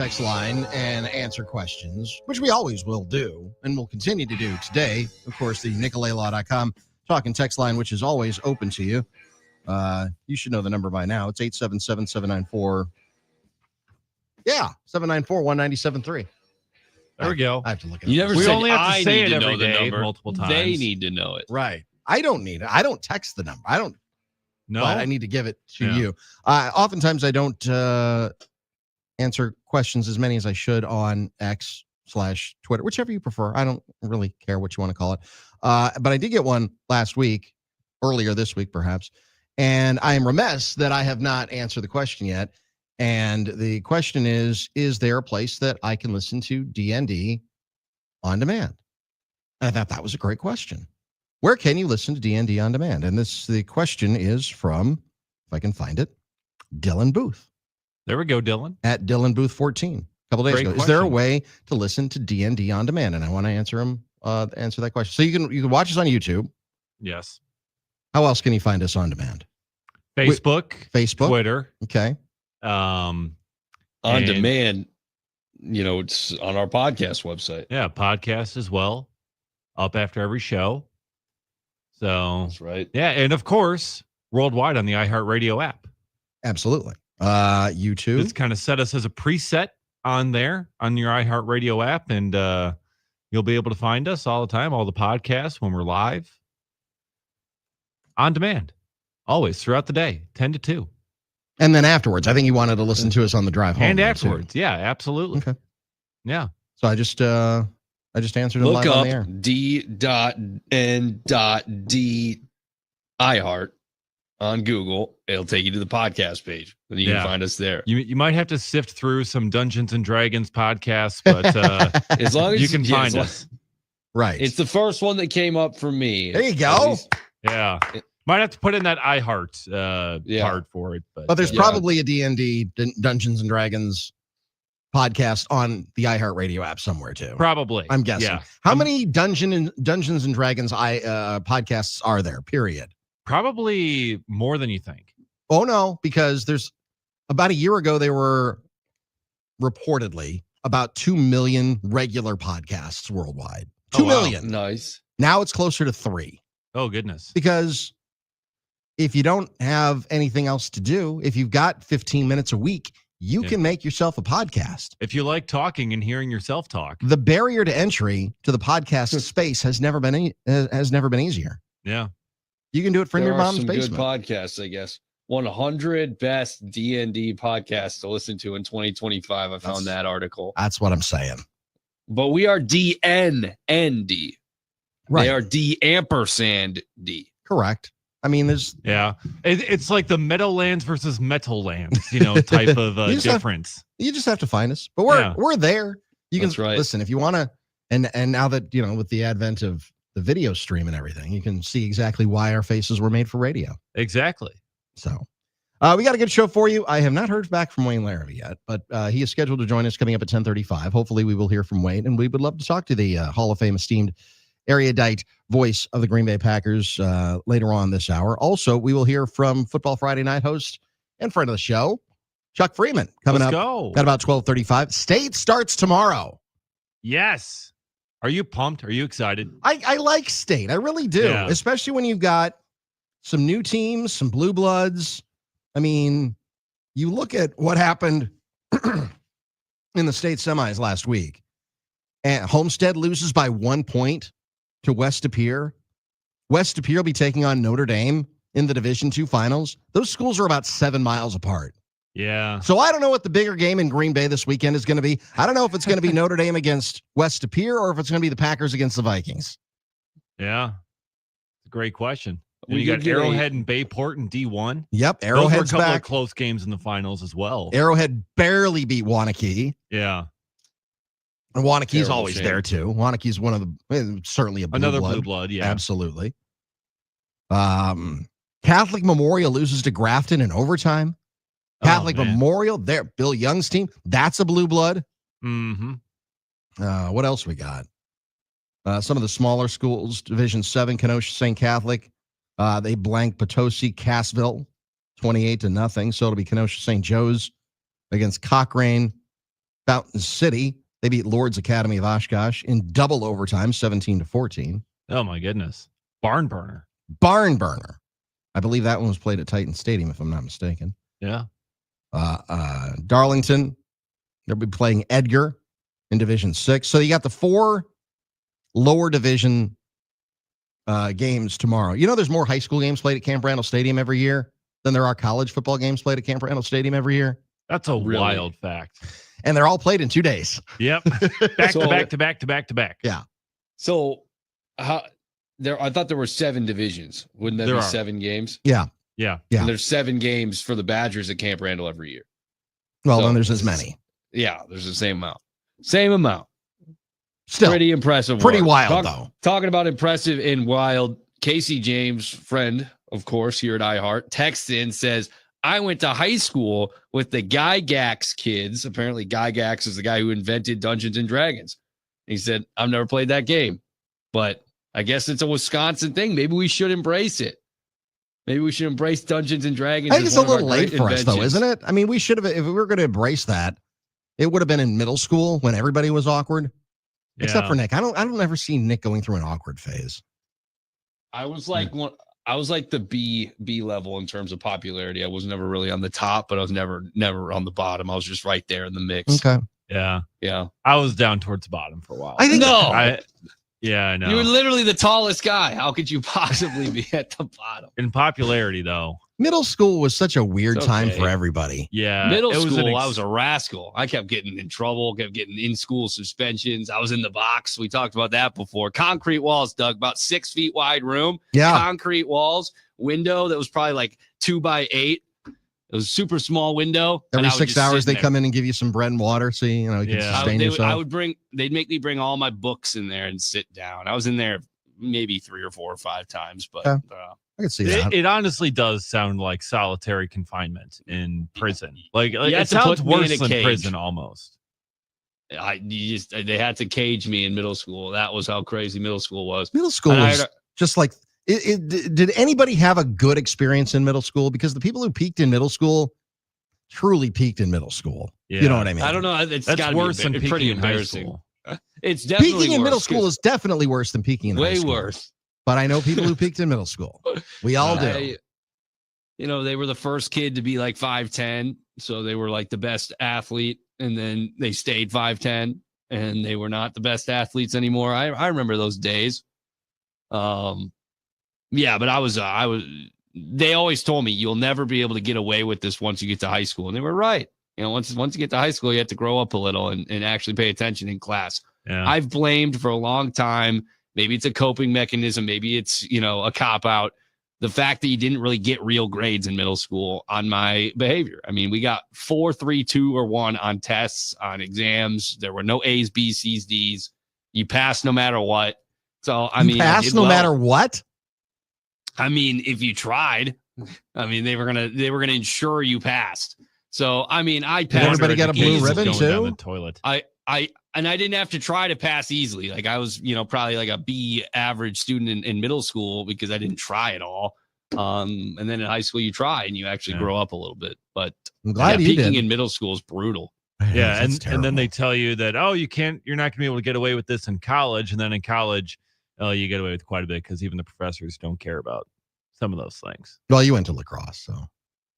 Text line and answer questions, which we always will do and will continue to do today. Of course, the NicolayLaw.com talking text line, which is always open to you. You should know the number by now. It's 877-794. Yeah, 794-1973. There we go. I have to look at You it. never We said only have to I say need it to every know the day, number. multiple times. They need to know it. Right. I don't need it. I don't text the number. I don't. No, But I need to give it to Yeah. you. Oftentimes, I don't answer questions as many as I should on X/Twitter, whichever you prefer. I don't really care what you want to call it. But I did get one last week, earlier this week perhaps, and I am remiss that I have not answered the question yet. And the question is there a place that I can listen to D.N.D. on demand? And I thought that was a great question. Where can you listen to D.N.D. on demand? And the question is from, if I can find it, Dylan Booth. there we go, Dylan. At Dylan Booth 14 a couple days Great ago. Is there a question. way to listen to D&D on demand? And I want to answer that question. So you can watch us on YouTube. Yes. How else can you find us on demand? Facebook, Facebook. Twitter. Okay. On And- demand, it's on our podcast website. Yeah, podcast as well. Up after every show. So That's right. yeah, and of course, worldwide on the iHeartRadio app. Absolutely. YouTube. It's kind of set us as a preset on there on your iHeartRadio app, and you'll be able to find us all the time, all the podcasts when we're live. On demand. Always throughout the day, 10 to 2. And then afterwards. I think you wanted to listen to us on the drive home. And though, too. afterwards. Yeah, absolutely. Okay. Yeah. So I just answered it Look live on up the air. D.N.D. iHeart on Google. It'll take you to the podcast page. And you Yeah. can find us there. You might have to sift through some Dungeons and Dragons podcasts, but As long as you can find as long- us. Right. It's the first one that came up for me. There you At go. least- Yeah. Might have to put in that iHeart Yeah. part for it. But there's Yeah. probably a D&D Dungeons and Dragons podcast on the iHeartRadio app somewhere too. Probably. I'm guessing. Yeah. How many Dungeons and Dragons podcasts are there? Period. Probably more than you think. Oh no, because there's about a year ago there were reportedly about 2 million regular podcasts worldwide. Oh, 2 million. wow. Nice. Now it's closer to 3 Oh, goodness. because if you don't have anything else to do, if you've got 15 minutes a week, you Yeah. can make yourself a podcast. If you like talking and hearing yourself talk. The barrier to entry to the podcast space has never been easier. Yeah. You can do it from There your are mom's some basement. good podcasts, I guess. 100 best D&D podcasts to listen to in 2025. I found that article. That's what I'm saying. But we are D.N.D. Right. They are D.D. Correct. I mean, there's Yeah. It's like the Meadowlands versus Metallands, type of You just have- difference. you just have to find us, but we're there. You That's can right. listen if you want to, and now that with the advent of the video stream and everything, you can see exactly why our faces were made for radio. Exactly. So, we got a good show for you. I have not heard back from Wayne Larrivee yet, but he is scheduled to join us coming up at 10:35. Hopefully, we will hear from Wayne, and we would love to talk to the Hall of Fame esteemed erudite voice of the Green Bay Packers later on this hour. Also, we will hear from Football Friday Night host and friend of the show, Chuck Freeman, coming Let's up go. at about 12:35. State starts tomorrow. Yes. Are you pumped? Are you excited? I like State. I really do, Yeah. especially when you've got some new teams, some blue bloods. I mean, you look at what happened in the state semis last week, and Homestead loses by 1 point to West Depeer. West Depeer will be taking on Notre Dame in the Division II finals. Those schools are about 7 miles apart. Yeah. So I don't know what the bigger game in Green Bay this weekend is going to be. I don't know if it's going to be Notre Dame against West Depeer or if it's going to be the Packers against the Vikings. Yeah. It's a great question. And We you got did get Arrowhead and Bayport in D1. Yep, Those were a Arrowhead's couple of back. close games in the finals as well. Arrowhead barely beat Wanakee. Yeah. And Wanakee's Terrible always shame. there too. Wanakee's one of the certainly a blue Another blood. blue blood. Yeah. Absolutely. Catholic Memorial loses to Grafton in overtime. Oh, Catholic man. Memorial, there, Bill Young's team, that's a blue blood. Mm-hmm. What else we got? Some of the smaller schools, Division 7, Kenosha St. Catholic, they blanked Potosi Cassville 28-0. So it'll be Kenosha St. Joe's against Cochrane. Fountain City, they beat Lord's Academy of Oshkosh in double overtime, 17-14. Oh my goodness. Barn burner. Barn burner. I believe that one was played at Titan Stadium, if I'm not mistaken. Yeah. Darlington, they'll be playing Edgar in Division 6. So you got the 4 lower division games tomorrow. You know, there's more high school games played at Camp Randall Stadium every year than there are college football games played at Camp Randall Stadium every year. That's a wild fact. And they're all played in 2 days. Yep. Back to back. Yeah. So how there? I thought there were 7 divisions. Wouldn't that be 7 games? Yeah. Yeah. And there's 7 games for the Badgers at Camp Randall every year. Well, then there's as many. Yeah, there's the same amount. Same amount. Still pretty impressive. Pretty wild, though. Talking about impressive and wild, Casey James, friend, of course, here at iHeart, texts in, says, I went to high school with the Gygax kids. Apparently, Gygax is the guy who invented Dungeons and Dragons. He said, I've never played that game, but I guess it's a Wisconsin thing. Maybe we should embrace it. Maybe we should embrace Dungeons and Dragons. I think it's a little late for us, though, isn't it? I mean, we should have, if we were going to embrace that, it would have been in middle school when everybody was awkward. Yeah. Except for Nick. I don't ever see Nick going through an awkward phase. I was like the B level in terms of popularity. I was never really on the top, but I was never on the bottom. I was just right there in the mix. Okay. Yeah. Yeah. I was down towards the bottom for a while. I think yeah, I know. You were literally the tallest guy. How could you possibly be at the bottom? In popularity, though. Middle school was such a weird time for everybody. Yeah. Middle school, I was a rascal. I kept getting in trouble, kept getting in-school suspensions. I was in the box. We talked about that before. Concrete walls, Doug, about 6 feet wide room. Yeah. Concrete walls, window that was probably like 2 by 8. It was a super small window. Every 6 hours, they come in and give you some bread and water so you can sustain yourself. They'd make me bring all my books in there and sit down. I was in there maybe 3 or 4 or 5 times, but I can see that. It honestly does sound like solitary confinement in prison. Like it sounds worse than prison almost. They had to cage me in middle school. That was how crazy middle school was. Middle school was just like, did anybody have a good experience in middle school? Because the people who peaked in middle school truly peaked in middle school. Yeah. You know what I mean? I don't know. That's worse than pretty embarrassing. It's definitely peaking in middle school is definitely worse than peaking in high school. Way worse. But I know people who peaked in middle school. We all do. They were the first kid to be like 5'10", so they were like the best athlete, and then they stayed 5'10", and they were not the best athletes anymore. I remember those days. Yeah, but I was. They always told me you'll never be able to get away with this once you get to high school, and they were right. Once you get to high school, you have to grow up a little and actually pay attention in class. Yeah. I've blamed for a long time. Maybe it's a coping mechanism. Maybe it's a cop out. The fact that you didn't really get real grades in middle school on my behavior. I mean, we got 4, 3, 2, or 1 on tests, on exams. There were no A's, B's, C's, D's. You passed no matter what. So passed no matter what. I mean, if you tried, they were gonna ensure you passed. So I passed. Did everybody got a blue ribbon too? Down the toilet. I didn't have to try to pass easily. Like I was, probably like a B average student in middle school because I didn't try at all. And then in high school you try and you actually grow up a little bit. But I'm glad peaking in middle school is brutal. Yeah, and then they tell you that you're not gonna be able to get away with this in college, and then in college, you get away with quite a bit because even the professors don't care about some of those things. Well, you went to lacrosse, so.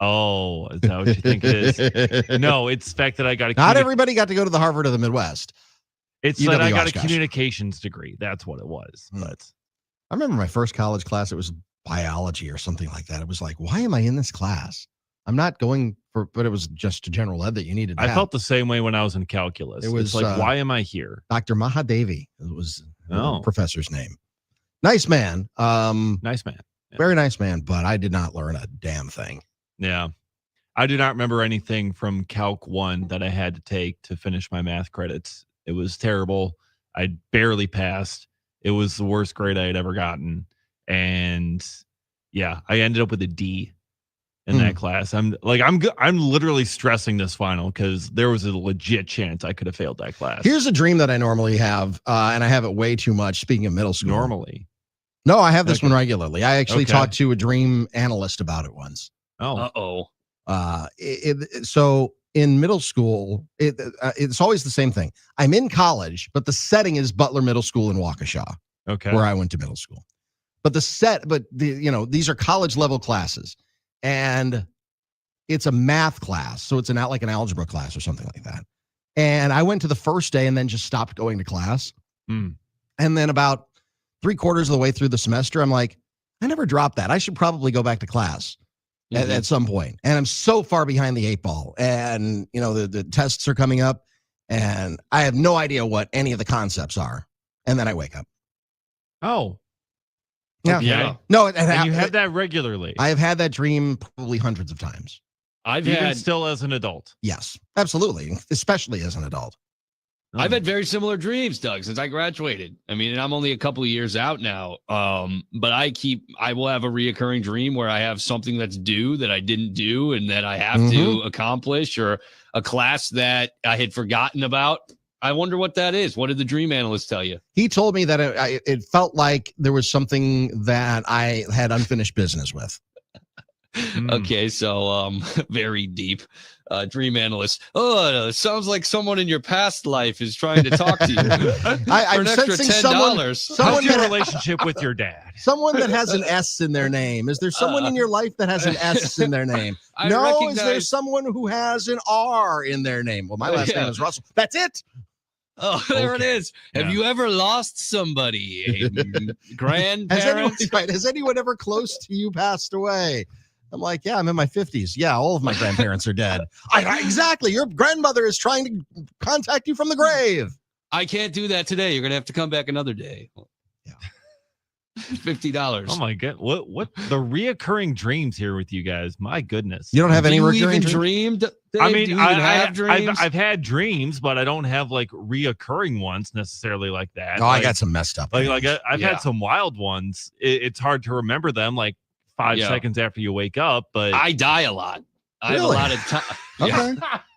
Oh, is that what you think it is? No, it's the fact that I got a not everybody got to go to the Harvard of the Midwest. It's that I got a communications degree. That's what it was. But I remember my first college class, it was biology or something like that. It was like, why am I in this class? I'm not going for, but it was just a general ed that you needed to have. Felt the same way when I was in calculus. It was like, why am I here? Dr. Mahadevi was the professor's name. Nice man. Nice man. Yeah. Very nice man, but I did not learn a damn thing. Yeah. I do not remember anything from Calc 1 that I had to take to finish my math credits. It was terrible. I barely passed. It was the worst grade I had ever gotten. And yeah, I ended up with a D in that class. I'm literally stressing this final because there was a legit chance I could have failed that class. Here's a dream that I normally have, and I have it way too much. Speaking of middle school. Normally? No, I have this one regularly. I actually talked to a dream analyst about it once. Oh. Uh-oh. So in middle school, it's always the same thing. I'm in college, but the setting is Butler Middle School in Waukesha, where I went to middle school. But these are college level classes, and it's a math class, so it's like an algebra class or something like that. And I went to the first day and then just stopped going to class. And then about 3/4 of the way through the semester, I'm like, I never dropped that. I should probably go back to class at some point. And I'm so far behind the 8 ball. And, the tests are coming up, and I have no idea what any of the concepts are. And then I wake up. Oh. Yeah. Okay. Yeah. No, and you have that regularly. I have had that dream probably hundreds of times. Even still as an adult. Yes, absolutely. Especially as an adult. I've had very similar dreams, Doug, since I graduated. I mean, and I'm only a couple of years out now. But I will have a reoccurring dream where I have something that's due that I didn't do and that I have to accomplish, or a class that I had forgotten about. I wonder what that is. What did the dream analyst tell you? He told me that it felt like there was something that I had unfinished business with. Okay, so very deep. Dream analyst. Oh, it sounds like someone in your past life is trying to talk to you. I'm sensing $10. How's your relationship with your dad? Someone that has an S in their name. Is there someone in your life that has an S in their name? Is there someone who has an R in their name? Well, my last name is Russell. That's it. Oh, there it is. Have you ever lost somebody? Grandparents? Has anyone ever close to you passed away? I'm like, yeah, I'm in my 50s. Yeah, all of my grandparents are dead. Exactly. Your grandmother is trying to contact you from the grave. I can't do that today. You're going to have to come back another day. Yeah. $50. Oh my god. What the reoccurring dreams here with you guys? My goodness. You don't have any recurring dreams? Dave? I mean, do you even have dreams? I've had dreams, but I don't have like reoccurring ones necessarily like that. Oh, I got some messed up. I've had some wild ones. It's hard to remember them like 5 seconds after you wake up, but I die a lot. I have a lot of time. Okay.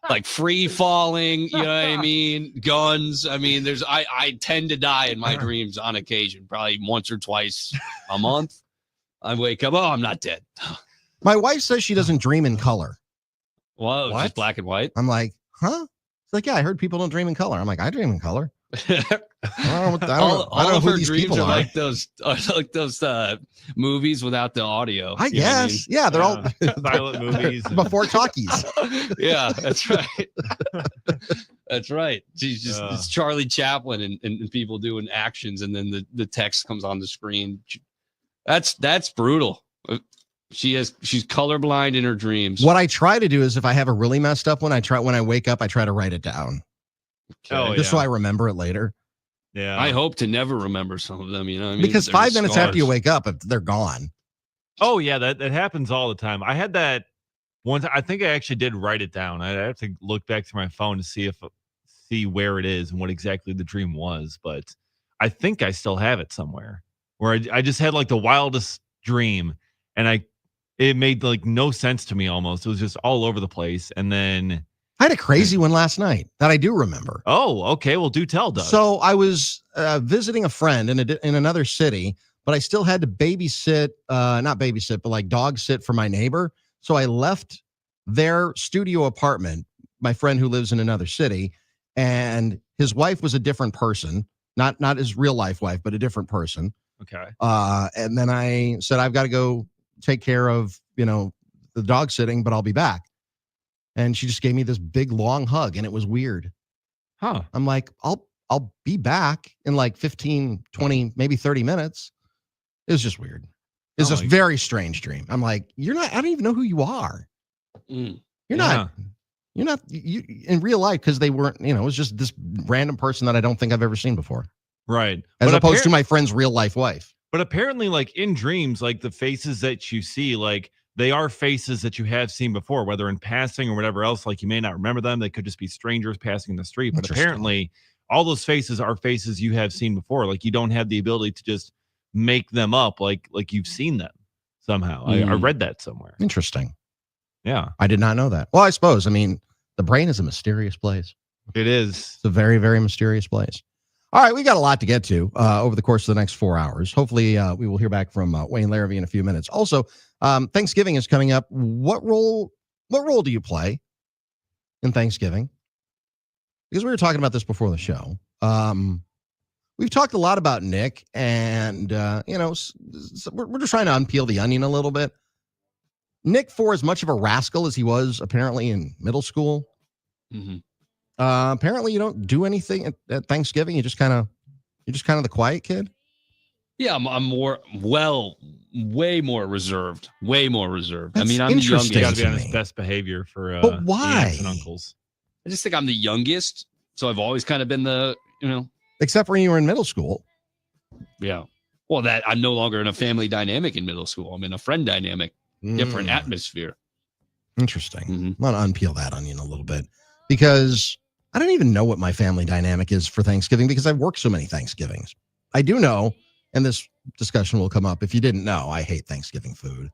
Like free falling, you know what I mean? Guns. I mean, I tend to die in my dreams on occasion, probably once or twice a month. I wake up, I'm not dead. My wife says she doesn't dream in color. Whoa, just black and white? I'm like, huh? It's like, yeah, I heard people don't dream in color. I'm like, I dream in color. I don't know who these people are. Like those movies without the audio. I guess. Yeah, they're all silent movies before talkies. Yeah, that's right. That's right. She's just it's Charlie Chaplin and people doing actions, and then the text comes on the screen. That's brutal. She's colorblind in her dreams. What I try to do is, if I have a really messed up one, when I wake up, I try to write it down. Okay. Just so I remember it later. Yeah. I hope to never remember some of them, you know what I mean? Because 5 minutes after you wake up, they're gone. Oh yeah, that happens all the time. I had that once. I think I actually did write it down. I have to look back through my phone to see where it is and what exactly the dream was, but I think I still have it somewhere. Where I just had like the wildest dream, and it made like no sense to me almost. It was just all over the place, and then I had a crazy one last night that I do remember. Oh, okay. Well, do tell, Doug. So I was visiting a friend in another city, but I still had to babysit, not babysit, but like dog sit for my neighbor. So I left their studio apartment, my friend who lives in another city, and his wife was a different person, not his real life wife, but a different person. Okay. And then I said, I've got to go take care of, the dog sitting, but I'll be back. And she just gave me this big long hug, and it was weird. Huh. I'm like, I'll be back in like 15, 20, maybe 30 minutes. It was just weird. It's just very strange dream. I'm like, I don't even know who you are. You're not in real life, because they weren't, it was just this random person that I don't think I've ever seen before. Right. As opposed to my friend's real life wife. But apparently, like in dreams, like the faces that you see, like they are faces that you have seen before, whether in passing or whatever else. Like you may not remember them. They could just be strangers passing the street. But apparently all those faces are faces you have seen before. Like you don't have the ability to just make them up like you've seen them somehow. I read that somewhere. Interesting. Yeah. I did not know that. Well, I suppose, the brain is a mysterious place. It is. It's a very, very mysterious place. All right, we got a lot to get to over the course of the next 4 hours. Hopefully, we will hear back from Wayne Larrivee in a few minutes. Also, Thanksgiving is coming up. What role do you play in Thanksgiving, because we were talking about this before the show. We've talked a lot about Nick, and we're just trying to unpeel the onion a little bit. Nick, for as much of a rascal as he was apparently in middle school, apparently you don't do anything at Thanksgiving. You're just kind of the quiet kid. Yeah, I'm way more reserved. Way more reserved. That's I mean, I'm the youngest. You got to be on his best behavior for but why? aunts and uncles. I just think I'm the youngest, so I've always kind of been the, Except for when you were in middle school. Yeah. Well, that I'm no longer in a family dynamic in middle school. I'm in a friend dynamic, different atmosphere. Interesting. I'm going to unpeel that onion a little bit because I don't even know what my family dynamic is for Thanksgiving because I've worked so many Thanksgivings. I do know, and this discussion will come up. If you didn't know, I hate Thanksgiving food.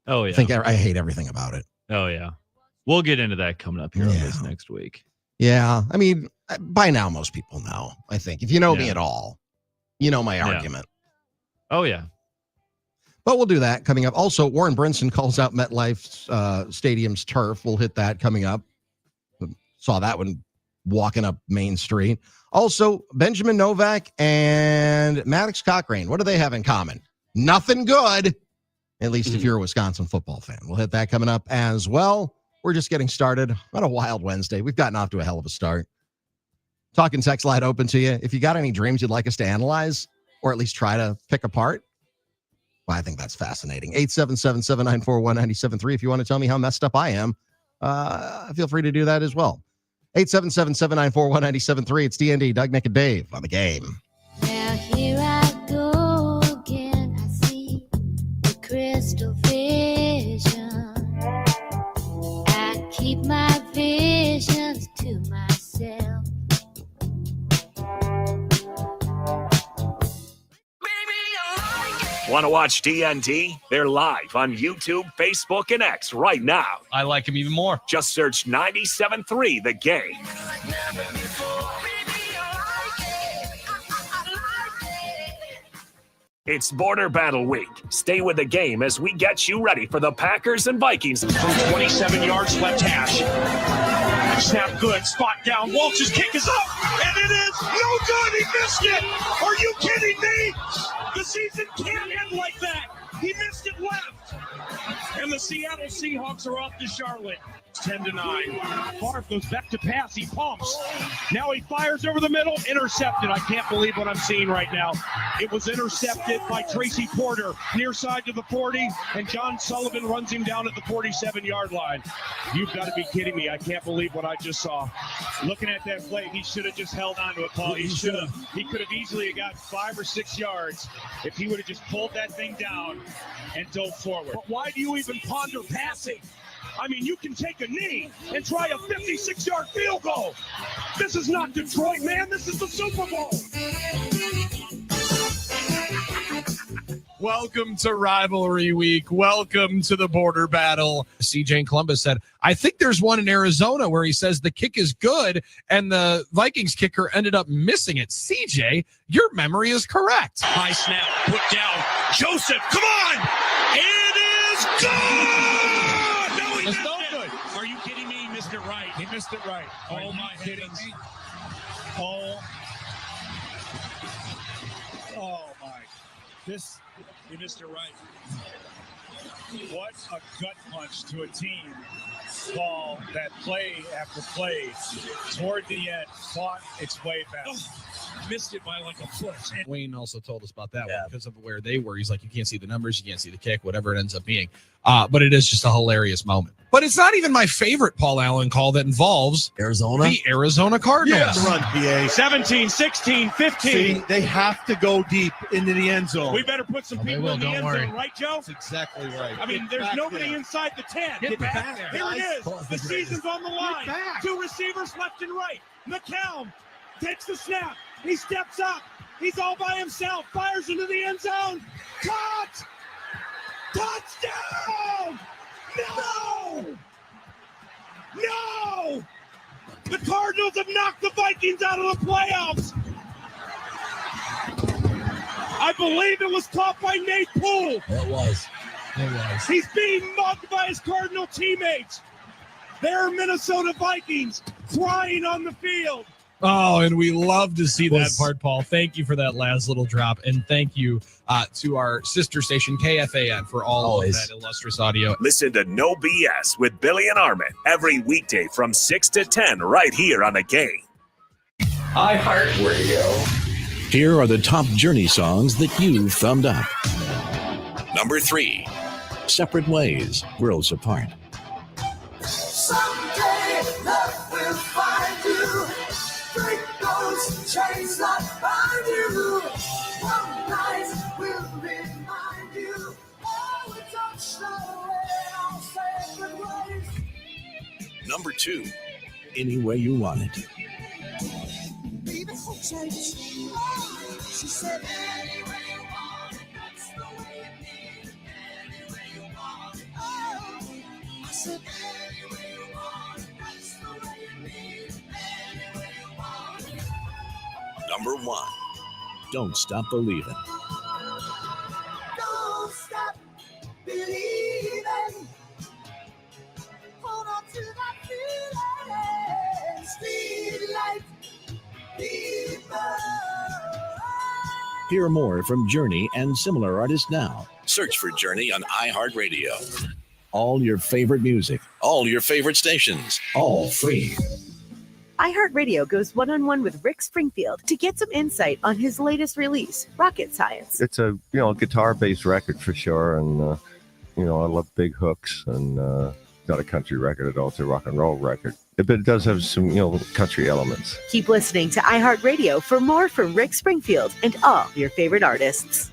Oh, yeah. I hate everything about it. Oh, yeah. We'll get into that coming up here on this next week. Yeah. I mean, by now, most people know, I think. If you know me at all, you know my argument. Oh, yeah. But we'll do that coming up. Also, Warren Brinson calls out MetLife Stadium's turf. We'll hit that coming up. Saw that one walking up Main Street. Also, Benjamin Novak and Maddox Cochrane. What do they have in common? Nothing good, at least if you're a Wisconsin football fan. We'll hit that coming up as well. We're just getting started on a wild Wednesday. We've gotten off to a hell of a start. Talking text line open to you. If you got any dreams you'd like us to analyze or at least try to pick apart, well, I think that's fascinating. 877-794-1973. If you want to tell me how messed up I am, feel free to do that as well. 877-794-1973. It's D.N.D. Doug, Nick, and Dave on the game. Now here I go again. I see the crystal vision. I keep my visions to myself. Want to watch D.N.D? They're live on YouTube, Facebook, and X right now. I like him even more. Just search 97.3 The Game. It's Border Battle Week. Stay with the game as we get you ready for the Packers and Vikings. From 27 yards left hash. Snap good. Spot down. Walsh's kick is up. And it is no good. He missed it. Are you kidding me? The season can't end like that. He missed it left. And the Seattle Seahawks are off to Charlotte. 10-9. Favre goes back to pass. He pumps. Now he fires over the middle. Intercepted. I can't believe what I'm seeing right now. It was intercepted by Tracy Porter near side to the 40, and John Sullivan runs him down at the 47-yard line. You've got to be kidding me. I can't believe what I just saw. Looking at that play, he should have just held on to it, Paul. He should have. He could have easily got 5 or 6 yards if he would have just pulled that thing down and dove forward. But why do you even ponder passing? I mean, you can take a knee and try a 56-yard field goal. This is not Detroit, man. This is the Super Bowl. Welcome to Rivalry Week. Welcome to the border battle. CJ in Columbus said, I think there's one in Arizona where he says the kick is good and the Vikings kicker ended up missing it. CJ, your memory is correct. High snap, put down. Joseph, come on. It is good. No, he missed it. Are you kidding me? He missed it right. He missed it right. Oh, my kidding me? Oh, my. He missed it right. What a gut punch to a team. Ball that play after play toward the end fought its way back. Missed it by like a foot. Wayne also told us about that one because of where they were. He's like, you can't see the numbers, you can't see the kick, whatever it ends up being. But it is just a hilarious moment. But it's not even my favorite Paul Allen call that involves the Arizona Cardinals. Yes. Run, PA. 17, 16, 15. See, they have to go deep into the end zone. We better put some people in the end zone, right, Joe? That's exactly right. I mean, there's nobody inside the 10. Get back there. Here it is. The season's on the line. 2 receivers left and right. McCown takes the snap. He steps up. He's all by himself. Fires into the end zone. Caught! Touchdown! No! No! The Cardinals have knocked the Vikings out of the playoffs. I believe it was caught by Nate Poole. It was. He's being mugged by his Cardinal teammates. They're Minnesota Vikings flying on the field. Oh, and we love to see that Was- part, Paul. Thank you for that last little drop. And thank you to our sister station, KFAN, for all Always. of that illustrious audio. Listen to No BS with Billy and Armin every weekday from 6 to 10 right here on The Game. Here are the top Journey songs that you thumbed up. Number 3, Separate Ways, Worlds Apart. Someday love will find you. Break those chains that bind you. One night will remind you. Oh, we touched away our separate ways. Number 2, Any Way You Want It. Baby, for change. She said, any way you want it, that's the way you need it. Any way you want it. Oh, I said, any way you want it, that's the way you need it. Any way you want it. Number 1, Don't Stop Believing. Don't stop believing. Hold on to that feeling. Speed like people. Hear more from Journey and similar artists now. Search for Journey on iHeartRadio. All your favorite music, all your favorite stations, all free. iHeartRadio goes one-on-one with Rick Springfield to get some insight on his latest release, Rocket Science. It's a guitar-based record for sure, and I love big hooks, and not a country record at all. It's a rock and roll record, but it does have some country elements. Keep listening to iHeartRadio for more from Rick Springfield and all your favorite artists.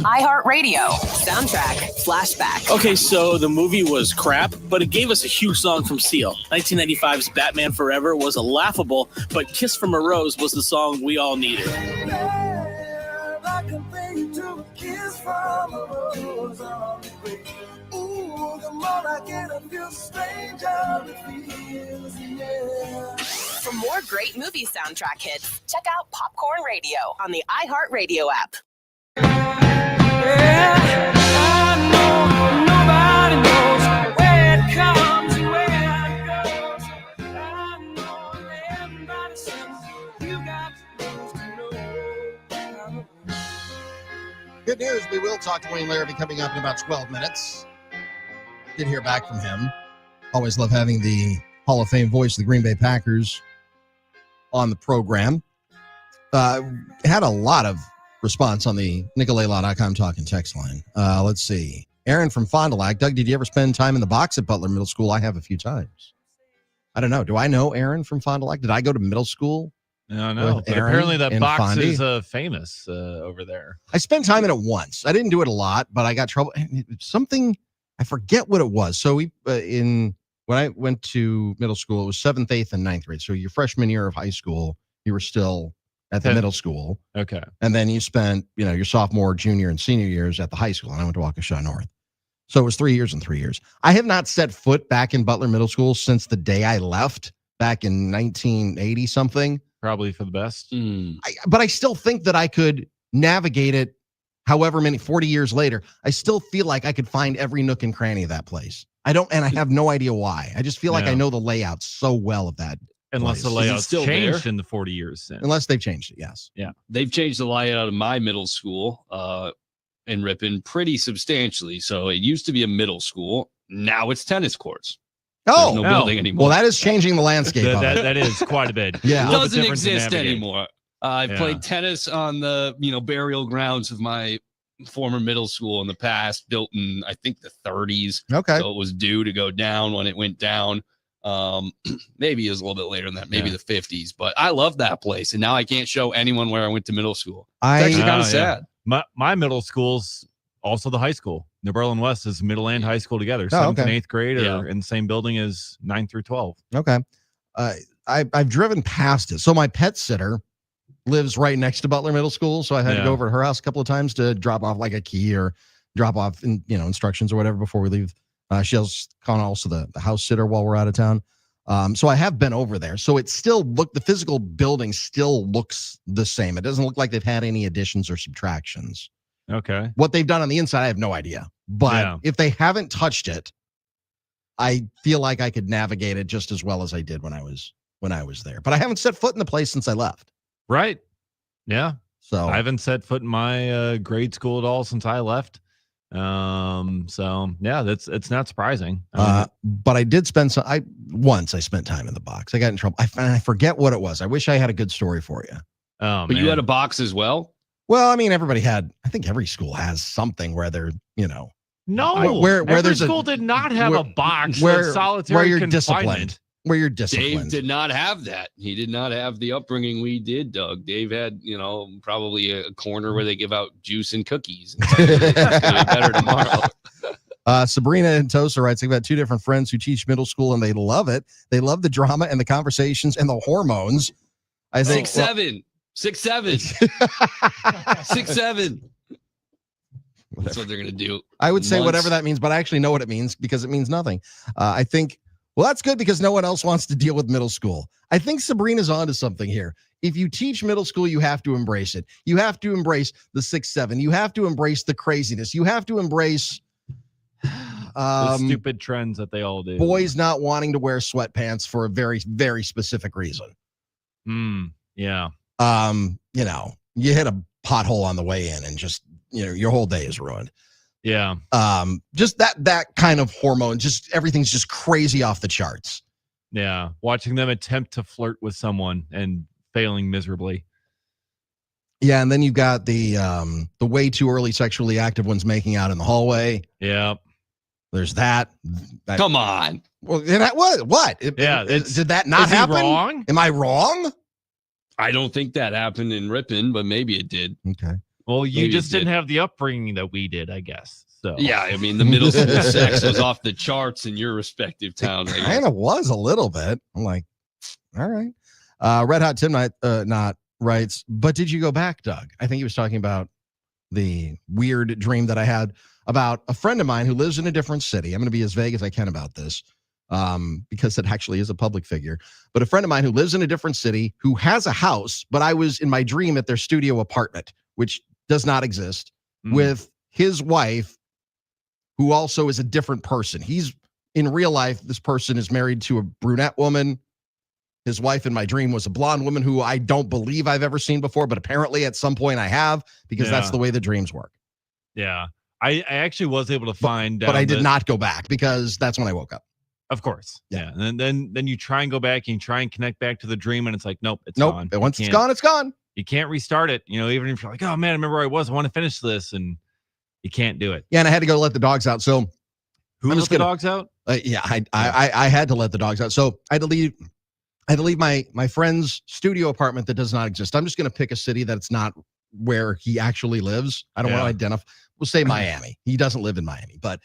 iHeartRadio soundtrack flashback. Okay, so the movie was crap, but it gave us a huge song from Seal. 1995's Batman Forever was a laughable, but Kiss from a Rose was the song we all needed. I compare you to a kiss from a rose on the grave. Ooh, the more I get, I feel stranger it feels, yeah. For more great movie soundtrack hits, check out Popcorn Radio on the iHeartRadio app. Yeah, I know nobody knows where it comes and where it goes. I know everybody says you got to know. Good news. We will talk to Wayne Larrivee coming up in about 12 minutes. Did hear back from him. Always love having the Hall of Fame voice of the Green Bay Packers on the program. Had a lot of response on the NicoleLaw.com talking text line. Let's see. Aaron from Fond du Lac. Doug, did you ever spend time in the box at Butler Middle School? I have a few times. I don't know. Do I know Aaron from Fond du Lac? Did I go to middle school? No. But Aaron apparently that and box Fondy? is famous over there. I spent time in it once. I didn't do it a lot, but I got trouble. Something, I forget what it was. So when I went to middle school, it was 7th, 8th, and 9th grade. So your freshman year of high school, you were still at the middle school. Okay. And then you spent, your sophomore, junior, and senior years at the high school. And I went to Waukesha North. So it was 3 years and 3 years. I have not set foot back in Butler Middle School since the day I left back in 1980 something. Probably for the best. But I still think that I could navigate it however many, 40 years later. I still feel like I could find every nook and cranny of that place. I have no idea why. I just feel like I know the layout so well of that. Unless place. the layout's still changed there? in the 40 years since. Unless they've changed it, yes. Yeah. They've changed the layout of my middle school in Ripon pretty substantially. So it used to be a middle school. Now it's tennis courts. Oh, There's no building anymore. Well, that is changing the landscape. of it. That is quite a bit. Yeah. It A little bit doesn't different to exist navigate. anymore. I've played tennis on the burial grounds of my former middle school in the past, built in I think the 30s. Okay. So it was due to go down when it went down. Maybe it was a little bit later than that, maybe the 50s. But I love that place, and now I can't show anyone where I went to middle school. It's actually kind of sad. My middle school's also the high school. New Berlin West is middle and high school together. 7th and 8th grade are in the same building as 9 through 12. Okay. I've driven past it. So my pet sitter lives right next to Butler Middle School. So I had to go over to her house a couple of times to drop off like a key or drop off instructions or whatever before we leave. She's also the house sitter while we're out of town. So I have been over there. So it still the physical building still looks the same. It doesn't look like they've had any additions or subtractions. Okay. What they've done on the inside, I have no idea. But if they haven't touched it, I feel like I could navigate it just as well as I did when I was there. But I haven't set foot in the place since I left. Right. Yeah. So I haven't set foot in my grade school at all since I left. So yeah, it's not surprising. But I did spend once I spent time in the box. I got in trouble. I forget what it was. I wish I had a good story for you. Oh, but you had a box as well? Well, I mean, I think every school has something where they're, no, where every there's school did not have a box where solitary you're confinement. disciplined. Where you're disciplined. Dave did not have that. He did not have the upbringing we did, Doug. Dave had, probably a corner where they give out juice and cookies. It's gonna be better tomorrow. Sabrina and Tosa writes, I've got two different friends who teach middle school and they love it. They love the drama and the conversations and the hormones. I think 6'7". 6'7". 6'7". That's what they're going to do. I would say whatever that means, but I actually know what it means because it means nothing. I think, well, that's good because no one else wants to deal with middle school. I think Sabrina's onto something here. If you teach middle school, you have to embrace it. You have to embrace the 6'7". You have to embrace the craziness. You have to embrace the stupid trends that they all do. Boys not wanting to wear sweatpants for a very, very specific reason. Yeah. You hit a pothole on the way in and just, your whole day is ruined. Yeah. Just that kind of hormone, just everything's just crazy off the charts. Yeah. Watching them attempt to flirt with someone and failing miserably. Yeah, and then you've got the way too early sexually active ones making out in the hallway. Yeah. There's that. Come on. Well, what? Did that not happen? Wrong? Am I wrong? I don't think that happened in Ripon, but maybe it did. Okay. Well, you just didn't have the upbringing that we did, I guess. So yeah, I mean, the middle school sex was off the charts in your respective towns. It kind of was a little bit. I'm like, all right. Red Hot Tim Not writes, but did you go back, Doug? I think he was talking about the weird dream that I had about a friend of mine who lives in a different city. I'm going to be as vague as I can about this because it actually is a public figure. But a friend of mine who lives in a different city who has a house, but I was in my dream at their studio apartment, which does not exist, with his wife, who also is a different person. He's in real life, this person is married to a brunette woman. His wife in my dream was a blonde woman who I don't believe I've ever seen before, but apparently at some point I have, because that's the way the dreams work. Yeah. I actually was able to find but I did not go back because that's when I woke up. Of course. Yeah. And then you try and go back and try and connect back to the dream, and it's like, nope, it's gone. Once it's gone, it's gone. You can't restart it. Even if you're like, oh man, I remember where I was. I want to finish this, and you can't do it. Yeah, and I had to go let the dogs out. So who let the dogs out? Yeah, I had to let the dogs out. So I had to leave. I had to leave my friend's studio apartment that does not exist. I'm just going to pick a city that's not where he actually lives. I don't want to identify. We'll say Miami. He doesn't live in Miami, but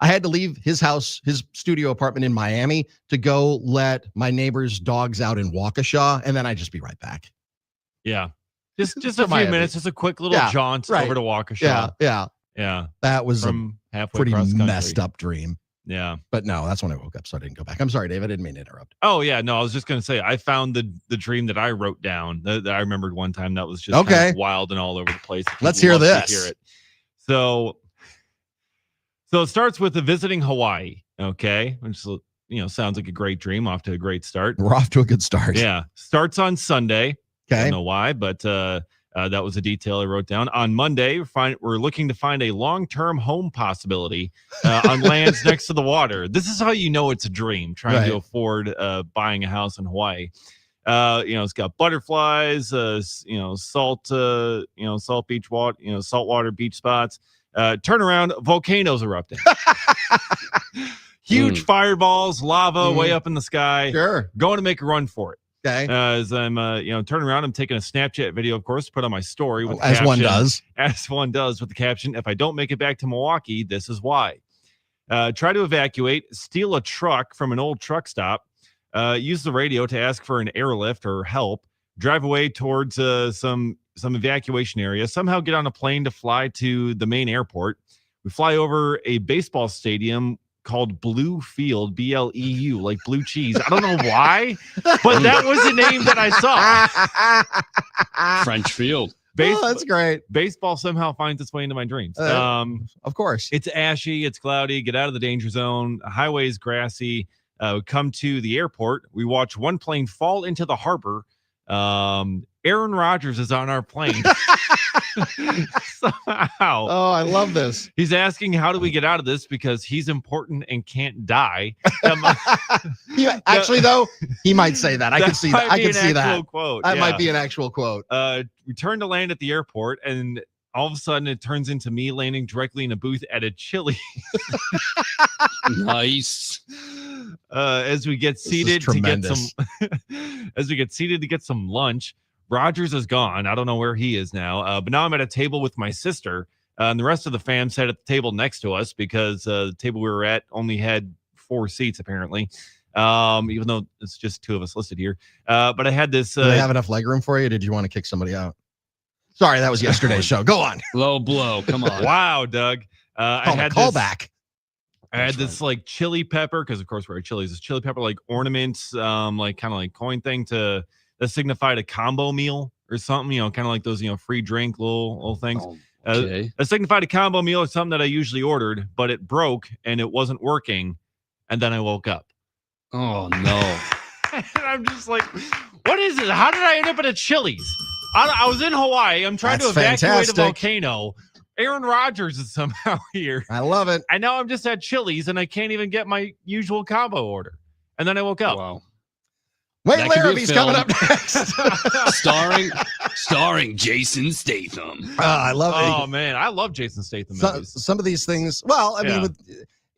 I had to leave his house, his studio apartment in Miami, to go let my neighbor's dogs out in Waukesha, and then I'd just be right back. Yeah. Just a few minutes, just a quick little jaunt over to Waukesha. Yeah. That was from halfway pretty across country. messed up dream. Yeah. But no, that's when I woke up, so I didn't go back. I'm sorry, Dave. I didn't mean to interrupt. Oh, yeah. No, I was just going to say, I found the dream that I wrote down that I remembered one time that was just kind of wild and all over the place. Let's hear this. Hear it. So it starts with visiting Hawaii, okay? Which, sounds like a great dream, off to a great start. We're off to a good start. Yeah. Starts on Sunday. Okay. I don't know why, but that was a detail I wrote down. On Monday, we're looking to find a long-term home possibility on lands next to the water. This is how you know it's a dream, trying to afford buying a house in Hawaii. It's got butterflies, salt beach water, saltwater beach spots. Turn around, volcanoes erupting. Huge fireballs, lava way up in the sky. Sure. Going to make a run for it. Okay. As I'm, turning around, I'm taking a Snapchat video, of course, to put on my story with the as caption, one does. As one does with the caption, if I don't make it back to Milwaukee, this is why. Try to evacuate, steal a truck from an old truck stop, use the radio to ask for an airlift or help, drive away towards some evacuation area, somehow get on a plane to fly to the main airport. We fly over a baseball stadium called Blue Field, BLEU, like blue cheese. I don't know why, but that was the name that I saw. French Field. That's great. Baseball somehow finds its way into my dreams. Of course. It's ashy. It's cloudy. Get out of the danger zone. Highway is grassy. We come to the airport. We watch one plane fall into the harbor. Aaron Rodgers is on our plane. Somehow. Oh, I love this. He's asking, how do we get out of this? Because he's important and can't die. Actually, though, he might say that. I can see that. I can see that. Quote. That might be an actual quote. We turn to land at the airport, and all of a sudden it turns into me landing directly in a booth at a Chili's. Nice. As we get seated to get some lunch. Rogers is gone. I don't know where he is now. But now I'm at a table with my sister, and the rest of the fam sat at the table next to us because the table we were at only had 4 seats apparently. Even though it's just 2 of us listed here. But I had this. Do they have enough legroom for you? Or did you want to kick somebody out? Sorry, that was yesterday's show. Go on. Low blow. Come on. Wow, Doug. I had call back. I had this like chili pepper, because of course we're at Chili's. This chili pepper like ornaments, like kind of like coin thing that signified a combo meal or something. Kind of like those free drink little things. Okay. That signified a combo meal or something that I usually ordered, but it broke and it wasn't working, and then I woke up. Oh no! And I'm just like, what is it? How did I end up at a Chili's? I was in Hawaii. I'm trying to evacuate a volcano. Aaron Rodgers is somehow here. I love it. And now I'm just at Chili's and I can't even get my usual combo order. And then I woke up. Wow. Wait, Larrivee's coming up next. starring Jason Statham. I love it. Oh man, I love Jason Statham. Some of these things. Well, I mean,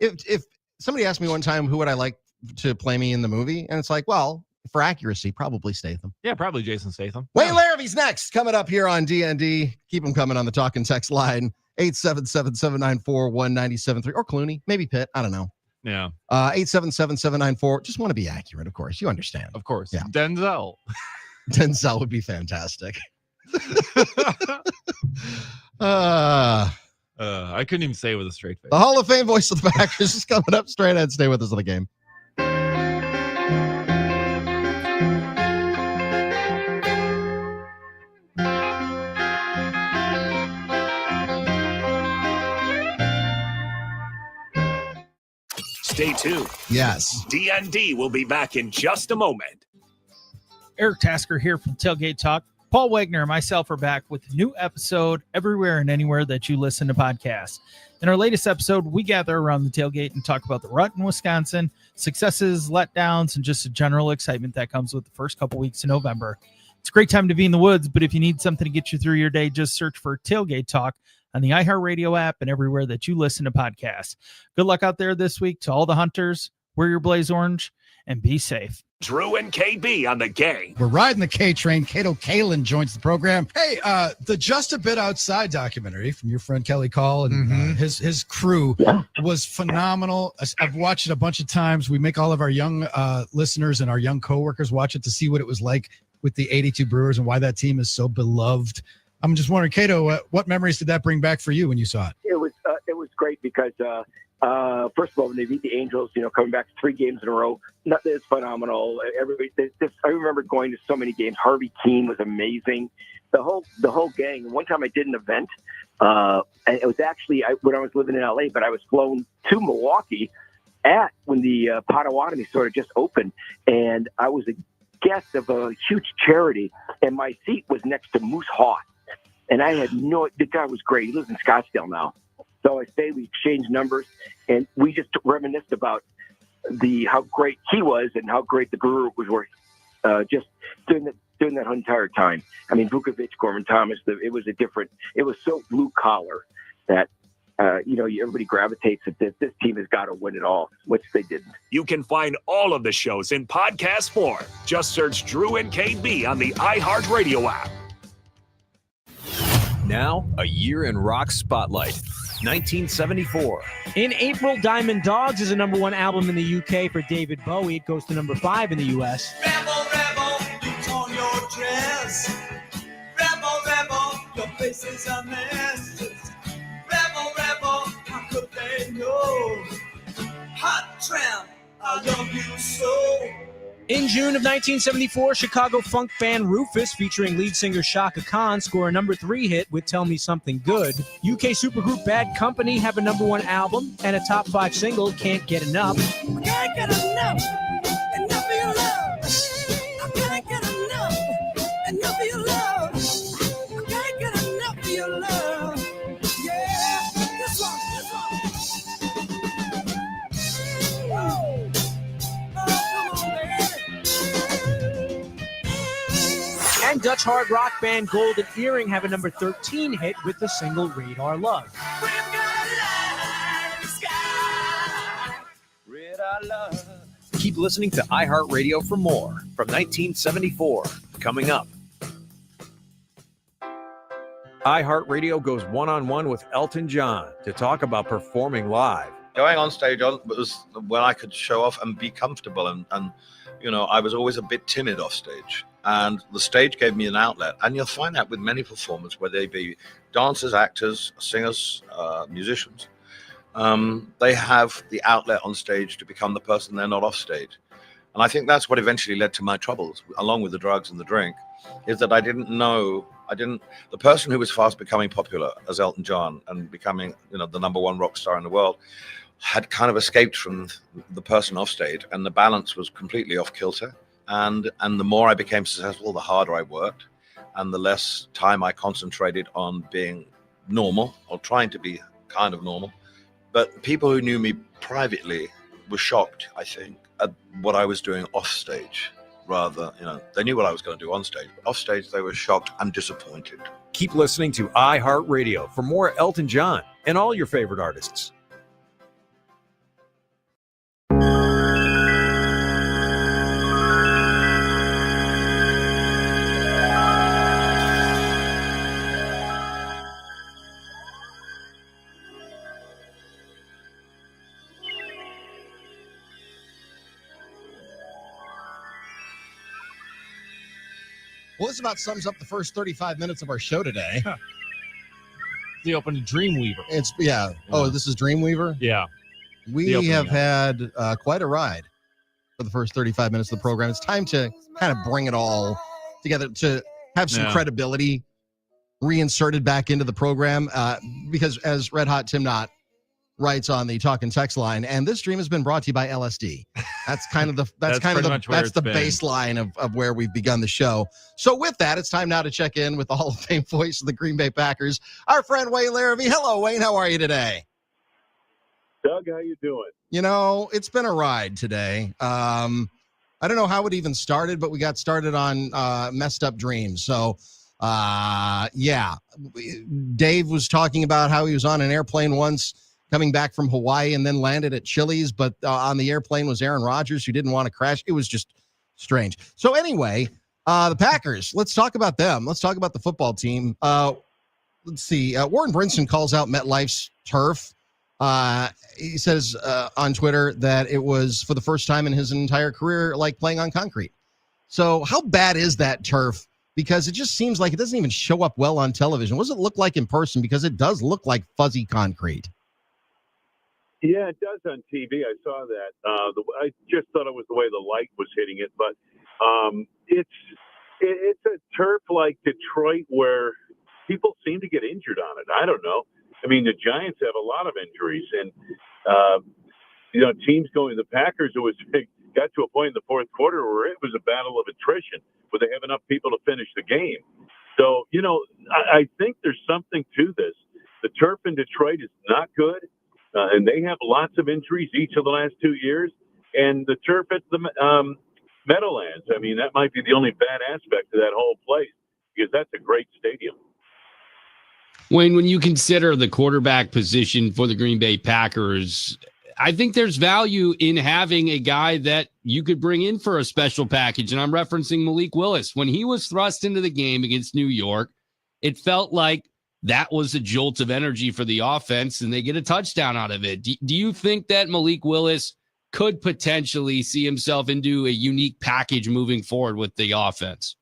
if somebody asked me one time who would I like to play me in the movie, and it's like, well, for accuracy, probably Statham. Yeah, probably Jason Statham. Wayne Larrivee's next, coming up here on D.N.D. Keep them coming on the talk and text line 877-794-1973, or Clooney, maybe Pitt. I don't know. Yeah. 877-794. Just want to be accurate, of course. You understand. Of course. Yeah. Denzel. Denzel would be fantastic. I couldn't even say it with a straight face. The Hall of Fame voice of the Packers is coming up straight ahead. Stay with us on the game. Stay tuned. Yes. D.N.D. will be back in just a moment. Eric Tasker here from Tailgate Talk. Paul Wagner and myself are back with a new episode everywhere and anywhere that you listen to podcasts. In our latest episode, we gather around the tailgate and talk about the rut in Wisconsin, successes, letdowns, and just a general excitement that comes with the first couple weeks in November. It's a great time to be in the woods, but if you need something to get you through your day, just search for Tailgate Talk on the iHeartRadio app and everywhere that you listen to podcasts. Good luck out there this week to all the hunters. Wear your blaze orange and be safe. Drew and KB on the game. We're riding the K train. Cato Kalin joins the program. Hey, the Just a Bit Outside documentary from your friend Kelly Call and his crew was phenomenal. I've watched it a bunch of times. We make all of our young listeners and our young coworkers watch it to see what it was like with the 82 Brewers and why that team is so beloved. I'm just wondering, Cato, what memories did that bring back for you when you saw it? It was great because first of all, when they beat the Angels, coming back 3 games in a row, it's phenomenal. Everybody, I remember going to so many games. Harvey Keene was amazing. The whole gang. One time I did an event, and it was actually when I was living in LA, but I was flown to Milwaukee when the Potawatomi sort of just opened, and I was a guest of a huge charity, and my seat was next to Moose Haw. And I had the guy was great. He lives in Scottsdale now. So I stayed, we exchanged numbers, and we just reminisced about how great he was and how great the brewer was just during that entire time. I mean, Vukovic, Gorman Thomas, it was so blue collar that, everybody gravitates at this team has got to win it all, which they didn't. You can find all of the shows in podcast form. Just search Drew and KB on the iHeartRadio app. Now, a year in rock spotlight. 1974. In April, Diamond Dogs is a #1 album in the UK for David Bowie. It goes to #5 in the US. Rebel, rebel, you torn your dress. Rebel, rebel, your face is a mess. Rebel, rebel, how could they know? Hot tramp, I love you so. In June of 1974, Chicago funk band Rufus, featuring lead singer Shaka Khan, score a number 3 hit with Tell Me Something Good. UK supergroup Bad Company have a number 1 album and a top 5 single, Can't Get Enough. Can't get enough of your love. I can't get enough of your love. I can't get enough of your love. Yeah, this one. Oh, come on, baby. And Dutch hard rock band Golden Earring have a number 13 hit with the single Radar Love. Keep listening to iHeartRadio for more from 1974. Coming up. iHeartRadio goes one-on-one with Elton John to talk about performing live. Going on stage was when I could show off and be comfortable. And you know, I was always a bit timid off stage. And the stage gave me an outlet. And you'll find that with many performers, whether they be dancers, actors, singers, musicians. They have the outlet on stage to become the person they're not off stage. And I think that's what eventually led to my troubles, along with the drugs and the drink, is that the person who was fast becoming popular as Elton John and becoming, you know, the number 1 rock star in the world had kind of escaped from the person off stage, and the balance was completely off kilter. And the more I became successful, the harder I worked, and the less time I concentrated on being normal or trying to be kind of normal. But people who knew me privately were shocked, I think, at what I was doing off stage. Rather, you know, they knew what I was going to do on stage, but off stage they were shocked and disappointed. Keep listening to iHeartRadio for more Elton John and all your favorite artists. Well, this about sums up the first 35 minutes of our show today. The opening Dreamweaver. Yeah. Oh, this is Dreamweaver? Yeah. We have had quite a ride for the first 35 minutes of the program. It's time to kind of bring it all together, to have some credibility reinserted back into the program, because as Red Hot Tim Knott writes on the talk and text line, and this stream has been brought to you by LSD. That's kind of the baseline of where we've begun the show. So with that, it's time now to check in with the Hall of Fame voice of the Green Bay Packers, our friend Wayne Larrivee. Hello, Wayne. How are you today? Doug, how you doing? You know, it's been a ride today. I don't know how it even started, but we got started on Messed Up Dreams. So yeah, Dave was talking about how he was on an airplane once coming back from Hawaii and then landed at Chili's, but on the airplane was Aaron Rodgers, who didn't want to crash. It was just strange. So anyway, the Packers, let's talk about them. Let's talk about the football team. Let's see. Warren Brinson calls out MetLife's turf. He says on Twitter that it was for the first time in his entire career like playing on concrete. So how bad is that turf? Because it just seems like it doesn't even show up well on television. What does it look like in person? Because it does look like fuzzy concrete. Yeah, it does on TV. I saw that. I just thought it was the way the light was hitting it, but it's a turf like Detroit where people seem to get injured on it. I don't know. I mean, the Giants have a lot of injuries, and teams going. The Packers, got to a point in the fourth quarter where it was a battle of attrition, where they have enough people to finish the game. So, I think there's something to this. The turf in Detroit is not good. And they have lots of injuries each of the last 2 years. And the turf at the Meadowlands, I mean, that might be the only bad aspect of that whole place, because that's a great stadium. Wayne, when you consider the quarterback position for the Green Bay Packers, I think there's value in having a guy that you could bring in for a special package. And I'm referencing Malik Willis. When he was thrust into the game against New York, it felt like that was a jolt of energy for the offense, and they get a touchdown out of it. Do you think that Malik Willis could potentially see himself into a unique package moving forward with the offense?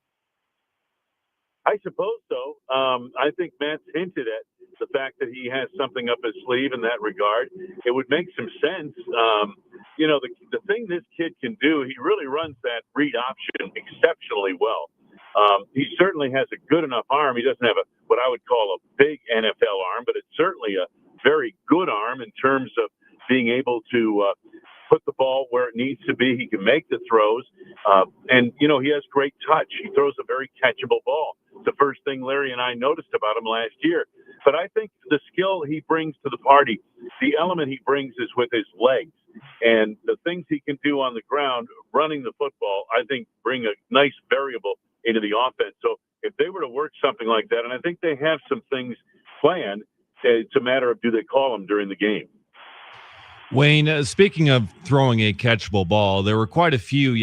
I suppose so. I think Matt's hinted at the fact that he has something up his sleeve in that regard. It would make some sense. The thing this kid can do, he really runs that read option exceptionally well. He certainly has a good enough arm. He doesn't have what I would call a big NFL arm, but it's certainly a very good arm in terms of being able to put the ball where it needs to be. He can make the throws. And he has great touch. He throws a very catchable ball. It's the first thing Larry and I noticed about him last year. But I think the skill he brings to the party, the element he brings is with his legs. And the things he can do on the ground, running the football, I think bring a nice variable into the offense. So if they were to work something like that, and I think they have some things planned, it's a matter of do they call them during the game. Wayne, speaking of throwing a catchable ball, there were quite a few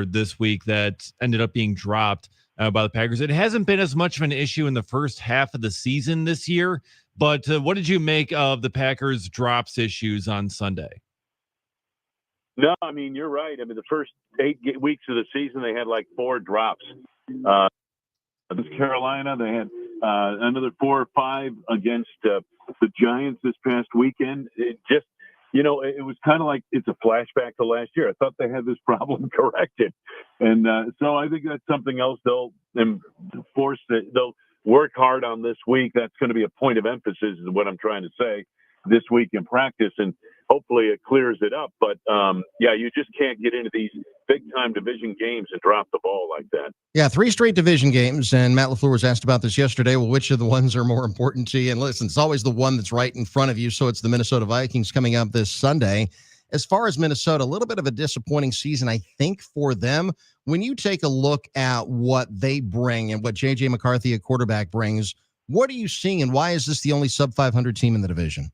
this week that ended up being dropped by the Packers. It hasn't been as much of an issue in the first half of the season this year, but what did you make of the Packers' drops issues on Sunday? No, I mean, you're right. I mean, the first 8 weeks of the season, they had like 4 drops. Against Carolina, they had another 4 or 5 against the Giants this past weekend. It just, it was kind of like it's a flashback to last year. I thought they had this problem corrected. And so I think that's something else they'll work hard on this week. That's going to be a point of emphasis is what I'm trying to say this week in practice. And hopefully it clears it up. But, you just can't get into these big-time division games and drop the ball like that. Yeah, 3 straight division games, and Matt LaFleur was asked about this yesterday. Well, which of the ones are more important to you? And listen, it's always the one that's right in front of you, so it's the Minnesota Vikings coming up this Sunday. As far as Minnesota, a little bit of a disappointing season, I think, for them. When you take a look at what they bring and what J.J. McCarthy, a quarterback, brings, what are you seeing, and why is this the only sub-500 team in the division?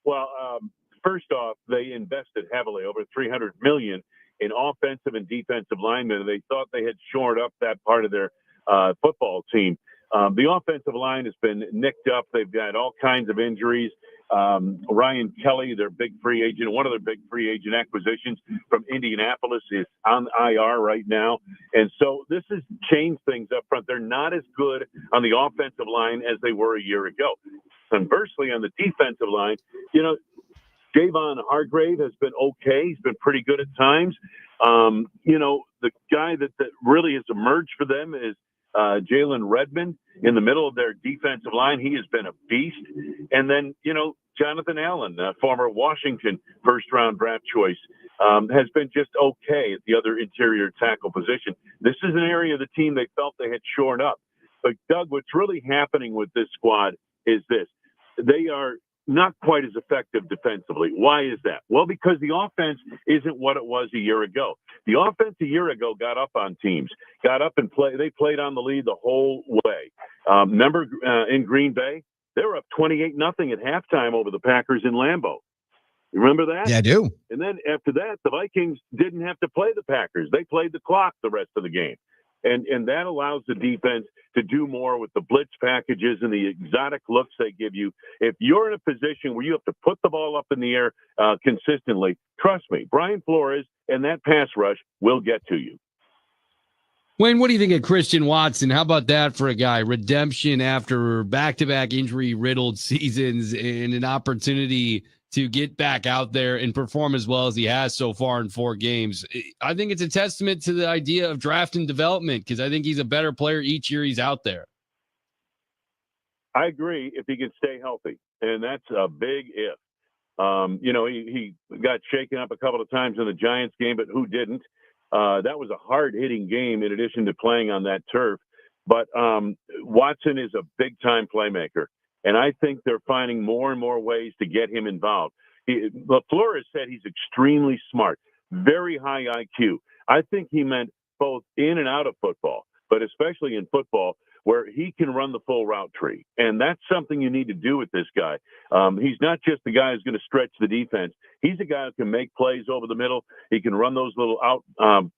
Well, first off, they invested heavily, over $300 million in offensive and defensive linemen, and they thought they had shored up that part of their football team. The offensive line has been nicked up. They've got all kinds of injuries. Ryan Kelly, their big free agent, one of their big free agent acquisitions from Indianapolis, is on IR right now. And so this has changed things up front. They're not as good on the offensive line as they were a year ago. Conversely, on the defensive line, Javon Hargrave has been okay. He's been pretty good at times. The guy that really has emerged for them is Jalen Redmond in the middle of their defensive line. He has been a beast. And then, Jonathan Allen, former Washington first-round draft choice, has been just okay at the other interior tackle position. This is an area of the team they felt they had shored up. But, Doug, what's really happening with this squad is this. They are not quite as effective defensively. Why is that? Well, because the offense isn't what it was a year ago. The offense a year ago got up on teams, got up and they played on the lead the whole way. Remember in Green Bay, they were up 28-0 at halftime over the Packers in Lambeau. You remember that? Yeah, I do. And then after that, the Vikings didn't have to play the Packers. They played the clock the rest of the game. And that allows the defense to do more with the blitz packages and the exotic looks they give you. If you're in a position where you have to put the ball up in the air consistently, trust me, Brian Flores and that pass rush will get to you. Wayne, what do you think of Christian Watson? How about that for a guy? Redemption after back-to-back injury-riddled seasons and an opportunity to get back out there and perform as well as he has so far in 4 games. I think it's a testament to the idea of draft and development because I think he's a better player each year he's out there. I agree if he can stay healthy, and that's a big if. He got shaken up a couple of times in the Giants game, but who didn't? That was a hard-hitting game in addition to playing on that turf. But Watson is a big-time playmaker. And I think they're finding more and more ways to get him involved. LaFleur has said he's extremely smart, very high IQ. I think he meant both in and out of football, but especially in football, where he can run the full route tree. And that's something you need to do with this guy. He's not just the guy who's going to stretch the defense. He's a guy who can make plays over the middle. He can run those little out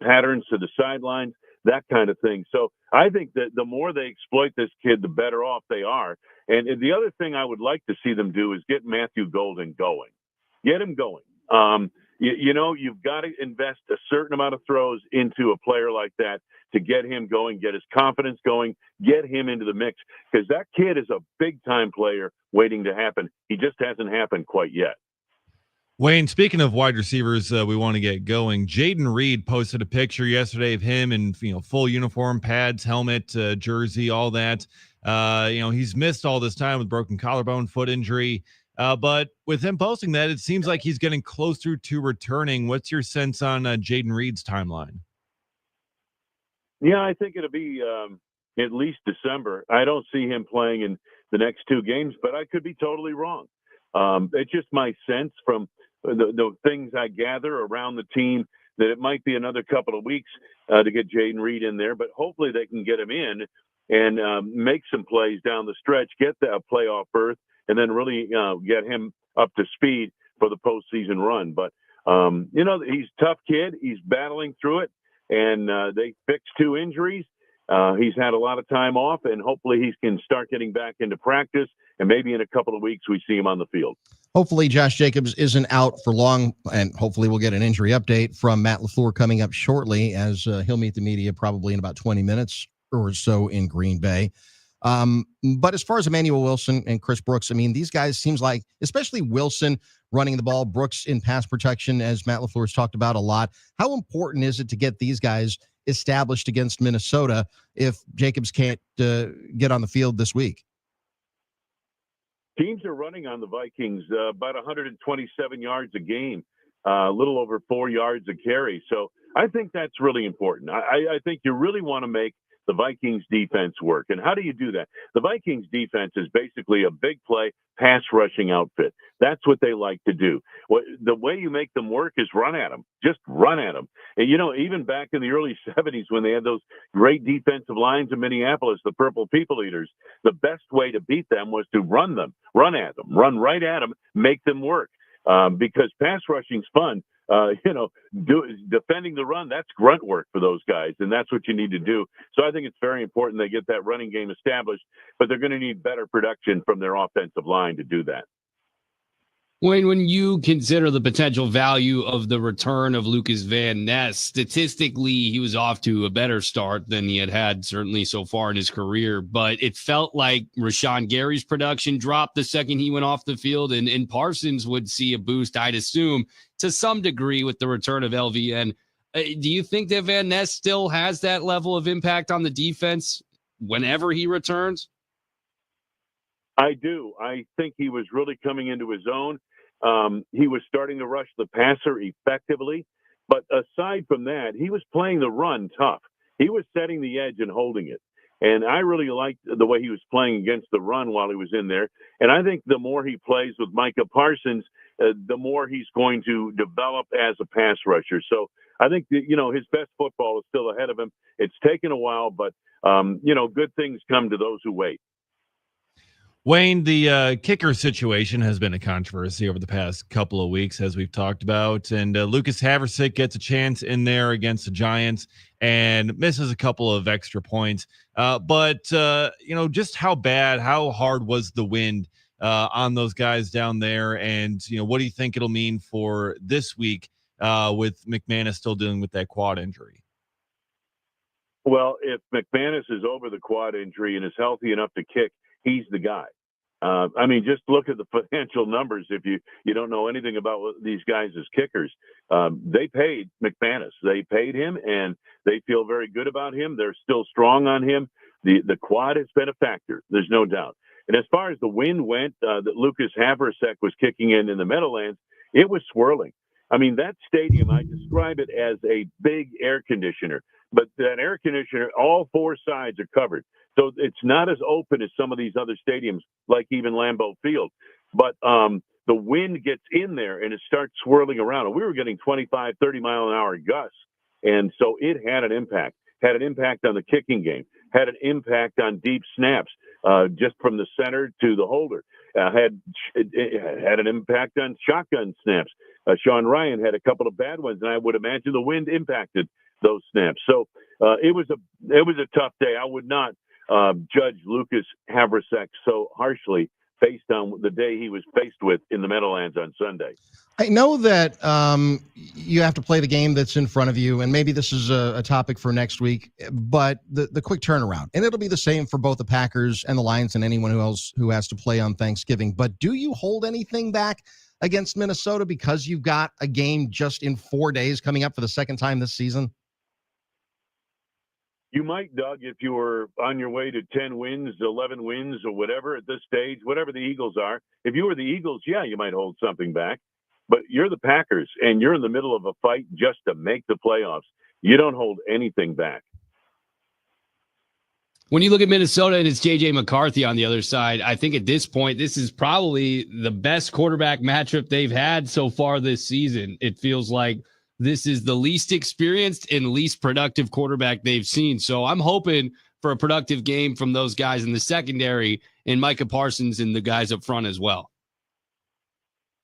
patterns to the sidelines, that kind of thing. So I think that the more they exploit this kid, the better off they are. And the other thing I would like to see them do is get Matthew Golden going. Get him going. you've got to invest a certain amount of throws into a player like that to get him going, get his confidence going, get him into the mix, because that kid is a big-time player waiting to happen. He just hasn't happened quite yet. Wayne, speaking of wide receivers, we want to get going. Jaden Reed posted a picture yesterday of him in full uniform, pads, helmet, jersey, all that. He's missed all this time with broken collarbone, foot injury. But with him posting that, it seems like he's getting closer to returning. What's your sense on Jaden Reed's timeline? Yeah, I think it'll be at least December. I don't see him playing in the next 2 games, but I could be totally wrong. It's just my sense from the things I gather around the team that it might be another couple of weeks to get Jaden Reed in there, but hopefully they can get him in and make some plays down the stretch, get that playoff berth, and then really get him up to speed for the postseason run. But, he's a tough kid. He's battling through it, and they fixed 2 injuries. He's had a lot of time off, and hopefully he can start getting back into practice, and maybe in a couple of weeks we see him on the field. Hopefully Josh Jacobs isn't out for long, and hopefully we'll get an injury update from Matt LaFleur coming up shortly, as he'll meet the media probably in about 20 minutes or so in Green Bay. But as far as Emmanuel Wilson and Chris Brooks, I mean, these guys seems like, especially Wilson running the ball, Brooks in pass protection, as Matt LaFleur's talked about a lot. How important is it to get these guys established against Minnesota if Jacobs can't get on the field this week? Teams are running on the Vikings about 127 yards a game, a little over 4 yards a carry. So I think that's really important. I think you really want to make the Vikings defense work. And how do you do that? The Vikings defense is basically a big play pass rushing outfit. That's what they like to do. The way you make them work is run at them. Just run at them. And, even back in the early 70s when they had those great defensive lines in Minneapolis, the Purple People Eaters, the best way to beat them was to run at them, run right at them, make them work. Because pass rushing's fun. Defending the run, that's grunt work for those guys, and that's what you need to do. So I think it's very important they get that running game established, but they're going to need better production from their offensive line to do that. Wayne, when you consider the potential value of the return of Lucas Van Ness, statistically, he was off to a better start than he had certainly so far in his career. But it felt like Rashawn Gary's production dropped the second he went off the field, and Parsons would see a boost, I'd assume, to some degree with the return of LVN. Do you think that Van Ness still has that level of impact on the defense whenever he returns? I do. I think he was really coming into his own. He was starting to rush the passer effectively. But aside from that, he was playing the run tough. He was setting the edge and holding it. And I really liked the way he was playing against the run while he was in there. And I think the more he plays with Micah Parsons, the more he's going to develop as a pass rusher. So I think that, his best football is still ahead of him. It's taken a while, but, good things come to those who wait. Wayne, the kicker situation has been a controversy over the past couple of weeks, as we've talked about. And Lucas Haversick gets a chance in there against the Giants and misses a couple of extra points. But just how hard was the wind on those guys down there? And, what do you think it'll mean for this week with McManus still dealing with that quad injury? Well, if McManus is over the quad injury and is healthy enough to kick, he's the guy. Just look at the financial numbers. If you don't know anything about these guys as kickers, they paid McManus. They paid him, and they feel very good about him. They're still strong on him. The quad has been a factor. There's no doubt. And as far as the wind went, that Lucas Haversick was kicking in the Meadowlands, it was swirling. That stadium, I describe it as a big air conditioner. But that air conditioner, all 4 sides are covered. So it's not as open as some of these other stadiums, like even Lambeau Field. But the wind gets in there and it starts swirling around. And we were getting 25, 30-mile-an-hour gusts. And so it had an impact. Had an impact on the kicking game. Had an impact on deep snaps, just from the center to the holder. Had an impact on shotgun snaps. Sean Ryan had a couple of bad ones, and I would imagine the wind impacted those snaps. So it was a tough day. I would not judge Lucas Haversick so harshly based on the day he was faced with in the Meadowlands on Sunday. I know that you have to play the game that's in front of you, and maybe this is a topic for next week, but the quick turnaround, and it'll be the same for both the Packers and the Lions and anyone else who has to play on Thanksgiving. But do you hold anything back against Minnesota because you've got a game just in 4 days coming up for the second time this season? You might, Doug, if you were on your way to 10 wins, 11 wins, or whatever at this stage, whatever the Eagles are. If you were the Eagles, yeah, you might hold something back. But you're the Packers, and you're in the middle of a fight just to make the playoffs. You don't hold anything back. When you look at Minnesota and it's J.J. McCarthy on the other side, I think at this point, this is probably the best quarterback matchup they've had so far this season. It feels like this is the least experienced and least productive quarterback they've seen. So I'm hoping for a productive game from those guys in the secondary and Micah Parsons and the guys up front as well.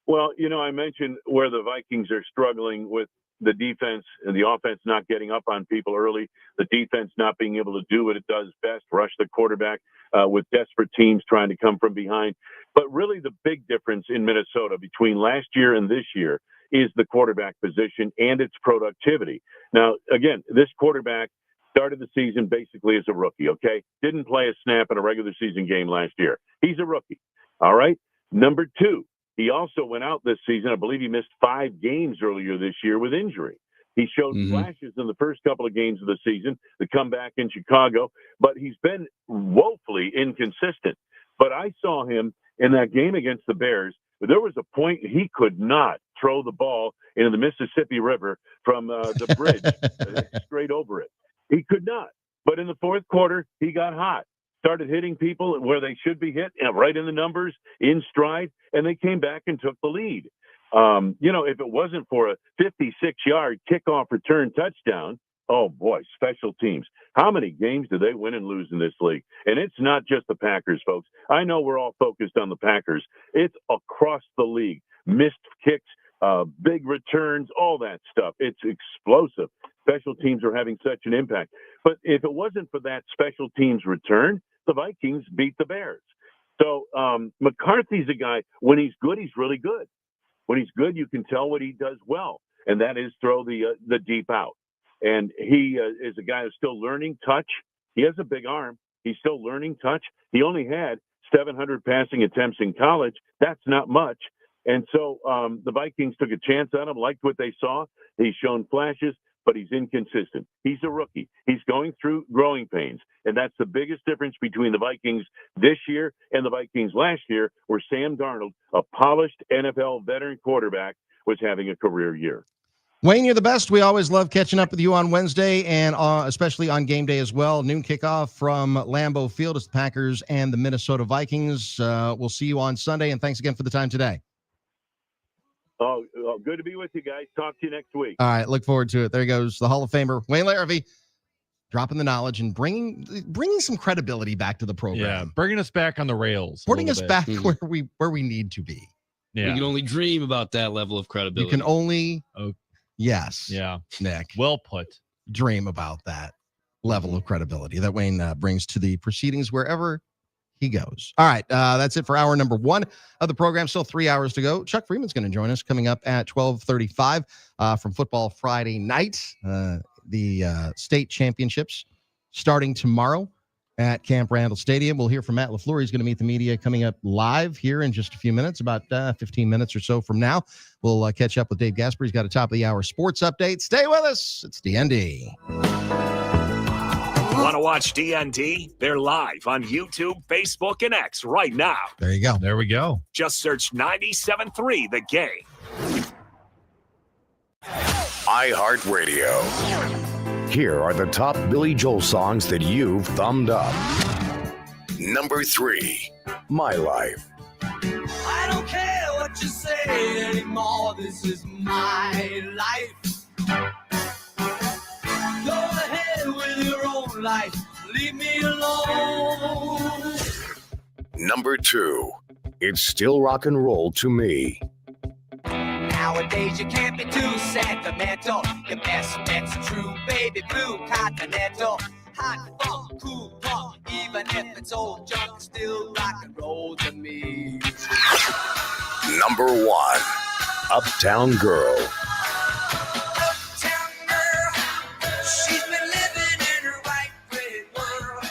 Well, I mentioned where the Vikings are struggling with the defense and the offense not getting up on people early, the defense not being able to do what it does best, rush the quarterback with desperate teams trying to come from behind. But really the big difference in Minnesota between last year and this year is the quarterback position and its productivity. Now, again, this quarterback started the season basically as a rookie, okay? Didn't play a snap in a regular season game last year. He's a rookie, all right? Number two, he also went out this season. I believe he missed 5 games earlier this year with injury. He showed flashes in the first couple of games of the season, the comeback in Chicago, but he's been woefully inconsistent. But I saw him in that game against the Bears. There was a point he could not throw the ball into the Mississippi River from the bridge straight over it. He could not. But in the fourth quarter, he got hot, started hitting people where they should be hit, right in the numbers, in stride, and they came back and took the lead. If it wasn't for a 56-yard kickoff return touchdown, oh, boy, special teams. How many games do they win and lose in this league? And it's not just the Packers, folks. I know we're all focused on the Packers. It's across the league. Missed kicks, big returns, all that stuff. It's explosive. Special teams are having such an impact. But if it wasn't for that special teams return, the Vikings beat the Bears. So McCarthy's a guy, when he's good, he's really good. When he's good, you can tell what he does well, and that is throw the deep out. And he is a guy who's still learning touch. He has a big arm. He's still learning touch. He only had 700 passing attempts in college. That's not much. And so the Vikings took a chance on him, liked what they saw. He's shown flashes, but he's inconsistent. He's a rookie. He's going through growing pains. And that's the biggest difference between the Vikings this year and the Vikings last year, where Sam Darnold, a polished NFL veteran quarterback, was having a career year. Wayne, you're the best. We always love catching up with you on Wednesday and especially on game day as well. Noon kickoff from Lambeau Field. It's the Packers and the Minnesota Vikings. We'll see you on Sunday, and thanks again for the time today. Oh, good to be with you guys. Talk to you next week. All right, look forward to it. There goes the Hall of Famer, Wayne Larrivee, dropping the knowledge and bringing some credibility back to the program. Yeah, bringing us back on the rails. Putting us back where we need to be. Yeah. You can only dream about that level of credibility. You can only... Yes. Yeah. Nick. Well put. Dream about that level of credibility that Wayne brings to the proceedings wherever he goes. All right. That's it for hour number 1 of the program. Still 3 hours to go. Chuck Freeman's going to join us coming up at 12:35 from Football Friday night. The state championships starting tomorrow at Camp Randall Stadium. We'll hear from Matt LaFleur. He's going to meet the media coming up live here in just a few minutes, about 15 minutes or so from now. We'll catch up with Dave Gasper. He's got a top of the hour sports update. Stay with us. It's D.N.D. Want to watch D.N.D? They're live on YouTube, Facebook, and X right now. There you go. There we go. Just search 97.3 The Game. iHeartRadio. Here are the top Billy Joel songs that you've thumbed up. Number 3, My Life. I don't care what you say anymore. This is my life. Go ahead with your own life. Leave me alone. Number 2, It's Still Rock and Roll to Me. Nowadays you can't be too sentimental. Your best bet's true, baby blue continental. Hot funk, cool punk, even if it's old junk, still rock and roll to me. number 1. Uptown Girl. She's been living in her white bread world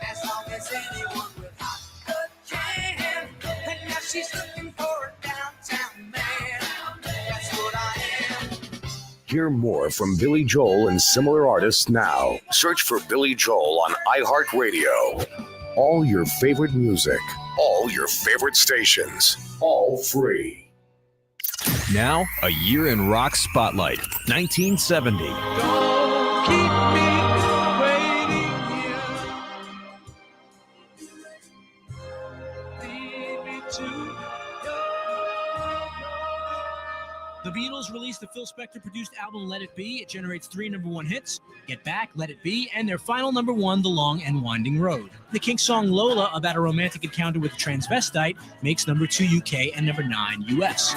as long as anyone with hot blood can. And now she's looking for a downtown man. That's what I am. Hear more from Billy Joel and similar artists now. Search for Billy Joel on iHeartRadio. All your favorite music, all your favorite stations, all free. Now, a year in rock spotlight, 1970. Don't keep me waiting here. Lead me to The Beatles released the Phil Spector-produced album Let It Be. It generates 3 number 1 hits, Get Back, Let It Be, and their final number 1, The Long and Winding Road. The Kinks song Lola, about a romantic encounter with a transvestite, makes number 2 UK and number 9 US.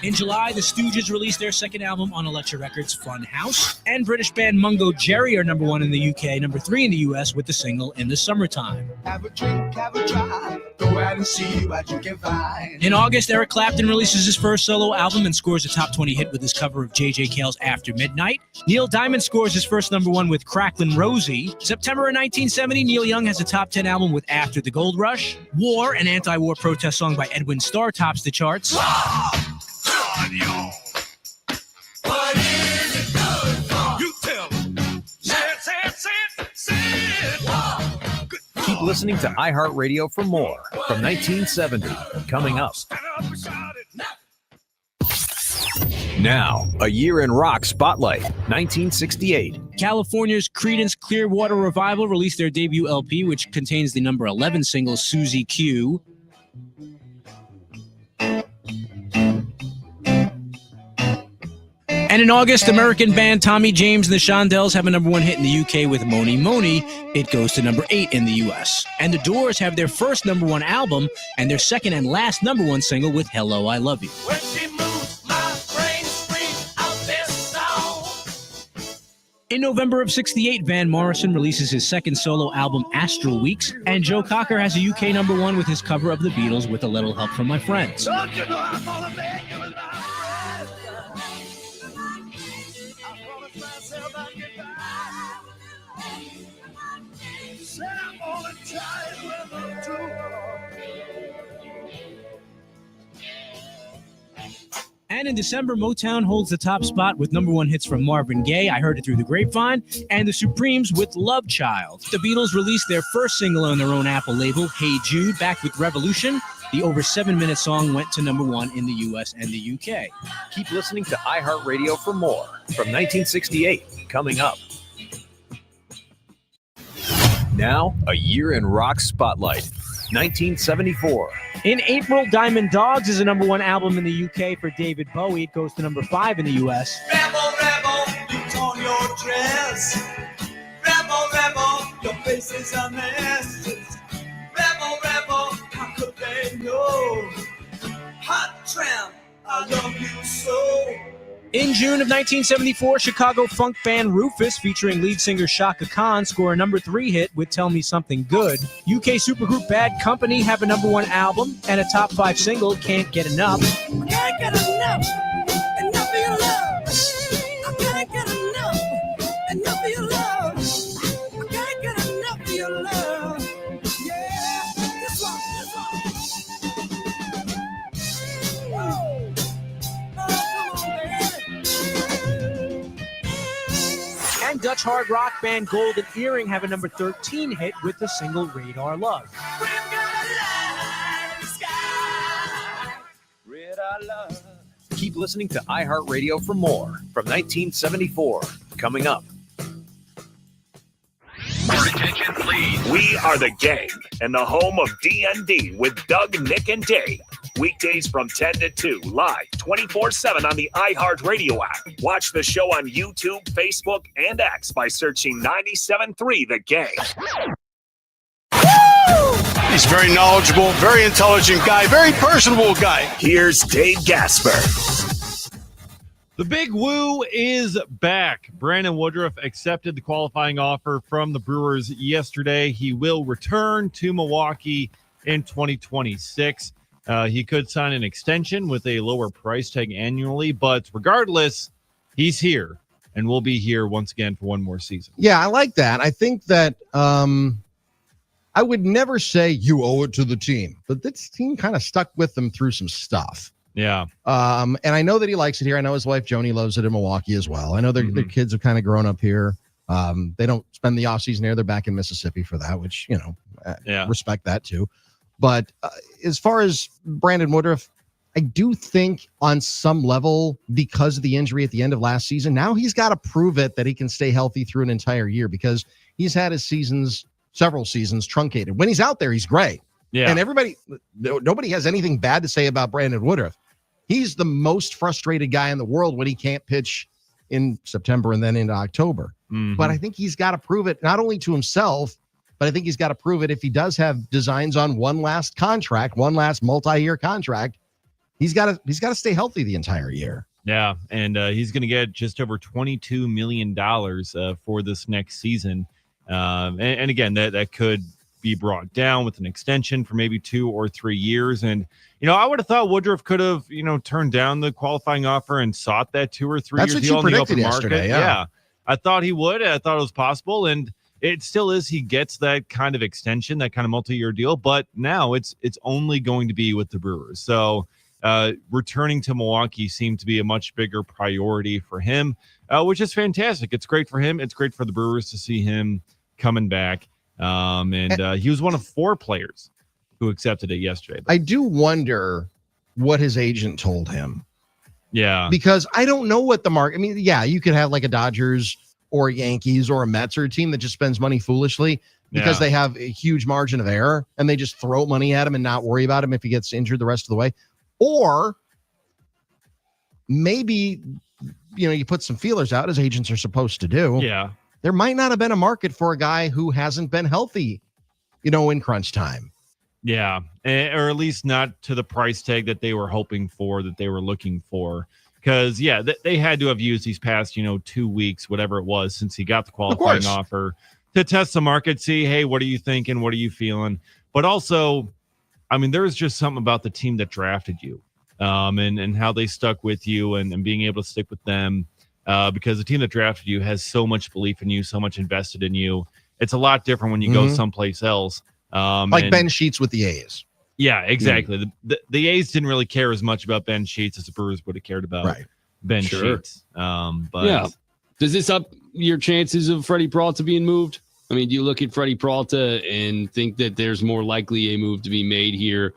In July, the Stooges released their second album on Elektra Records, Fun House. And British band Mungo Jerry are number 1 in the UK, number 3 in the US with the single In the Summertime. Have a drink, have a drive, go out and see what you can find. In August, Eric Clapton releases his first solo album and scores a top 20 hit with his cover of J.J. Cale's After Midnight. Neil Diamond scores his first number 1 with Cracklin' Rosie. September of 1970, Neil Young has a top 10 album with After the Gold Rush. War, an anti-war protest song by Edwin Starr, tops the charts. What is it good for? You tell me. Say it. Keep listening to iHeartRadio for more from 1970. Coming up. Now, a year in rock spotlight, 1968. California's Creedence Clearwater Revival released their debut LP, which contains the number 11 single Susie Q. And in August, American band Tommy James and the Shondells have a number 1 hit in the UK with Moni Moni. It goes to number 8 in the US. And the Doors have their first number 1 album and their second and last number 1 single with Hello, I Love You. When she moves, my brain screams out this song. In November of 68, Van Morrison releases his second solo album, Astral Weeks, and Joe Cocker has a UK number 1 with his cover of the Beatles with A Little Help from My Friends. Don't you know I'm gonna make you laugh? And in December, Motown holds the top spot with number 1 hits from Marvin Gaye, I Heard It Through the Grapevine, and the Supremes with Love Child. The Beatles released their first single on their own Apple label, Hey Jude, backed with Revolution. The over 7-minute song went to number 1 in the US and the UK. Keep listening to iHeartRadio for more from 1968. Coming up. Now, a year in rock spotlight, 1974. In April, Diamond Dogs is a number 1 album in the UK for David Bowie. It goes to number 5 in the US. Rebel, rebel, you torn your dress. Rebel, rebel, your face is a mess. Rebel, rebel, how could they know? Hot tramp, I love you so. In June of 1974, Chicago funk band Rufus, featuring lead singer Shaka Khan, score a number 3 hit with Tell Me Something Good. UK supergroup Bad Company have a number 1 album and a top 5 single, Can't Get Enough. I can't get enough of your love. I can't get enough of your love. I can't get enough of your love. Yeah, this one. Woo. And Dutch hard rock band Golden Earring have a number 13 hit with the single Radar Love. Keep listening to iHeartRadio for more from 1974. Coming up. Your attention, please. We are the gang and the home of D.N.D. with Doug, Nick, and Dave. Weekdays from 10 to 2, live 24/7 on the iHeartRadio app. Watch the show on YouTube, Facebook, and X by searching 97.3 The Gang. He's very knowledgeable, very intelligent guy, very personable guy. Here's Dave Gasper. The big woo is back. Brandon Woodruff accepted the qualifying offer from the Brewers yesterday. He will return to Milwaukee in 2026. He could sign an extension with a lower price tag annually, but regardless, he's here and will be here once again for one more season. Yeah, I like that. I think that I would never say you owe it to the team, but this team kind of stuck with them through some stuff. Yeah. And I know that he likes it here. I know his wife, Joni, loves it in Milwaukee as well. I know their kids have kind of grown up here. They don't spend the offseason there. They're back in Mississippi for that, which, respect that too. But as far as Brandon Woodruff, I do think on some level, because of the injury at the end of last season, now he's got to prove it that he can stay healthy through an entire year, because he's had his several seasons truncated. When he's out there, he's great. Yeah. And nobody has anything bad to say about Brandon Woodruff. He's the most frustrated guy in the world when he can't pitch in September and then into October. Mm-hmm. But I think he's got to prove it not only to himself, but I think he's got to prove it if he does have designs on one last multi-year contract. He's got to stay healthy the entire year. Yeah, and he's going to get just over $22 million for this next season. And again, that could be brought down with an extension for maybe 2 or 3 years. And, I would have thought Woodruff could have, turned down the qualifying offer and sought that 2 or 3 year deal in the open market. Yeah, I thought he would. I thought it was possible. And it still is. He gets that kind of extension, that kind of multi-year deal. But now it's only going to be with the Brewers. So returning to Milwaukee seemed to be a much bigger priority for him, which is fantastic. It's great for him. It's great for the Brewers to see him coming back. And he was one of 4 players who accepted it yesterday. I do wonder what his agent told him. Yeah. Because I don't know what the market, I mean, yeah, you could have like a Dodgers or a Yankees or a Mets or a team that just spends money foolishly because they have a huge margin of error and they just throw money at him and not worry about him if he gets injured the rest of the way. Or maybe, you put some feelers out as agents are supposed to do. Yeah. There might not have been a market for a guy who hasn't been healthy, in crunch time. Yeah. Or at least not to the price tag that they were hoping for, that they were looking for. Because, they had to have used these past, 2 weeks, whatever it was, since he got the qualifying offer to test the market, see, hey, what are you thinking? What are you feeling? But also, I mean, there was just something about the team that drafted you and how they stuck with you and being able to stick with them. Because the team that drafted you has so much belief in you, so much invested in you. It's a lot different when you go someplace else. Like Ben Sheets with the A's. Yeah, exactly. The A's didn't really care as much about Ben Sheets as the Brewers would have cared about Ben Sheets. But does this up your chances of Freddie Peralta being moved? I mean, do you look at Freddie Peralta and think that there's more likely a move to be made here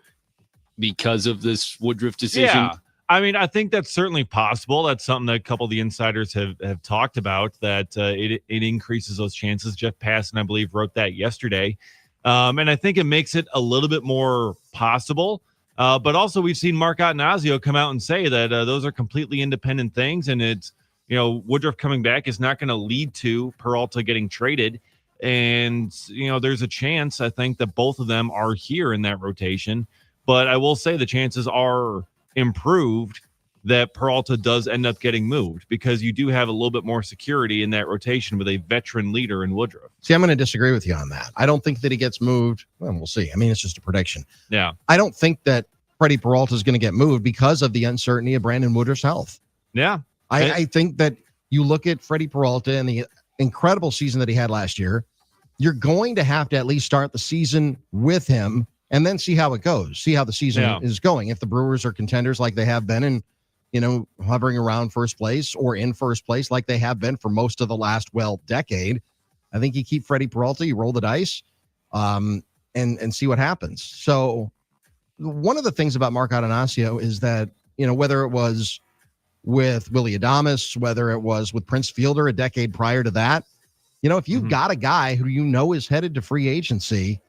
because of this Woodruff decision? Yeah. I mean, I think that's certainly possible. That's something that a couple of the insiders have talked about, that it increases those chances. Jeff Passan, I believe, wrote that yesterday. And I think it makes it a little bit more possible. But also we've seen Mark Attanasio come out and say that those are completely independent things. And it's, Woodruff coming back is not going to lead to Peralta getting traded. And, there's a chance, I think, that both of them are here in that rotation. But I will say the chances are improved that Peralta does end up getting moved, because you do have a little bit more security in that rotation with a veteran leader in Woodruff. See, I'm going to disagree with you on that. I don't think that he gets moved. Well, we'll see. I mean, it's just a prediction. Yeah. I don't think that Freddie Peralta is going to get moved because of the uncertainty of Brandon Woodruff's health. Yeah. I think that you look at Freddie Peralta and the incredible season that he had last year, you're going to have to at least start the season with him and then see how it goes, see how the season is going. If the Brewers are contenders like they have been and, hovering around first place or in first place like they have been for most of the last, decade, I think you keep Freddie Peralta, you roll the dice and see what happens. So one of the things about Mark Attanasio is that, whether it was with Willie Adames, whether it was with Prince Fielder a decade prior to that, if you've got a guy who is headed to free agency,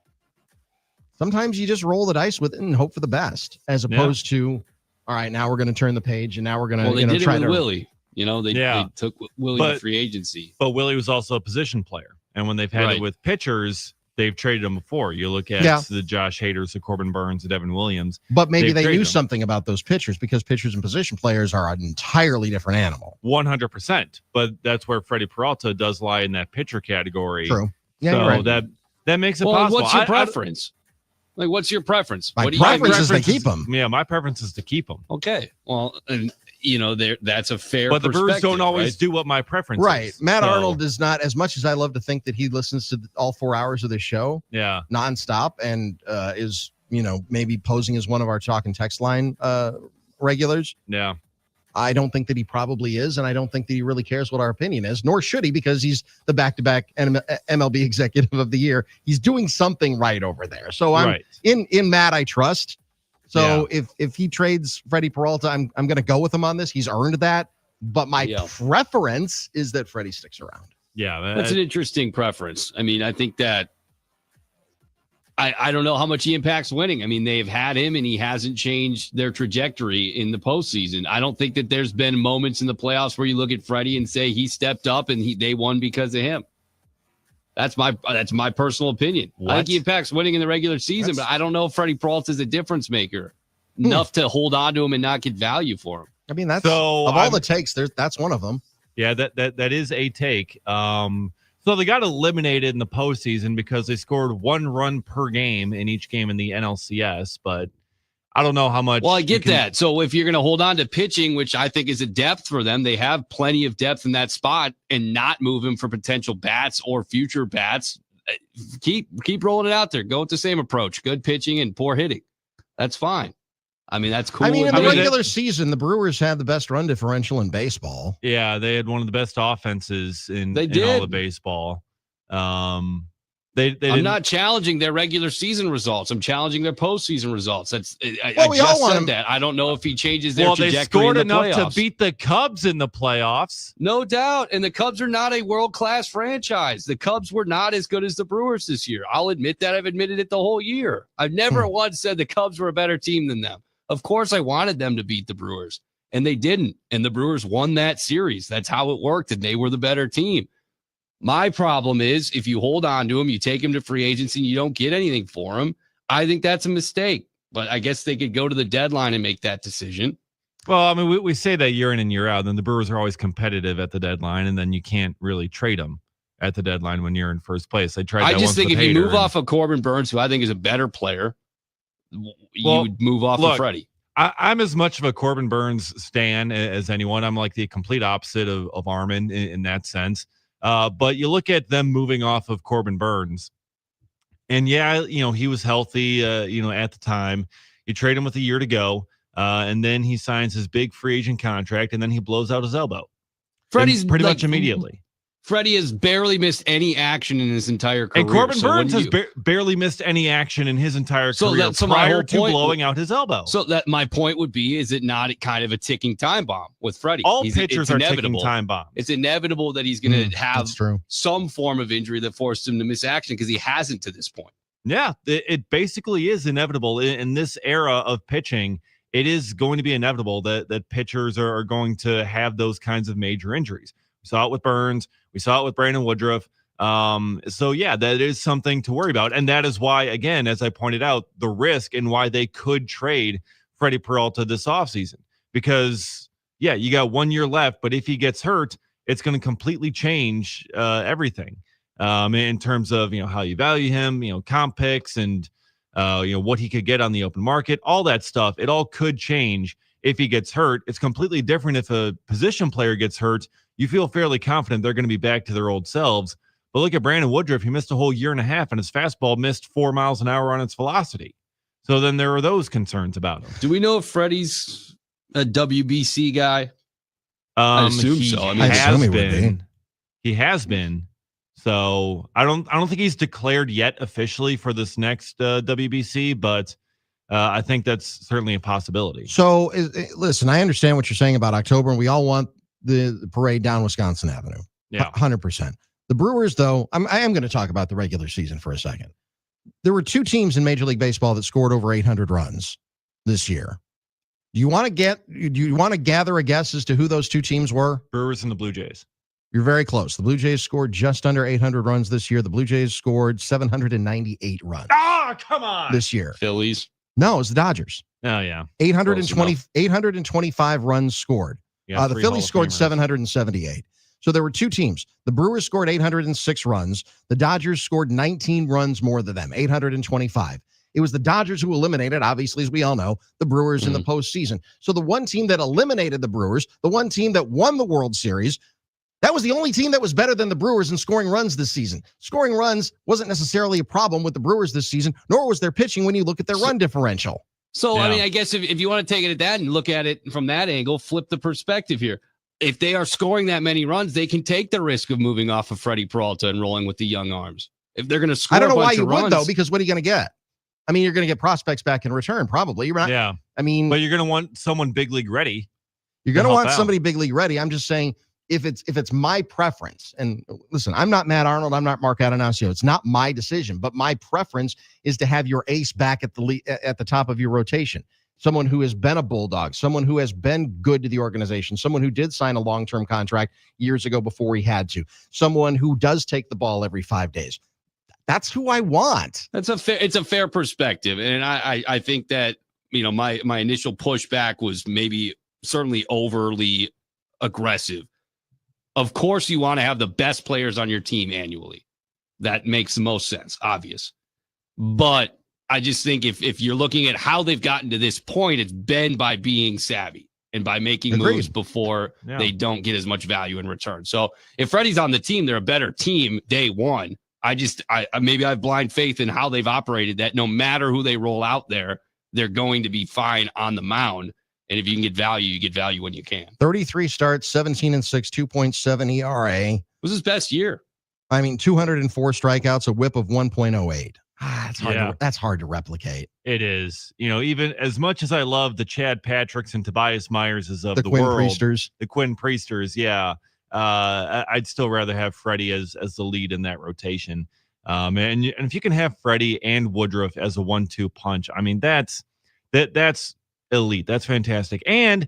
sometimes you just roll the dice with it and hope for the best, as opposed to, all right, now we're going to turn the page and now we're going to, they did try it with to Willie. They took Willie to free agency. But Willie was also a position player. And when they've had it with pitchers, they've traded him before. You look at the Josh Haders, the Corbin Burns, the Devin Williams. But maybe they knew them. something about those pitchers, because pitchers and position players are an entirely different animal. 100%. But that's where Freddie Peralta does lie in that pitcher category. True. Yeah, so you're right. that makes it Well, possible. what's your preference? Like, what's your preference? My What do you preference is to keep him. Yeah, my preference is to keep him. Okay. Well, and that's a fair But the Brewers don't always right? do what my preference Right. is. Matt So, Arnold does not, as much as I love to think that he listens to all 4 hours of the show Yeah. nonstop and is, maybe posing as one of our talk and text line regulars. Yeah. I don't think that he probably is, and I don't think that he really cares what our opinion is, nor should he, because he's the back-to-back MLB Executive of the Year. He's doing something right over there. So I'm in Matt, I trust. So if he trades Freddie Peralta, I'm going to go with him on this. He's earned that. But my preference is that Freddie sticks around. Yeah, that's an interesting preference. I mean, I think that I don't know how much he impacts winning. I mean, they've had him and he hasn't changed their trajectory in the postseason. I don't think that there's been moments in the playoffs where you look at Freddie and say he stepped up and they won because of him. That's my personal opinion. I think he impacts winning in the regular season, but I don't know if Freddie Peralta is a difference maker enough to hold on to him and not get value for him. I mean, that's of all the takes, that's one of them. Yeah, that is a take. So they got eliminated in the postseason because they scored 1 run per game in each game in the NLCS, but I don't know how much. Well, I get that. So if you're going to hold on to pitching, which I think is a depth for them, they have plenty of depth in that spot, and not move him for potential bats or future bats. Keep rolling it out there. Go with the same approach. Good pitching and poor hitting. That's fine. I mean, that's cool. I mean, in the regular season, the Brewers had the best run differential in baseball. Yeah, they had one of the best offenses in all of baseball. I'm not challenging their regular season results. I'm challenging their postseason results. I we just all want said them. that. I don't know if he changes their Well, they trajectory scored in the enough playoffs. to beat the Cubs in the playoffs. No doubt. And the Cubs are not a world-class franchise. The Cubs were not as good as the Brewers this year. I'll admit that. I've admitted it the whole year. I've never once said the Cubs were a better team than them. Of course, I wanted them to beat the Brewers, and they didn't. And the Brewers won that series. That's how it worked, and they were the better team. My problem is if you hold on to him, you take him to free agency, and you don't get anything for him, I think that's a mistake. But I guess they could go to the deadline and make that decision. Well, I mean, we say that year in and year out, and the Brewers are always competitive at the deadline, and then you can't really trade them at the deadline when you're in first place. I just think if you move off of Corbin Burns, who I think is a better player, you would move off of Freddie. I'm as much of a Corbin Burns stan as anyone. I'm like the complete opposite of Armin in that sense. But you look at them moving off of Corbin Burns, and he was healthy, at the time. You trade him with a year to go, and then he signs his big free agent contract, and then he blows out his elbow. Freddie's pretty much immediately. Freddie has barely missed any action in his entire career. And Corbin Burns has barely missed any action in his entire career prior to blowing out his elbow. So that my point would be, is it not kind of a ticking time bomb with Freddie? All pitchers are ticking time bombs. It's inevitable that he's going to have some form of injury that forced him to miss action because he hasn't to this point. Yeah, it basically is inevitable in this era of pitching. It is going to be inevitable that pitchers are going to have those kinds of major injuries. We saw it with Burns. We saw it with Brandon Woodruff. So, yeah, that is something to worry about. And that is why, again, as I pointed out, the risk and why they could trade Freddie Peralta this offseason. Because, yeah, you got 1 year left, but if he gets hurt, it's going to completely change everything in terms of, how you value him, comp picks and, what he could get on the open market, all that stuff. It all could change if he gets hurt. It's completely different if a position player gets hurt. You feel fairly confident they're going to be back to their old selves. But look at Brandon Woodruff. He missed a whole year and a half, and his fastball missed 4 miles an hour on its velocity. So then there are those concerns about him. Do we know if Freddie's a WBC guy? I assume so. I mean, He has been. So I don't think he's declared yet officially for this next WBC, but I think that's certainly a possibility. So listen, I understand what you're saying about October, and we all want the parade down Wisconsin Avenue. Yeah, 100%. The Brewers, though, I am going to talk about the regular season for a second. There were 2 teams in Major League Baseball that scored over 800 runs this year. Do you want to gather a guess as to who those 2 teams were? Brewers and the Blue Jays. You're very close. The Blue Jays scored just under 800 runs this year. The Blue Jays scored 798 runs. Come on. This year. Phillies. No, it's the Dodgers. Oh, yeah. 825 runs scored. Yeah, The 3 Phillies Hall of scored Famers. 778. So there were two teams. The Brewers scored 806 runs. The Dodgers scored 19 runs more than them, 825. It was the Dodgers who eliminated, obviously, as we all know, the Brewers in the postseason. So the one team that eliminated the Brewers, the one team that won the World Series, that was the only team that was better than the Brewers in scoring runs this season. Scoring runs wasn't necessarily a problem with the Brewers this season, nor was their pitching when you look at their run differential. So, I mean, I guess if you want to take it at that and look at it from that angle, flip the perspective here. If they are scoring that many runs, they can take the risk of moving off of Freddie Peralta and rolling with the young arms. If they're going to score, I don't know a why bunch you of would, runs, though, because what are you going to get? I mean, you're going to get prospects back in return, probably. You're not, Yeah. I mean, but you're going to want someone big league ready. You're going to want somebody big league ready. I'm just saying, if it's my preference, and listen, I'm not Matt Arnold, I'm not Mark Atanasio. It's not my decision, but my preference is to have your ace back at the top of your rotation. Someone who has been a Bulldog, someone who has been good to the organization, someone who did sign a long-term contract years ago before he had to, someone who does take the ball every 5 days. That's who I want. it's a fair perspective, and I think that my initial pushback was maybe certainly overly aggressive. Of course, you want to have the best players on your team annually. That makes the most sense, obvious. But I just think if you're looking at how they've gotten to this point, it's been by being savvy and by making moves before they don't get as much value in return. So if Freddie's on the team, they're a better team day one. Maybe I have blind faith in how they've operated that no matter who they roll out there, they're going to be fine on the mound. And if you can get value, you get value when you can. 33 starts, 17-6, 2.7 ERA. It was his best year. I mean, 204 strikeouts, a whip of 1.08. That's hard to replicate. It is. Even as much as I love the Chad Patricks and Tobias Myerses of the Quinn world, Priesters. the Quinn Priesters, I'd still rather have Freddie as the lead in that rotation. And if you can have Freddie and Woodruff as a 1-2 punch, I mean, that's elite. That's fantastic. And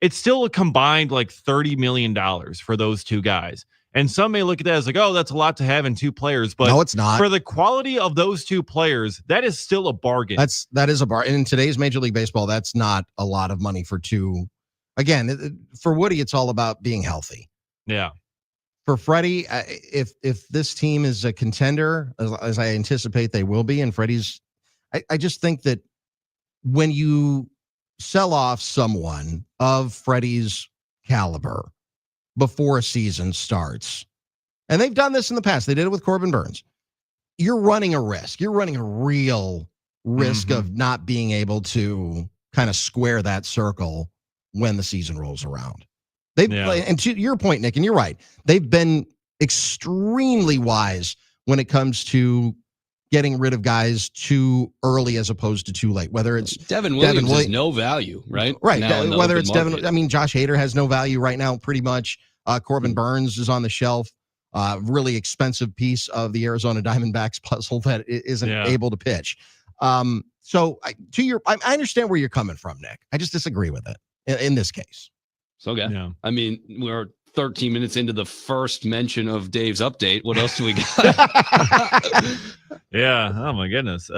it's still a combined like $30 million for those two guys. And some may look at that as like, oh, that's a lot to have in two players. But no, it's not. For the quality of those two players, that is still a bargain. That is a bargain. And in today's Major League Baseball, that's not a lot of money for two. Again, for Woody, it's all about being healthy. Yeah. For Freddie, if this team is a contender, as I anticipate they will be, and Freddie's, I just think that when you sell off someone of Freddie's caliber before a season starts, and they've done this in the past, they did it with Corbin Burns, you're running a risk. You're running a real risk of not being able to kind of square that circle when the season rolls around. And to your point, Nick, and you're right, they've been extremely wise when it comes to getting rid of guys too early as opposed to too late. Whether it's Devin Williams has no value, right? Right. Now Whether it's market. Devin, I mean, Josh Hader has no value right now, pretty much. Corbin Burns is on the shelf. Really expensive piece of the Arizona Diamondbacks puzzle that isn't able to pitch. So I understand where you're coming from, Nick. I just disagree with it in this case. Okay. Yeah. I mean, we're 13 minutes into the first mention of Dave's update. What else do we got? Yeah. Oh, my goodness.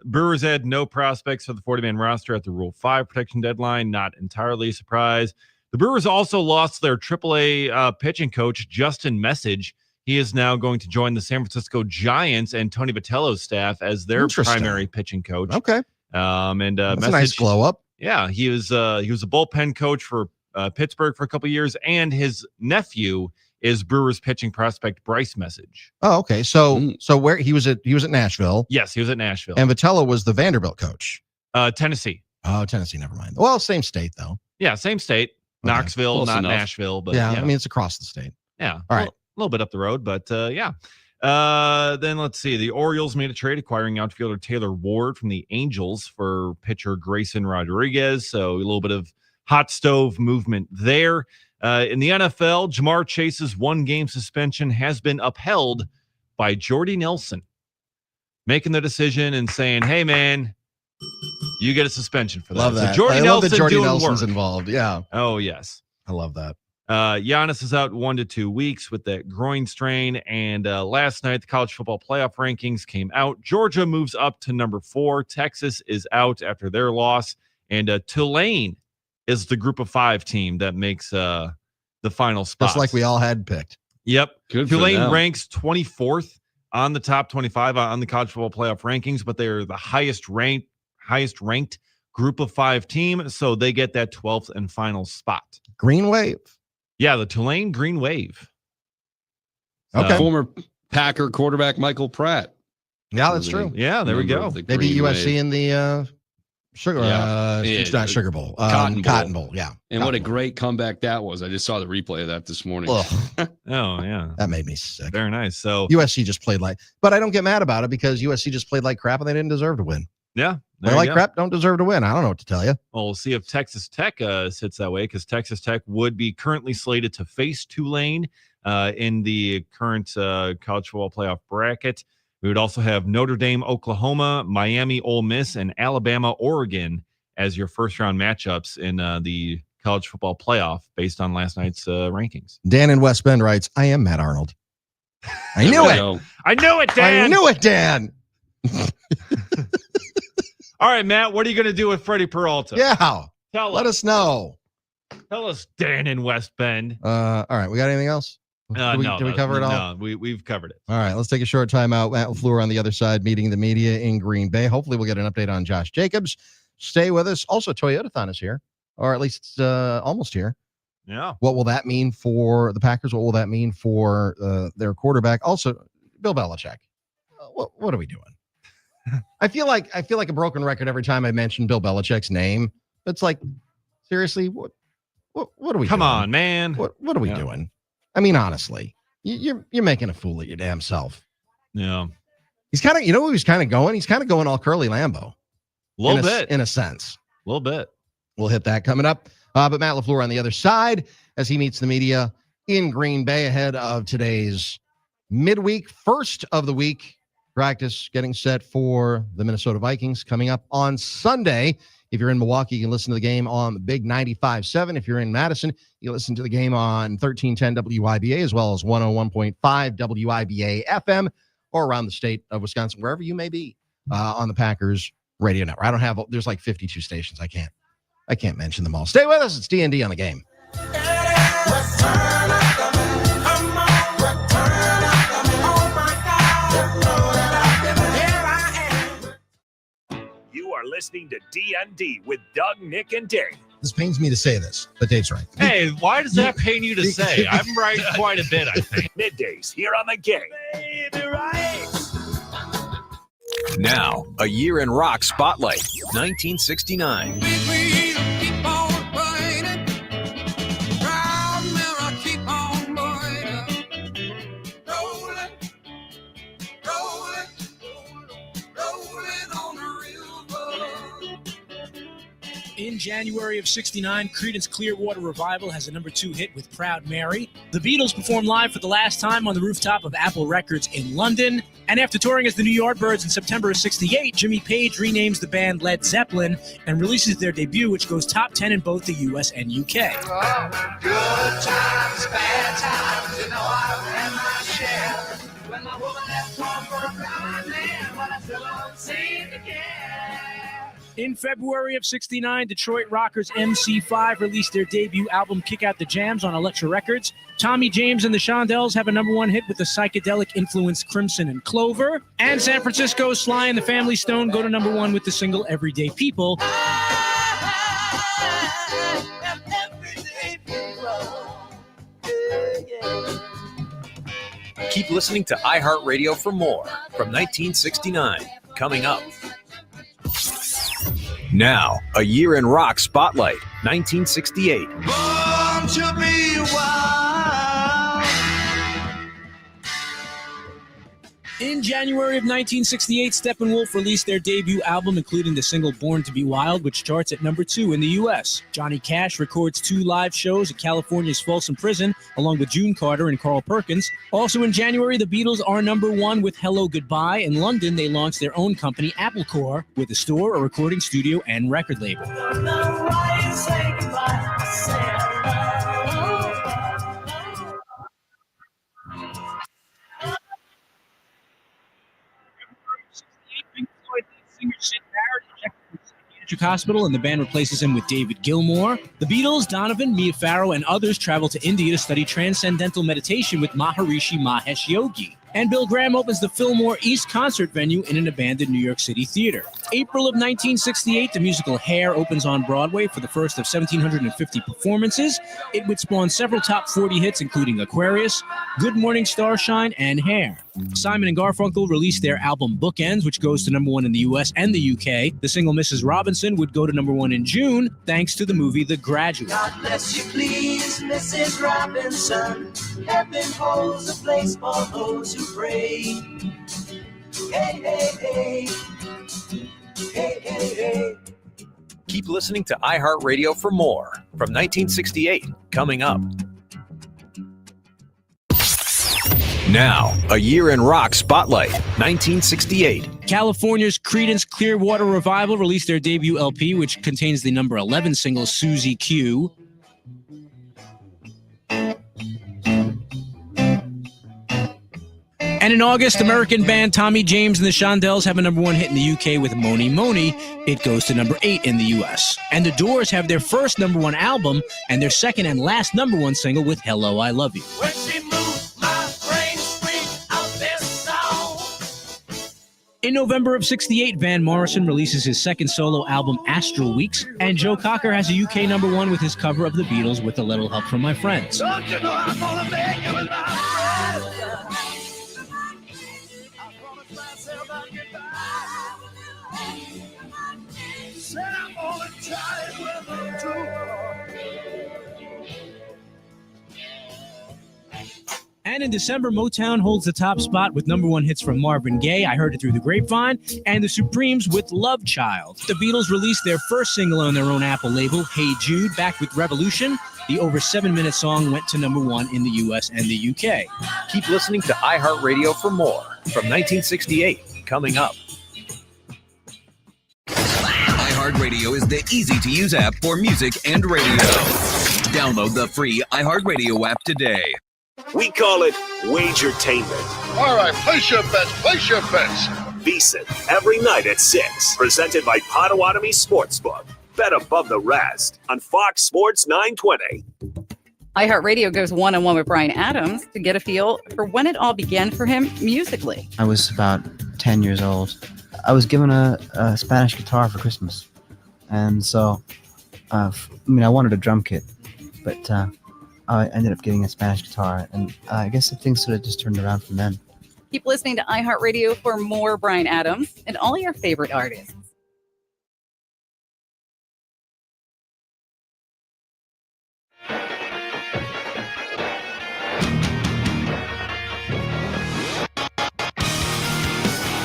Brewers had no prospects for the 40-man roster at the Rule 5 protection deadline. Not entirely a surprise. The Brewers also lost their AAA pitching coach, Justin Message. He is now going to join the San Francisco Giants and Tony Vitello's staff as their primary pitching coach. Okay. That's Message, a nice glow up. Yeah. He was a bullpen coach for Pittsburgh for a couple of years, and his nephew is Brewers pitching prospect Bryce Message. Oh, okay. So where he was at Nashville. Yes, he was at Nashville. And Vitello was the Vanderbilt coach. Tennessee. Oh, Tennessee. Never mind. Well, same state though. Yeah, same state. Okay. Knoxville, close not enough. Nashville, but yeah, I mean it's across the state. Yeah. All right. A little bit up the road, but yeah. Then let's see. The Orioles made a trade acquiring outfielder Taylor Ward from the Angels for pitcher Grayson Rodriguez. So a little bit of hot stove movement there. In the NFL, Jamar Chase's 1-game suspension has been upheld by Jordy Nelson, making the decision and saying, hey, man, you get a suspension for that. Love that. So Jordy I Nelson love that Jordy doing Nelson's work. involved. Yeah. Oh, yes. I love that. Giannis is out 1 to 2 weeks with that groin strain. And last night, the college football playoff rankings came out. Georgia moves up to number 4. Texas is out after their loss. And Tulane is the group of 5 team that makes the final spot. Just like we all had picked. Yep. Good for Tulane them. ranks 24th on the top 25 on the college football playoff rankings, but they're the highest ranked group of 5 team. So they get that 12th and final spot. Green Wave. Yeah, the Tulane Green Wave. Okay. Former Packer quarterback Michael Pratt. Yeah, that's true. Yeah, there we go. Maybe USC in the Sugar, Yeah. it's not Sugar Bowl. Cotton Bowl. Yeah. And what a great comeback that was. I just saw the replay of that this morning. Oh, yeah. That made me sick. Very nice. So USC just played but I don't get mad about it because USC just played like crap and they didn't deserve to win. Yeah. They like crap, don't deserve to win. I don't know what to tell you. Well, we'll see if Texas Tech sits that way, because Texas Tech would be currently slated to face Tulane in the current college football playoff bracket. We would also have Notre Dame, Oklahoma, Miami, Ole Miss, and Alabama, Oregon as your first-round matchups in the college football playoff based on last night's rankings. Dan in West Bend writes, I am Matt Arnold. I knew it. I knew it, Dan. I knew it, Dan. All right, Matt, what are you going to do with Freddie Peralta? Yeah. Let us know. Tell us, Dan in West Bend. All right. We got anything else? Did we cover it all? No, we've covered it. All right. Let's take a short time out. Matt LaFleur on the other side, meeting the media in Green Bay. Hopefully we'll get an update on Josh Jacobs. Stay with us. Also, Toyotathon is here, or at least almost here. Yeah. What will that mean for the Packers? What will that mean for their quarterback? Also, Bill Belichick. What are we doing? I feel like a broken record every time I mention Bill Belichick's name. It's like, seriously, what are we? Come doing? on, man. What are we doing? I mean, honestly, you're making a fool of your damn self. Yeah. He's kind of, who he's kind of going? He's kind of going all Curly Lambeau. A little bit. In a sense. A little bit. We'll hit that coming up. But Matt LaFleur on the other side as he meets the media in Green Bay ahead of today's midweek, first of the week practice, getting set for the Minnesota Vikings coming up on Sunday. If you're in Milwaukee, you can listen to the game on the big 95.7. If you're in Madison, you listen to the game on 1310 WIBA as well as 101.5 WIBA FM, or around the state of Wisconsin, wherever you may be on the Packers radio network. I don't have, there's like 52 stations. I can't mention them all. Stay with us. It's D.N.D. on the game. You are listening to D.N.D. with Doug, Nick, and Dave. This pains me to say this, but Dave's right. Hey, why does that pain you to say? I'm right quite a bit, I think. Middays here on the game. Now, a year in rock spotlight, 1969. In January of 69, Creedence Clearwater Revival has a number 2 hit with Proud Mary. The Beatles performed live for the last time on the rooftop of Apple Records in London. And after touring as the New Yardbirds in September of 68, Jimmy Page renames the band Led Zeppelin and releases their debut, which goes top 10 in both the US and UK. Oh, good times, bad times, you know I've had my share. When my woman left home for a blind man, but I still don't seem to care. In February of 69, Detroit rockers MC5 released their debut album Kick Out the Jams on Elektra Records. Tommy James and the Shondells have a number 1 hit with the psychedelic-influenced Crimson and Clover. And San Francisco's Sly and the Family Stone go to number 1 with the single Everyday People. Keep listening to iHeartRadio for more from 1969. Coming up. Now, a year in rock spotlight, 1968. Born to be wild. In January of 1968, Steppenwolf released their debut album, including the single Born to be Wild, which charts at number 2 in the U.S. Johnny Cash records 2 live shows at California's Folsom Prison, along with June Carter and Carl Perkins. Also in January, the Beatles are number 1 with Hello Goodbye. In London, they launched their own company, Applecore, with a store, a recording studio, and record label. Electric Hospital, and the band replaces him with David Gilmour. The Beatles, Donovan, Mia Farrow, and others travel to India to study transcendental meditation with Maharishi Mahesh Yogi. And Bill Graham opens the Fillmore East concert venue in an abandoned New York City theater. April of 1968, the musical Hair opens on Broadway for the first of 1,750 performances. It would spawn several top 40 hits, including Aquarius, Good Morning Starshine, and Hair. Simon and Garfunkel released their album Bookends, which goes to number 1 in the US and the UK. The single Mrs. Robinson would go to number 1 in June, thanks to the movie The Graduate. God bless you, please, Mrs. Robinson. Heaven holds a place for those who pray. Hey, hey, hey. Hey, hey, hey. Keep listening to iHeartRadio for more from 1968, coming up. Now, a year in rock spotlight, 1968. California's Creedence Clearwater Revival released their debut LP, which contains the number 11 single Susie Q. And in August, American band Tommy James and the Shondells have a number 1 hit in the UK with Moni Moni. It goes to number 8 in the US. And the Doors have their first number 1 album and their second and last number 1 single with Hello, I Love You. When she moves, my brain screams out this song. In November of 68, Van Morrison releases his second solo album, Astral Weeks, and Joe Cocker has a UK number 1 with his cover of the Beatles with a little help from my friends. Don't you know I'm gonna make you my friend? Said I'm gonna try it with you. And in December, Motown holds the top spot with number 1 hits from Marvin Gaye, I Heard It Through the Grapevine, and the Supremes with Love Child. The Beatles released their first single on their own Apple label, Hey Jude, back with Revolution. The over 7-minute song went to number 1 in the US and the UK. Keep listening to iHeartRadio for more from 1968, coming up. iHeartRadio is the easy-to-use app for music and radio. Download the free iHeartRadio app today. We call it Wagertainment. All right, place your bets, place your bets. VSiN, every night at 6. Presented by Potawatomi Sportsbook. Bet above the rest on Fox Sports 920. iHeartRadio goes one-on-one with Bryan Adams to get a feel for when it all began for him musically. I was about 10 years old. I was given a Spanish guitar for Christmas. And so, I wanted a drum kit, but I ended up getting a Spanish guitar. And I guess things sort of just turned around from then. Keep listening to iHeartRadio for more Bryan Adams and all your favorite artists.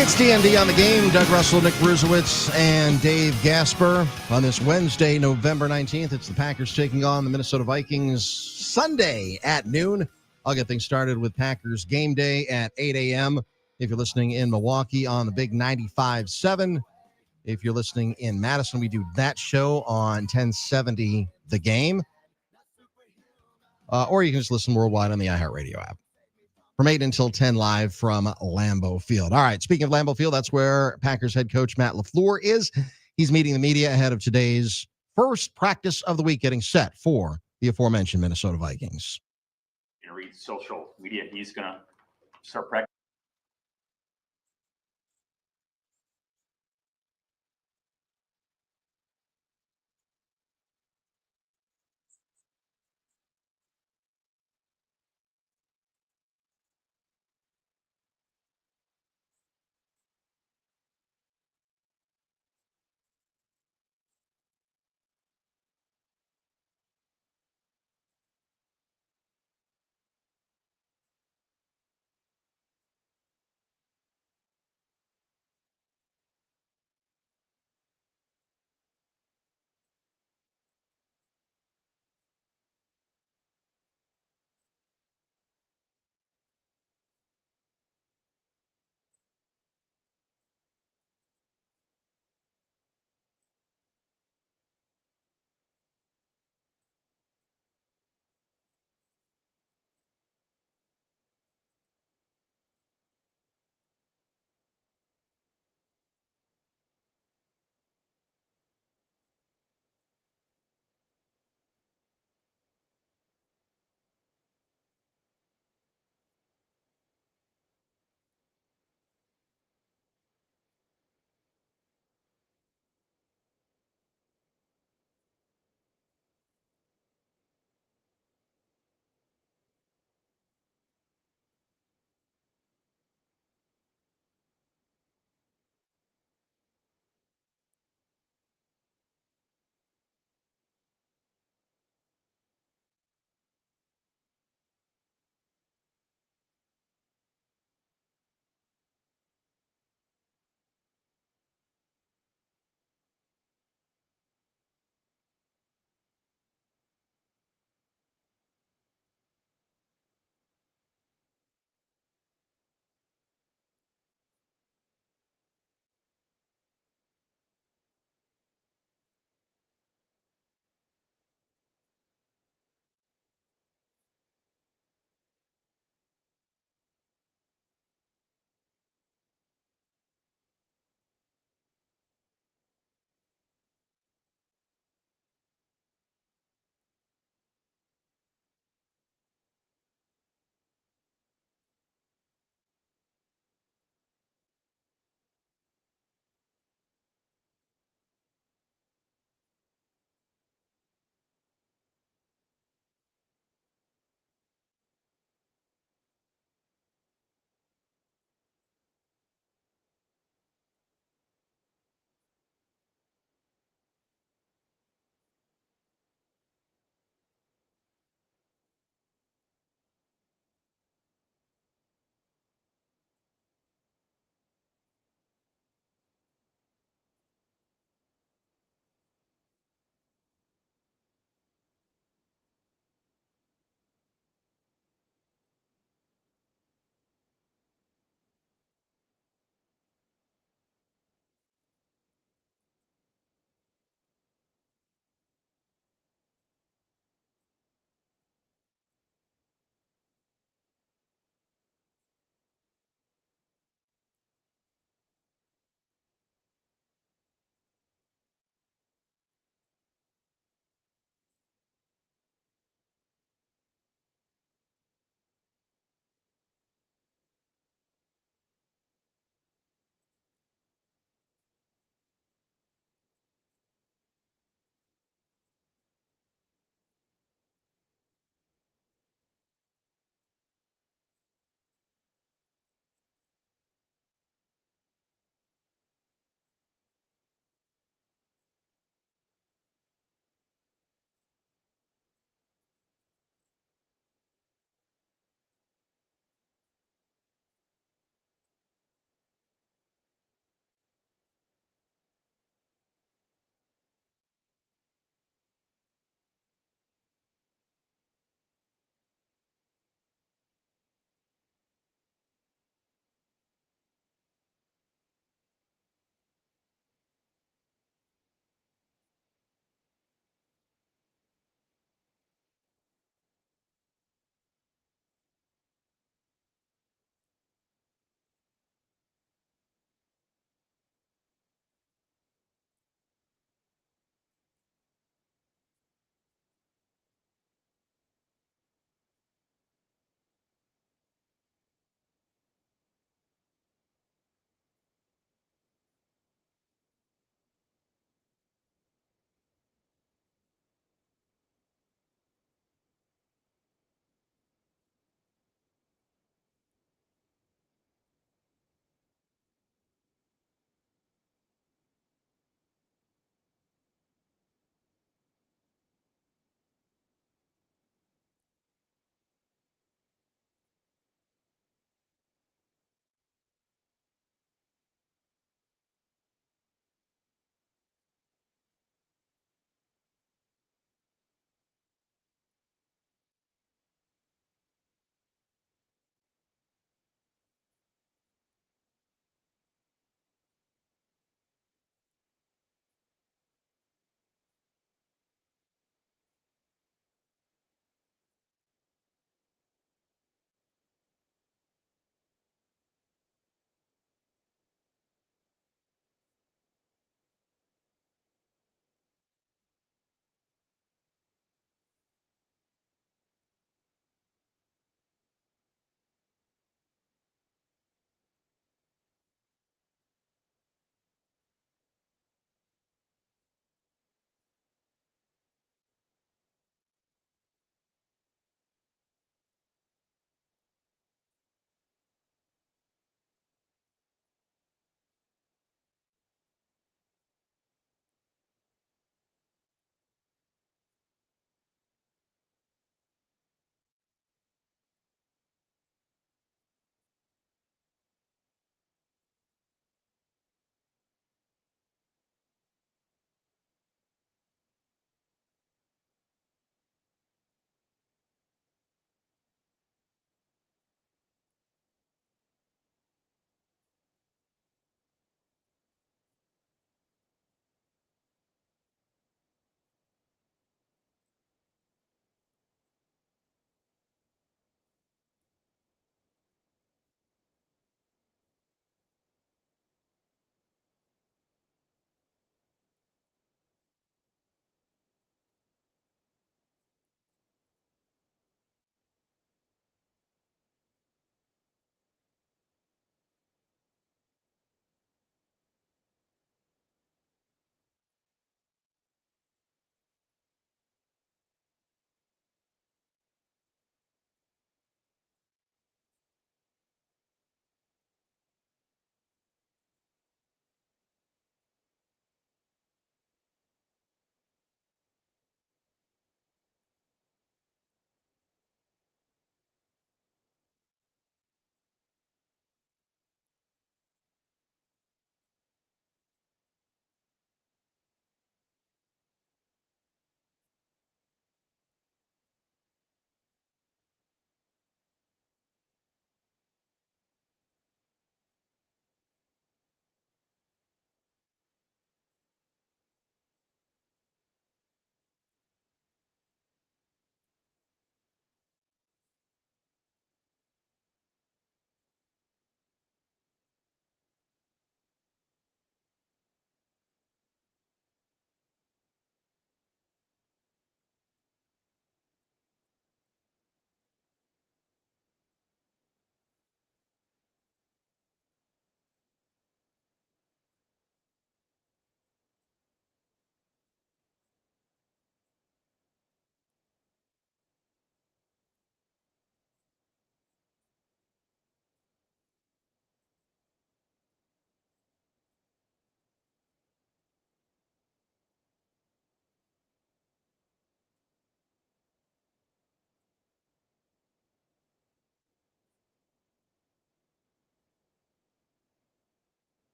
It's D.N.D. on the game. Doug Russell, Nick Bruzewitz, and Dave Gasper on this Wednesday, November 19th. It's the Packers taking on the Minnesota Vikings Sunday at noon. I'll get things started with Packers game day at 8 a.m. If you're listening in Milwaukee on the big 95.7. If you're listening in Madison, we do that show on 1070 The Game. Or you can just listen worldwide on the iHeartRadio app. From 8 until 10 live from Lambeau Field. All right, speaking of Lambeau Field, that's where Packers head coach Matt LaFleur is. He's meeting the media ahead of today's first practice of the week, getting set for the aforementioned Minnesota Vikings. Read social media. He's going to start practicing.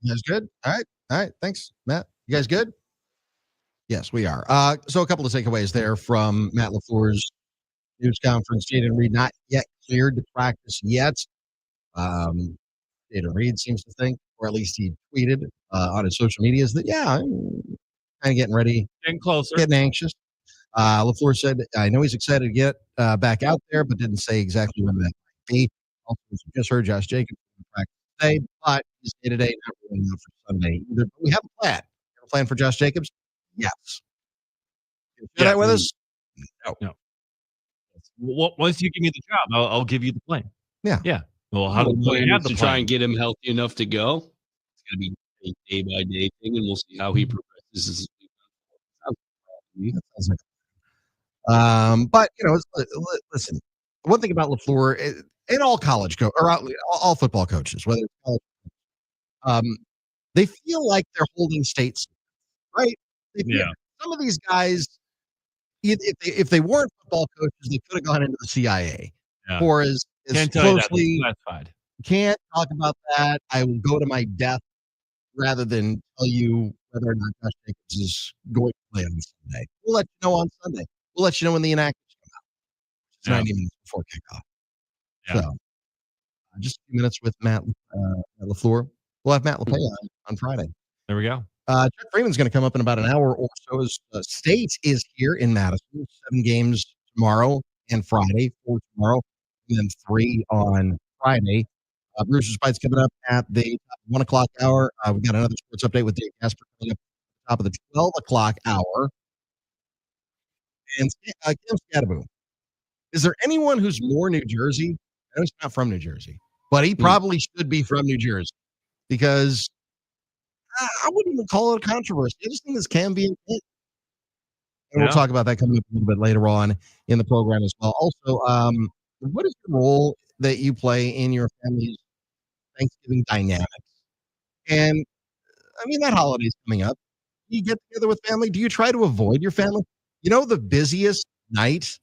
You guys good? All right. Thanks, Matt. You guys good? Yes, we are. So a couple of takeaways there from Matt LaFleur's news conference. Jaden Reed not yet cleared to practice yet. Jaden Reed seems to think, or at least he tweeted on his social medias that, I'm kind of getting ready, getting closer, getting anxious. LaFleur said, I know he's excited to get back out there, but didn't say exactly when that might be. Also, just heard Josh Jacobs practice today, but he's day to day, not really out for Sunday either. But we have a plan. You have a plan for Josh Jacobs? Yes. Can you share that with us? No. Well, once you give me the job, I'll give you the plan. Yeah. Well, how do we have the to plan? try and get him healthy enough to go? It's going to be a day by day thing, and we'll see how he progresses. That sounds like but listen. One thing about LaFleur, and all college all football coaches, whether it's college, they feel like they're holding states, right? Some of these guys, if they weren't football coaches, they could have gone into the CIA. Or as Can't tell closely, you that. Classified. Can't talk about that. I will go to my death rather than tell you whether or not Josh Jacobs is going to play on Sunday. We'll let you know on Sunday. We'll let you know when the enactments come out. It's 90 minutes before kickoff. So, just a few minutes with Matt LaFleur. We'll have Matt LePay on Friday. There we go. Chuck Freeman's going to come up in about an hour or so. As State is here in Madison. 7 games tomorrow and Friday. 4 tomorrow, and then 3 on Friday. Brewster's Bites coming up at the 1 o'clock hour. We've got another sports update with Dave Casper coming up at the top of the 12 o'clock hour. And Kim Scattaboo. Is there anyone who's more New Jersey? I know he's not from New Jersey, but he probably should be from New Jersey because I wouldn't even call it a controversy. I just think this can be a hit. And we'll talk about that coming up a little bit later on in the program as well. Also, what is the role that you play in your family's Thanksgiving dynamics? And I mean, that holiday's coming up. Do you get together with family? Do you try to avoid your family? You know, the busiest night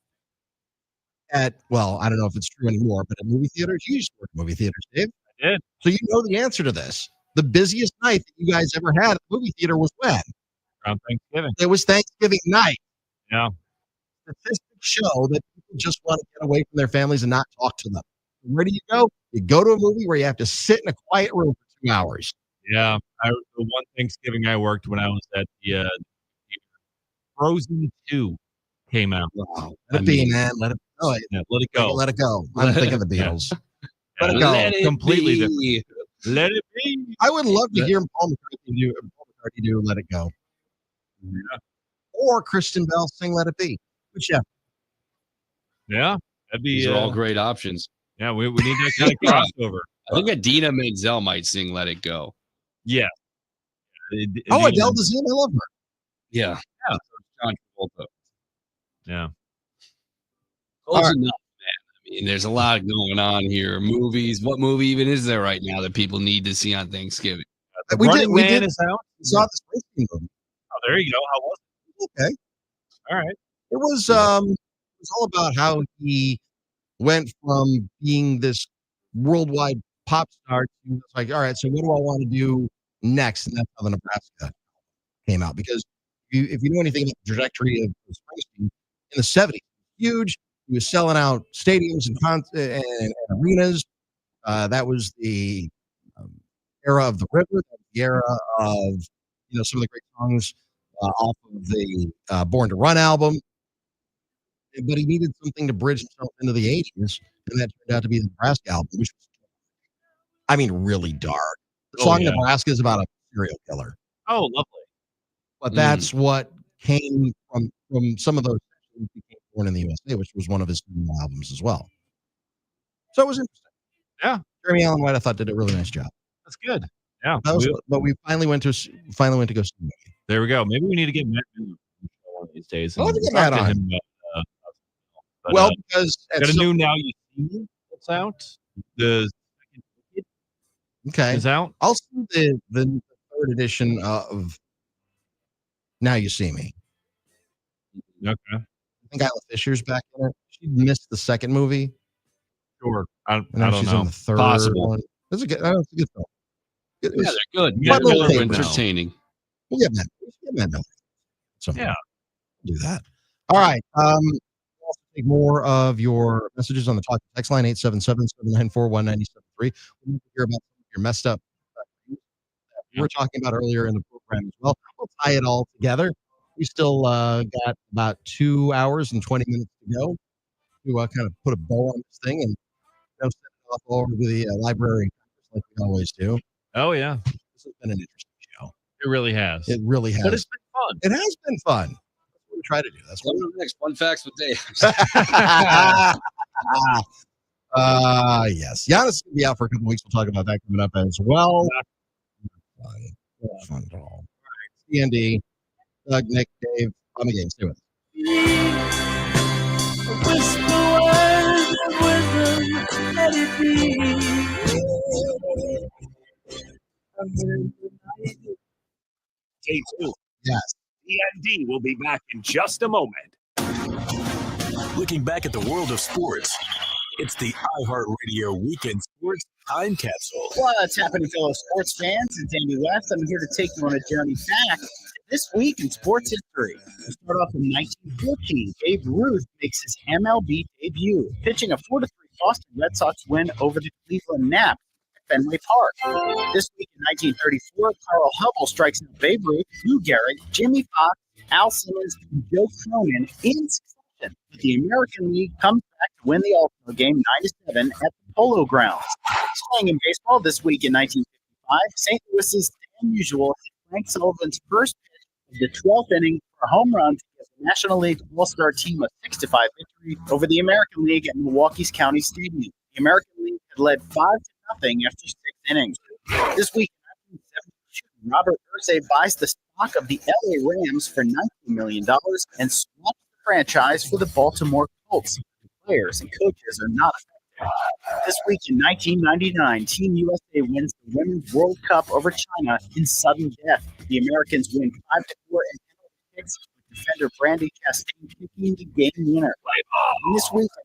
I don't know if it's true anymore, but at movie theaters, you used to work at movie theaters, Dave. I did. So you know the answer to this. The busiest night that you guys ever had at the movie theater was when? Around Thanksgiving. It was Thanksgiving night. Yeah. Statistics show that people just want to get away from their families and not talk to them. Where do you go? You go to a movie where you have to sit in a quiet room for 2 hours. Yeah. The one Thanksgiving I worked when I was at the Frozen 2 came out. Wow. Let it be, man. Let it go. Let it go. Let it go. I'm thinking of the Beatles. Let it go. Let it Completely be. different. Let it be. I would love to hear Paul McCartney do Let It Go. Yeah. Or Kristen Bell sing Let It Be. Whichever. Yeah. That'd be. These are all great options. Yeah, we need that kind of crossover. I think Adina Menzel might sing "Let It Go." Yeah. Adele Dazeem, I love her. Yeah. John Travolta. Yeah. Close enough, man. I mean, there's a lot going on here. Movies. What movie even is there right now that people need to see on Thanksgiving? We Running did. Man is out. Saw the Springsteen movie. Oh, there you go. How was it? Okay. All right. It was all about how he went from being this worldwide pop star to like, all right, so what do I want to do next? And that's how the Nebraska came out. Because if you know anything about the trajectory of Springsteen in the 70s, huge. He was selling out stadiums and arenas. That was the era of the river. That was the era of some of the great songs off of the Born to Run album. But he needed something to bridge himself into the 80s, and that turned out to be the Nebraska album, which was, really dark. The song Nebraska is about a serial killer. Oh, lovely. But that's what came from some of those that became Born in the USA, which was one of his new albums as well. So it was interesting. Yeah. Jeremy Allen White, I thought, did a really nice job. That's good. Yeah. But we finally went to go see the movie. There we go. Maybe we need to get Matt one of these days. I'll have to get Matt on. Because got a new Now You See Me that's out. The second is out. I'll see the third edition of Now You See Me. Okay. I think Isla Fisher's back in it. She missed the second movie. Sure. I don't she's know. on the third Possible. one. That's a good film. It Yeah, was they're good. fun Yeah, little they're papers. entertaining. We'll get that. So Yeah. do that. All right. We'll also take more of your messages on the talk text line 877-794-1973. We need to hear about your messed up things that we were talking about earlier in the program as well. We'll tie it all together. We still got about 2 hours and 20 minutes to go to kind of put a bow on this thing and send it off over to the library like we always do. Oh, yeah. This has been an interesting show. It really has. It really has. But it's been fun. It has been fun. That's what we try to do. That's what next fun facts with Dave. Yes. Giannis will be out for a couple weeks. We'll talk about that coming up as well. Fun. All right. D.N.D. Doug, Nick, Dave, on the game. Stay with us. Whisper words of wisdom, let it be. Day 2. Yes. D.N.D. will be back in just a moment. Looking back at the world of sports, it's the iHeartRadio Weekend Sports Time Capsule. What's happening, fellow sports fans? It's Andy West. I'm here to take you on a journey back to this week in sports history. We start off in 1914. Babe Ruth makes his MLB debut, pitching a 4-3 Boston Red Sox win over the Cleveland Nats at Fenway Park. This week in 1934, Carl Hubble strikes out Babe Ruth, Lou Gehrig, Jimmy Fox, Al Simmons, and Joe Cronin in succession. The American League comes back to win the All-Star game 9-7 at the Polo Grounds. Staying in baseball this week in 1955, St. Louis's Dan Musial hit Frank Sullivan's first pitch of the 12th inning for a home run to give the National League All-Star team a 6-5 victory over the American League at Milwaukee's County Stadium. The American League had led 5-0 after 6 innings. This week in 1972, Robert Irsay buys the stock of the LA Rams for $19 million and swaps the franchise for the Baltimore Colts. Players and coaches are not affected. This week in 1999, Team USA wins the Women's World Cup over China in sudden death. The Americans win 5-4 in penalty kicks, with defender Brandy Chastain kicking the game winner. And this week in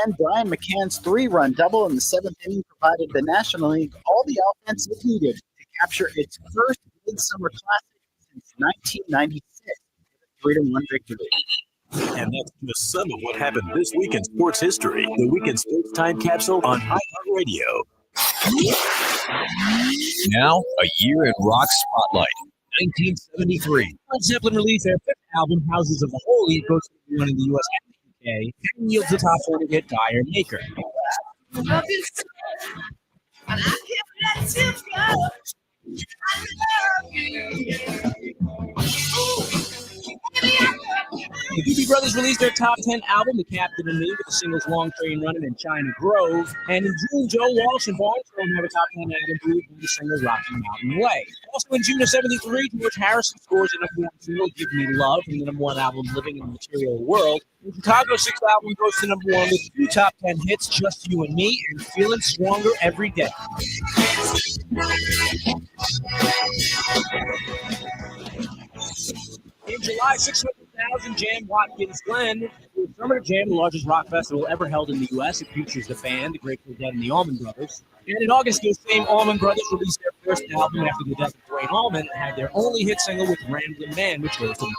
2010, Brian McCann's 3-run double in the 7th inning provided the National League all the offense it needed to capture its first Midsummer Classic since 1996, with a 3-1 victory. And that's just some of what happened this week in sports history. The Weekend Sports Time Capsule on iHeartRadio. Now, a year in rock spotlight. 1973. Led Zeppelin released their 5th album, Houses of the Holy. It goes to #1 in the U.S. and the UK, and yields the top 40 hit Dire Maker. The Doobie Brothers released their top 10 album, The Captain and Me, with the singles Long Train Running and China Grove. And in June, Joe Walsh and Barnstorm have a top 10 album, with the singles Rocky Mountain Way. Also in June of '73, George Harrison scores a #1 single, Give Me Love, from the #1 album, Living in the Material World. And Chicago's 6th album goes to #1 with 2 top 10 hits, Just You and Me and Feeling Stronger Every Day. In July, 600,000 Jam Watkins Glen. The Summer Jam, the largest rock festival ever held in the U.S. It features the band, the Grateful Dead, and the Allman Brothers. And in August, those same Allman Brothers released their first album after the death of Dwayne Allman and had their only hit single with Ramblin' Man, which goes to #2.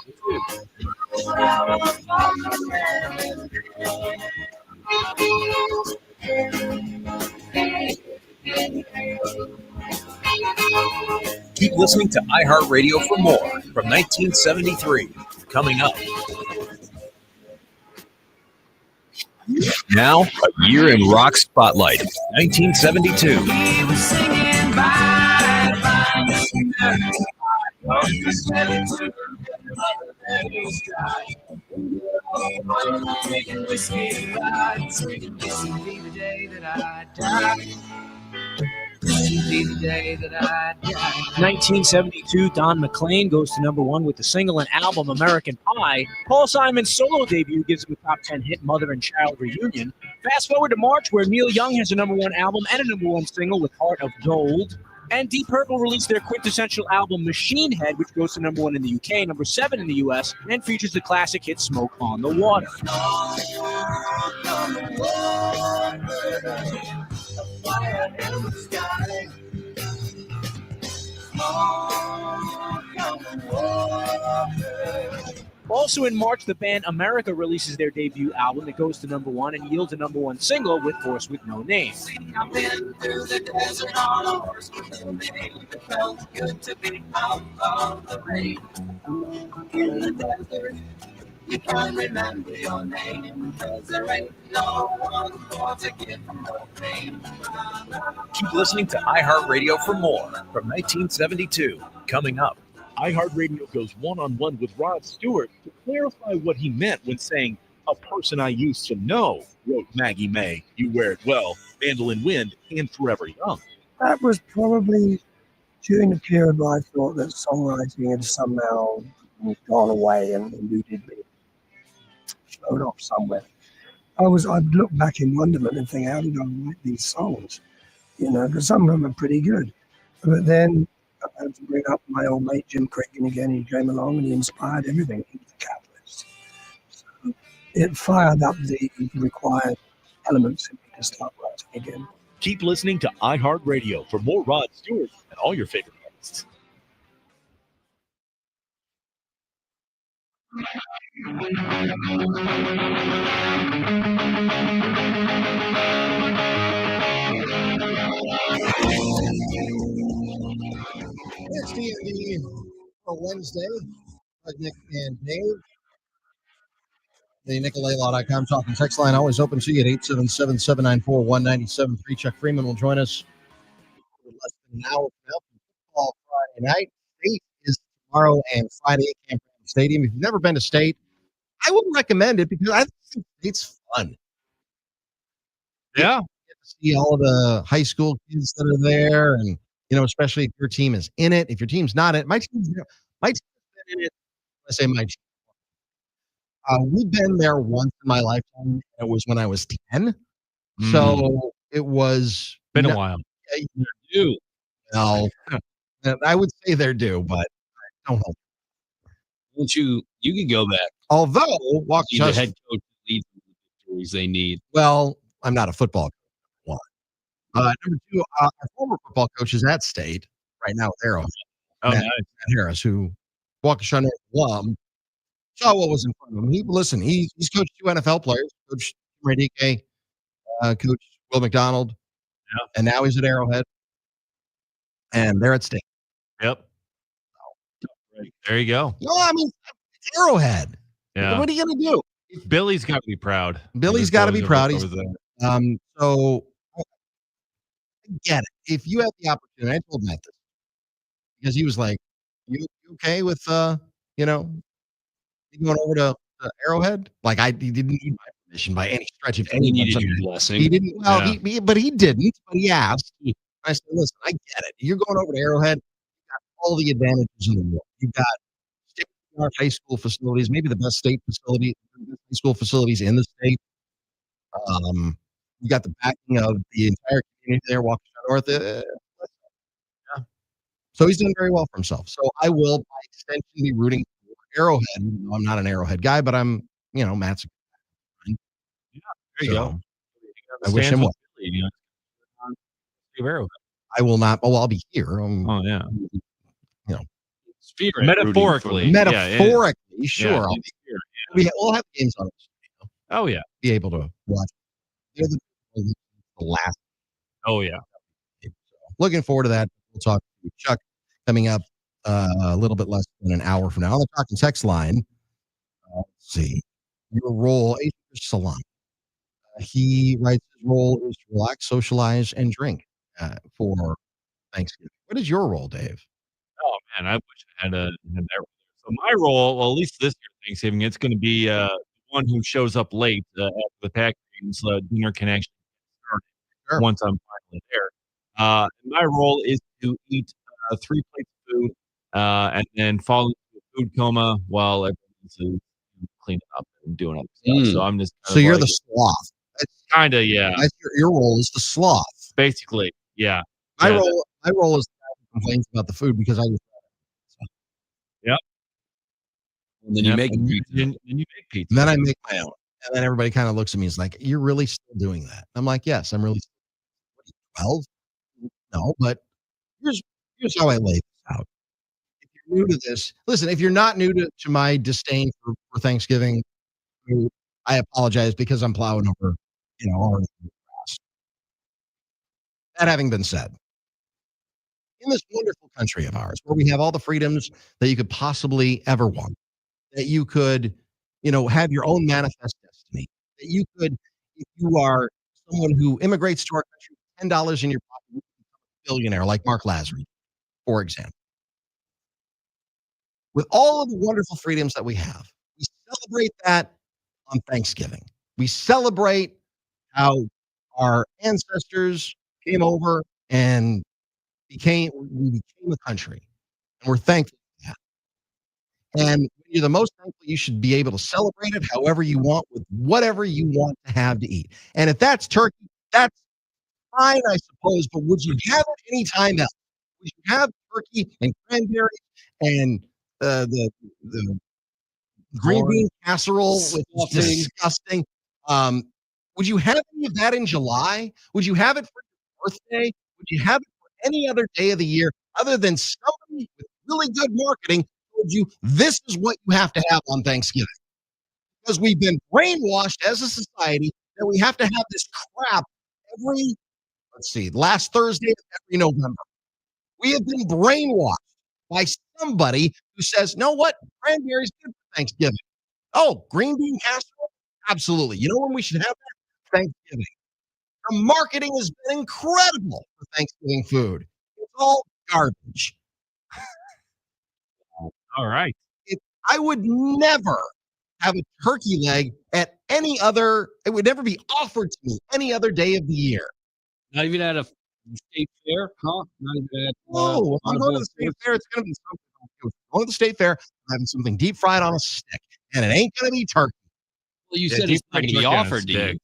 Keep listening to iHeartRadio for more from 1973. Coming up. Now, a year in rock spotlight. 1972. We were singing bye, bye, drinking whiskey, this will be the day that I die. 1972, Don McLean goes to #1 with the single and album American Pie. Paul Simon's solo debut gives him a top 10 hit, Mother and Child Reunion. Fast forward to March, where Neil Young has a #1 album and a #1 single with Heart of Gold. And Deep Purple released their quintessential album Machine Head, which goes to #1 in the UK, #7 in the US, and features the classic hit Smoke on the Water. Also in March, the band America releases their debut album. It goes to #1 and yields a #1 single with Horse with No Name. I've been through the desert on a horse with no name. It felt good to be out of the rain. In the desert, you can't remember your name, 'cause there ain't no one for to give you no pain. Keep listening to iHeartRadio for more from 1972. Coming up. iHeartRadio goes one-on-one with Rod Stewart to clarify what he meant when saying, "A person I used to know," wrote Maggie May. You Wear It Well, Mandolin Wind, and Forever Young. That was probably during the period where I thought that songwriting had somehow gone away and eluded me, showed off somewhere. I'd look back in wonderment and think, how did I write these songs? Because some of them are pretty good. But then I had to bring up my old mate Jim Criggin again. He came along and he inspired everything. He was the catalyst. So it fired up the required elements in me to start writing again. Keep listening to iHeartRadio for more Rod Stewart and all your favorite artists. It's D.N.D. for Wednesday. Nick and Dave. The NicolaLaw.com talking text line always open to you at 877-794-1973. Chuck Freeman will join us in less than an hour from now. Football Friday night. State is tomorrow and Friday at Camp Randall Stadium. If you've never been to State, I wouldn't recommend it because I think State's fun. Yeah. You get to see all of the high school kids that are there, and especially if your team is in it. If your team's not in it, my team's been in it. I say my team. We've been there once in my lifetime. It was when I was 10. So it was been a while. They're due. No, I would say they're due, but I don't know. You can go back. Although the head coach leads the victories they need. Well, I'm not a football coach. Number two, our former football coach is at State right now with Arrow. Nice. Matt Harris, who Waukesha North alum, saw what was in front of him. He's coached 2 NFL players, Coach Radike, Coach Will McDonald, and now he's at Arrowhead, and they're at State. Yep. There you go. No, I mean, it's Arrowhead. Yeah. What are you going to do? Billy's got to be proud. Billy's got to be proud. He's over there. So I get it. If you had the opportunity, I told Matt this because he was like, "You okay with going over to Arrowhead?" Like he didn't need my permission by any stretch of any. He needed your blessing. He didn't. Well, but he didn't. But he asked. I said, "Listen, I get it. You're going over to Arrowhead. You got all the advantages in the world. You got state-of-the-art high school facilities, maybe the best high school facilities in the state. You got the backing of the entire community there, Waukesha North. So he's doing very well for himself. So I will, by extension, be rooting for Arrowhead. Even though I'm not an Arrowhead guy, but I'm, Matt's a good guy. There you go. I wish him well. Arrowhead. I will not. Oh, I'll be here. Metaphorically. Metaphorically, sure. Yeah. I'll be here. We'll have games on us. Oh, yeah. Be able to watch. They're the last. Oh, yeah. Looking forward to that. We'll talk to Chuck coming up a little bit less than an hour from now. On the talking text line, let's see. Your role, Salon. He writes his role is to relax, socialize, and drink for Thanksgiving. What is your role, Dave? Oh, man, I wish I had that. So my role, well, at least this year Thanksgiving, it's going to be the one who shows up late after the Pack games, dinner connection started once I'm finally there. My role is to eat 3 plates of food and then fall into a food coma while everyone else is cleaning up and doing other stuff. So I'm just so you're the sloth. Kind of, yeah. That's your role is the sloth. Basically, yeah. My role is the guy who complains about the food because I was. Yep. And then you make pizza. And then I make my own. And then everybody kind of looks at me and is like, "You're really still doing that?" I'm like, "Yes, I'm really." 12? No, but here's how I lay this out. If you're new to this, listen, if you're not new to my disdain for Thanksgiving food, I apologize because I'm plowing over, already grass. That having been said, in this wonderful country of ours, where we have all the freedoms that you could possibly ever want, that you could, have your own manifest destiny, that you could, if you are someone who immigrates to our country, $10 in your pocket, you can become a billionaire like Mark Lazary, for example. With all of the wonderful freedoms that we have, we celebrate that on Thanksgiving. We celebrate how our ancestors came over and we became a country, and we're thankful for that. And when you're the most thankful, you should be able to celebrate it however you want with whatever you want to have to eat. And if that's turkey, that's fine, I suppose. But would you have it any time else? Would you have turkey and cranberries and the green bean casserole, which is disgusting? Would you have any of that in July? Would you have it for your birthday? Would you have it for any other day of the year other than somebody with really good marketing told you this is what you have to have on Thanksgiving? Because we've been brainwashed as a society that we have to have this crap last Thursday of every November. We have been brainwashed by somebody who says, know what? Cranberries good for Thanksgiving. Oh, green bean casserole? Absolutely. You know when we should have that? Thanksgiving. The marketing has been incredible for Thanksgiving food. It's all garbage. All right. I would never have a turkey leg at any other, it would never be offered to me any other day of the year. Not even at a state fair, huh? Not even at, no, if I'm going to the state fair, it's going to be something. Going to the state fair, I'm having something deep fried on a stick, and it ain't going to be turkey. Well, you said it's not going to be offered to you.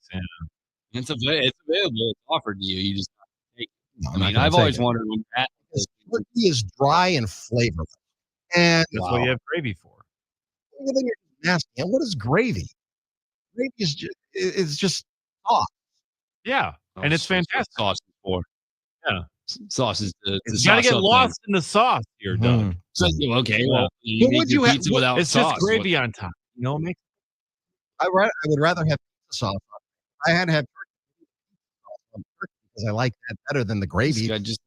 It's available. It's offered to you. You just take it. I mean, I've always wondered when that turkey is dry and flavorless, and that's what you have gravy for. You're nasty. And what is gravy? Gravy is just sauce. Yeah, and it's fantastic. Sauce for. Yeah, sauce is the you gotta get lost in the sauce here, Doug. So, okay, well, you make your pizza without it's sauce. Just gravy on top. You know what I mean? I would rather have pizza sauce. I had to have turkey sauce on turkey because I like that better than the gravy. Just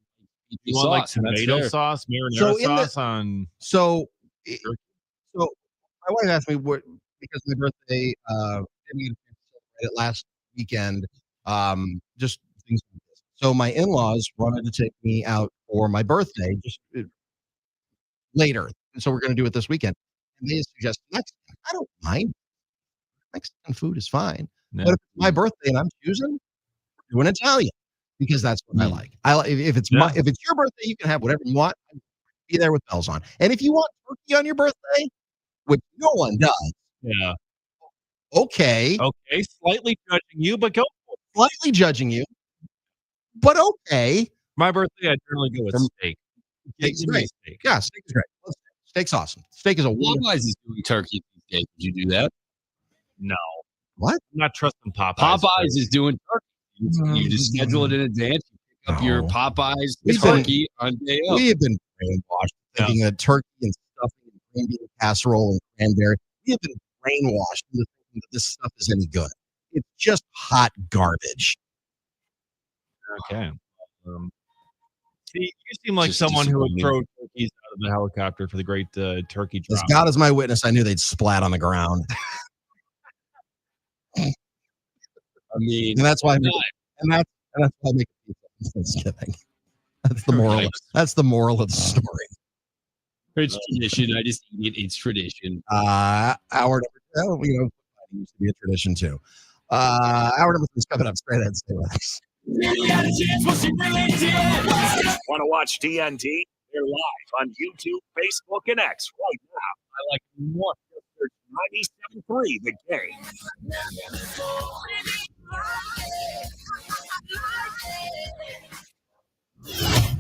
you want like tomato sauce, marinara sauce on. So my wife asked me what, because my birthday, didn't get a chance to celebrate it last weekend. Just things like this. So my in-laws wanted to take me out for my birthday just later. And so we're going to do it this weekend. And they suggested Mexican. I don't mind. Mexican food is fine. Yeah. But if it's my birthday and I'm choosing, we're doing Italian because that's what I like. If it's your birthday, you can have whatever you want. Be there with bells on. And if you want turkey on your birthday, which no one does. Yeah. Okay. Okay. Slightly judging you, but go for it. Slightly judging you, but okay. My birthday, I generally go with steak. Steak's great. Yeah, steak is great. Steak's awesome. Steak is a Popeyes is doing turkey these days. Did you do that? No. What? I'm not trusting Popeyes. Popeyes is doing turkey. You just schedule it in advance. You pick up your Popeyes turkey on day of. We have been brainwashed thinking that turkey and stuffing and green bean casserole and cranberry. We have been brainwashed into thinking that this stuff is any good. It's just hot garbage. Okay. See, you seem like someone who would throw turkeys out of the helicopter for the great turkey drop. As God is my witness, I knew they'd splat on the ground. I mean, and that's why I make pizza on Thanksgiving. That's the moral. Right. That's the moral of the story. It's tradition. I just eat it. It's tradition. Hour number 2, it used to be a tradition too. Hour number 3 is coming up straight ahead. Stay with us. Want to watch D.N.D? They're live on YouTube, Facebook, and X right now. I like more. 97.3 The Game.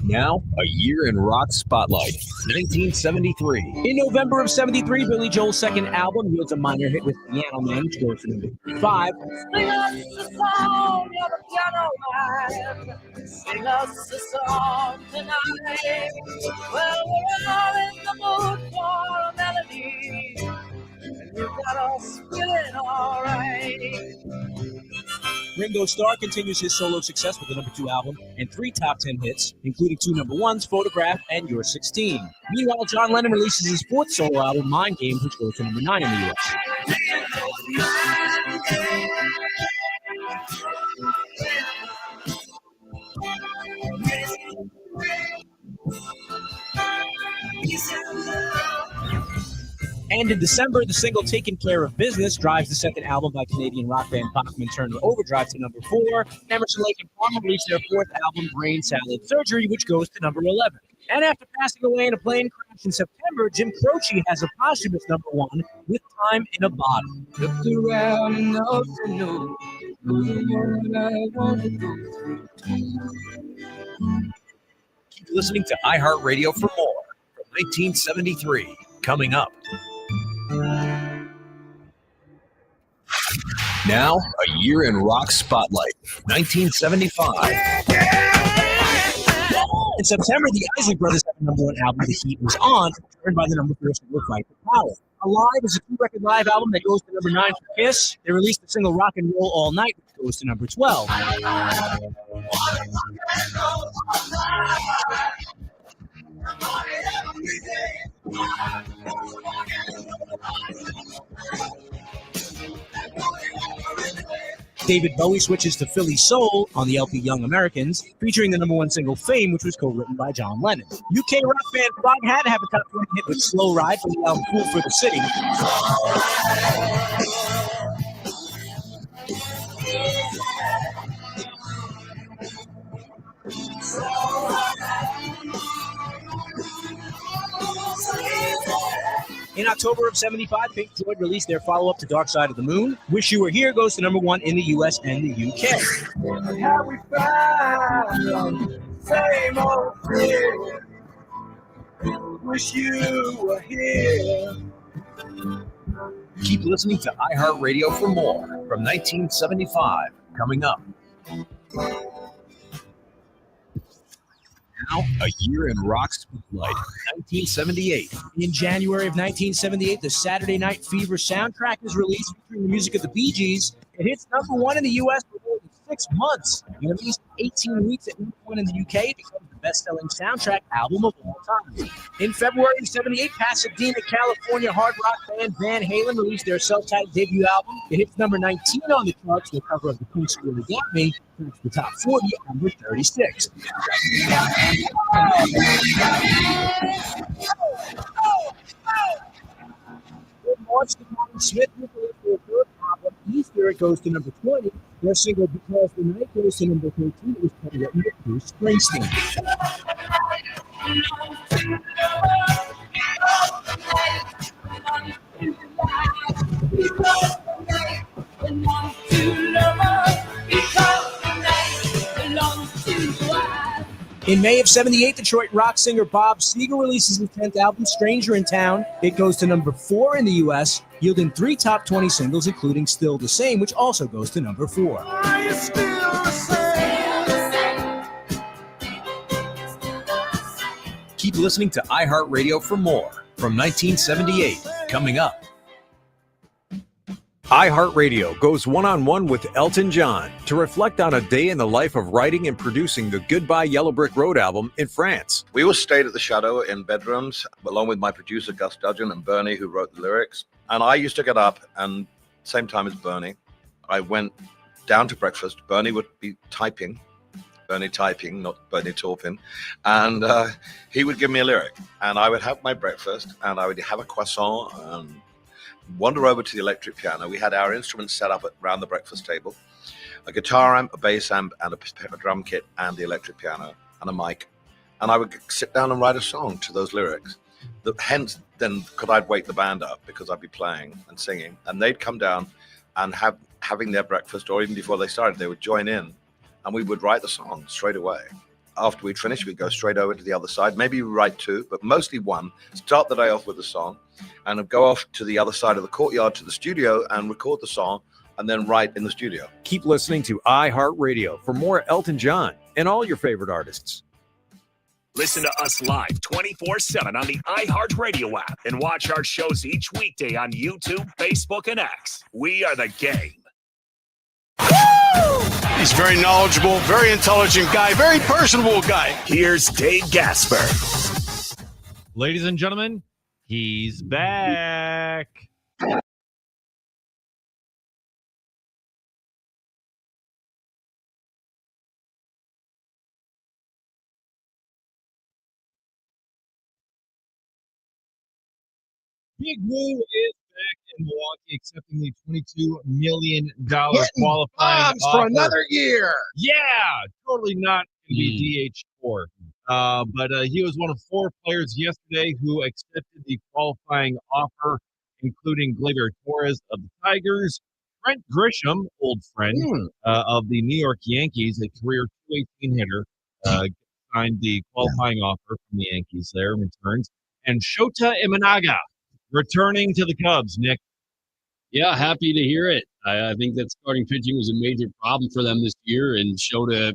Now, a year in rock spotlight. 1973. In November of 73, Billy Joel's second album yields a minor hit with Piano Man, which goes to number 5. Sing us a song, you're the piano man. Sing us a song tonight. Well, Ringo Starr continues his solo success with the number 2 album and 3 top 10 hits, including 2 number 1s, Photograph and You're 16. Meanwhile, John Lennon releases his 4th solo album, Mind Games, which goes to number 9 in the U.S. And in December, the single Taking Care of Business drives the second album by Canadian rock band Bachman Turner Overdrive to number 4. Emerson, Lake and Palmer released their 4th album, Brain Salad Surgery, which goes to number 11. And after passing away in a plane crash in September, Jim Croce has a posthumous number 1 with Time in a Bottle. Looked around enough to know what I want to go through. Keep listening to iHeartRadio for more from 1973. Coming up. Now, a year in rock spotlight, 1975. In September, the Isley Brothers had the number 1 album, The Heat Was On, earned by the number 4 single, Fight the Power. Alive is a 2-record live album that goes to number 9 for Kiss. They released the single Rock and Roll All Night, which goes to number 12. David Bowie switches to Philly Soul on the LP Young Americans, featuring the number 1 single Fame, which was co-written by John Lennon. UK rock band Frog had to have a top 20 hit with Slow Ride from the album Fool for the City. In October of 75, Pink Floyd released their follow-up to Dark Side of the Moon. Wish You Were Here goes to number 1 in the US and the UK. How we found same old thing. Wish you were here. Keep listening to iHeartRadio for more from 1975. Coming up. Now, a year in rock spotlight, 1978. In January of 1978, the Saturday Night Fever soundtrack is released featuring the music of the Bee Gees. It hits number 1 in the U.S. for more than 6 months. And at least 18 weeks at number 1 in the UK, it becomes the best-selling soundtrack album of all time. In February of 78, Pasadena, California hard rock band Van Halen released their self-titled debut album. It hits number 19 on the charts. The cover of the Pink's Really Got Me reached the top 40 at number 36. In March, the Martin Smith released their 3rd album, Easter. It goes to number 20. Their single Because the Night goes to number 13. It was co-written with Bruce Springsteen. In May of 78, Detroit rock singer Bob Seger releases his 10th album, Stranger in Town. It goes to number 4 in the U.S., yielding 3 top 20 singles, including Still the Same, which also goes to number 4. Are you still the same? Keep listening to iHeartRadio for more from 1978. Coming up. iHeartRadio goes one-on-one with Elton John to reflect on a day in the life of writing and producing the Goodbye Yellow Brick Road album in France. We all stayed at the Shadow in bedrooms, along with my producer, Gus Dudgeon, and Bernie, who wrote the lyrics. And I used to get up, and same time as Bernie, I went down to breakfast. Bernie would be typing, not Bernie Taupin, and he would give me a lyric. And I would have my breakfast, and I would have a croissant, and wander over to the electric piano. We had our instruments set up around the breakfast table, a guitar amp, a bass amp, and a drum kit, and the electric piano, and a mic. And I would sit down and write a song to those lyrics. Hence, then, could I wake the band up, because I'd be playing and singing, and they'd come down and having their breakfast, or even before they started, they would join in, and we would write the song straight away. After we'd finished, we'd go straight over to the other side. Maybe we write 2, but mostly 1. Start the day off with a song, and go off to the other side of the courtyard to the studio and record the song, and then write in the studio. Keep listening to iHeartRadio for more Elton John and all your favorite artists. Listen to us live 24/7 on the iHeartRadio app and watch our shows each weekday on YouTube, Facebook, and X. We are the Game. Woo! He's very knowledgeable, very intelligent guy, very personable guy. Here's Dave Gasper. Ladies and gentlemen, he's back. Big Woo is back in Milwaukee, accepting the $22 million qualifying bombs offer for another year. Yeah, totally not going to be DH4. But he was one of 4 players yesterday who accepted the qualifying offer, including Gleyber Torres of the Tigers, Trent Grisham, old friend of the New York Yankees, a career 218 hitter, signed the qualifying offer from the Yankees there, returns, and Shota Imanaga returning to the Cubs, Nick. Yeah, happy to hear it. I think that starting pitching was a major problem for them this year, and Shota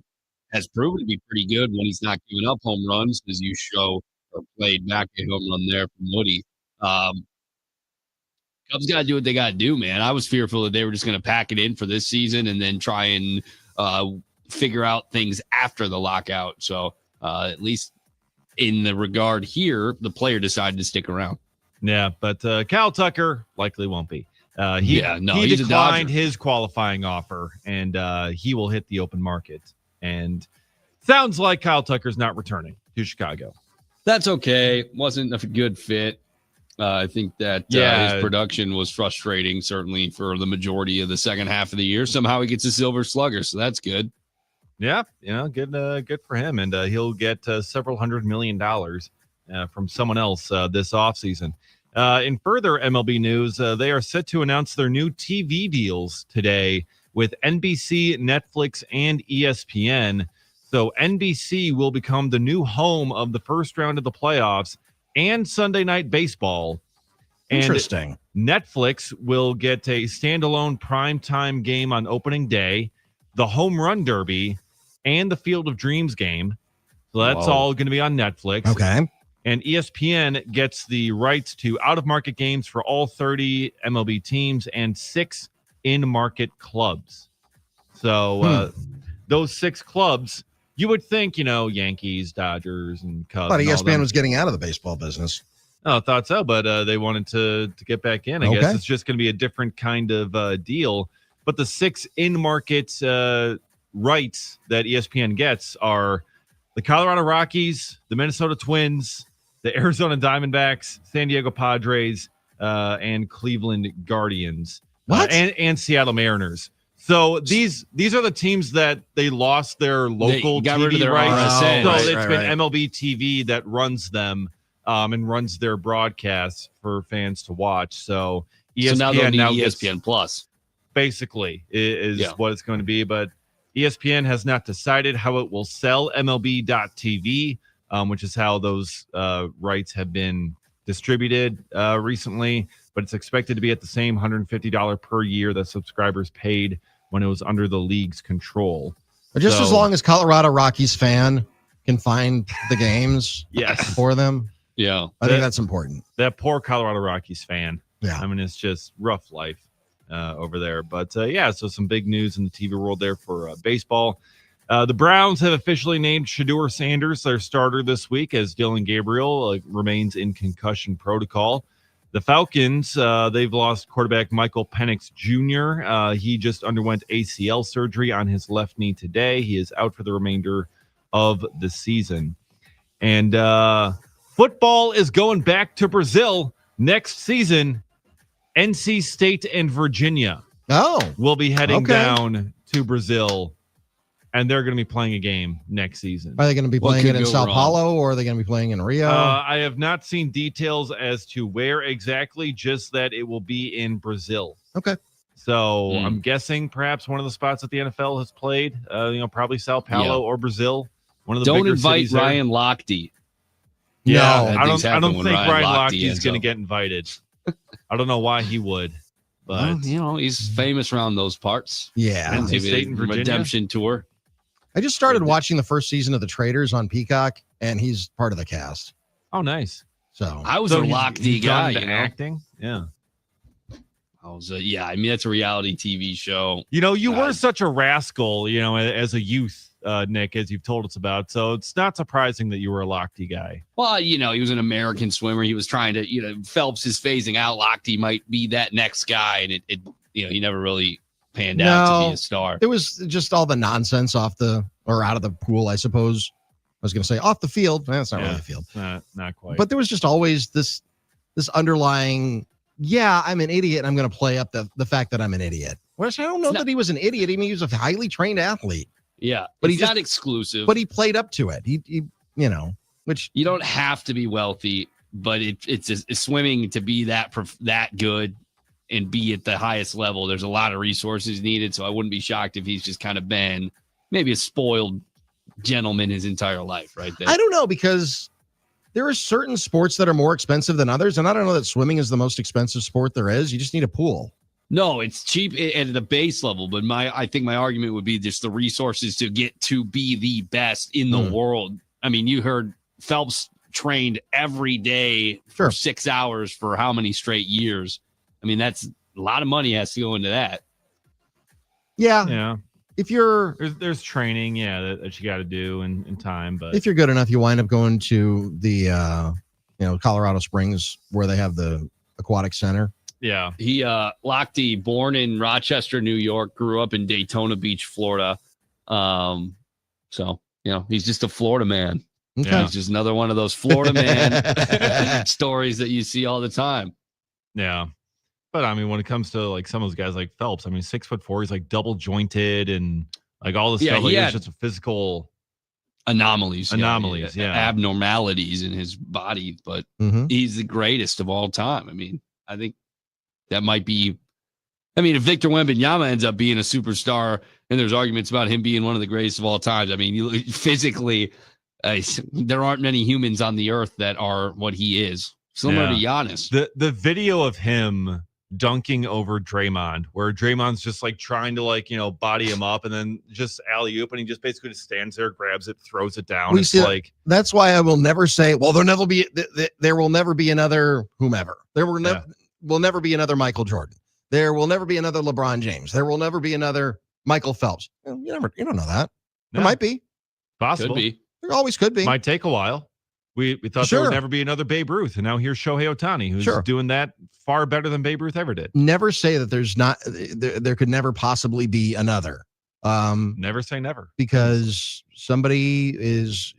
has proven to be pretty good when he's not giving up home runs, as you show or played back a home run there from Woody. Cubs got to do what they got to do, man. I was fearful that they were just going to pack it in for this season and then try and figure out things after the lockout. So at least in the regard here, the player decided to stick around. Yeah, but Kyle Tucker likely won't be. He he's declined his qualifying offer, and he will hit the open market. And sounds like Kyle Tucker's not returning to Chicago. That's okay. Wasn't a good fit. I think that his production was frustrating, certainly for the majority of the second half of the year. Somehow he gets a Silver Slugger, so that's good. Yeah, good for him. And he'll get several $100 million from someone else this offseason. In further MLB news, they are set to announce their new TV deals today with NBC, Netflix, and ESPN. So NBC will become the new home of the first round of the playoffs and Sunday Night Baseball. And Interesting. Netflix will get a standalone primetime game on opening day, the Home Run Derby, and the Field of Dreams game. So that's all going to be on Netflix. Okay. And ESPN gets the rights to out-of-market games for all 30 MLB teams and 6 in-market clubs. So those 6 clubs, you would think, Yankees, Dodgers, and Cubs. But ESPN was getting out of the baseball business. Oh, I thought so, but they wanted to get back in. I guess it's just going to be a different kind of deal. But the 6 in-market rights that ESPN gets are the Colorado Rockies, the Minnesota Twins, the Arizona Diamondbacks, San Diego Padres, and Cleveland Guardians. And Seattle Mariners. So these are the teams that they lost their local TV rights. So it's been MLB TV that runs them and runs their broadcasts for fans to watch. So ESPN now they'll need gets, ESPN Plus. basically is what it's going to be. But ESPN has not decided how it will sell MLB.TV, which is how those rights have been distributed recently. But it's expected to be at the same $150 per year that subscribers paid when it was under the league's control. But just as long as Colorado Rockies fan can find the games for them. Yeah. I think that's important. That poor Colorado Rockies fan. Yeah. I mean, it's just rough life over there. But so some big news in the TV world there for baseball. The Browns have officially named Shedeur Sanders their starter this week as Dylan Gabriel remains in concussion protocol. The Falcons, they've lost quarterback Michael Penix Jr. He just underwent ACL surgery on his left knee today. He is out for the remainder of the season. And football is going back to Brazil next season. NC State and Virginia will be heading down to Brazil, and they're going to be playing a game next season. Are they going to be playing it in Sao Paulo, or are they going to be playing in Rio? I have not seen details as to where exactly, just that it will be in Brazil. Okay. So I'm guessing perhaps one of the spots that the NFL has played, probably Sao Paulo or Brazil. One of the Don't bigger invite cities there. Ryan Lochte. Yeah, I don't think Ryan Lochte is going to get invited. I don't know why he would, but he's famous around those parts. Yeah. NC State and Virginia. Redemption tour. I just started watching the first season of The Traitors on Peacock, and he's part of the cast. Oh, nice. So I was a Lochte guy. Acting, yeah. Yeah, I mean, that's a reality TV show. You know, you were such a rascal, you know, as a youth, Nick, as you've told us about. So it's not surprising that you were a Lochte guy. Well, you know, he was an American swimmer. He was trying to, you know, Phelps is phasing out. Lochte might be that next guy. And it you know, he never really panned out to be a star. It was just all the nonsense out of the pool, I suppose. I was going to say off the field. That's not really the field. Not quite. But there was just always this underlying, I'm an idiot, and I'm going to play up the fact that I'm an idiot. Whereas I don't know that he was an idiot. I mean, he was a highly trained athlete. Yeah, but he's not exclusive. But he played up to it. He you know, which you don't have to be wealthy, but it's swimming to be that good and be at the highest level. There's a lot of resources needed, so I wouldn't be shocked if he's just kind of been maybe a spoiled gentleman his entire life, right there. I don't know, because there are certain sports that are more expensive than others, and I don't know that swimming is the most expensive sport there is. You just need a pool. No, it's cheap at the base level, but I think my argument would be just the resources to get to be the best in the world. I mean, you heard Phelps trained every day for 6 hours for how many straight years? I mean, that's a lot of money has to go into that. Yeah. If you're there's training, that you got to do in time, but if you're good enough, you wind up going to the Colorado Springs, where they have the aquatic center. Yeah. He Lochte, born in Rochester, New York, grew up in Daytona Beach, Florida. So, you know, he's just a Florida man. Okay. He's just another one of those Florida man stories that you see all the time. Yeah. But I mean, when it comes to like some of those guys like Phelps, I mean, 6'4", he's like double jointed and like all this stuff. Like it's just a physical anomalies, abnormalities in his body. But he's the greatest of all time. I mean, I think that might be. I mean, if Victor Wembanyama ends up being a superstar, and there's arguments about him being one of the greatest of all time, I mean, physically, there aren't many humans on the earth that are what he is. Similar to Giannis. The video of him dunking over Draymond, where Draymond's just like trying to body him up and then just alley-oop, and he just basically just stands there, grabs it, throws it down. It's like that's why I will never say, well, there will never be another whomever. There will never be another Michael Jordan. There will never be another LeBron James. There will never be another Michael Phelps. You don't know that. There might be. Possible. Could be. There always could be. Might take a while. We thought there would never be another Babe Ruth, and now here's Shohei Ohtani, who's doing that far better than Babe Ruth ever did. Never say that there could never possibly be another. Never say never. Because somebody is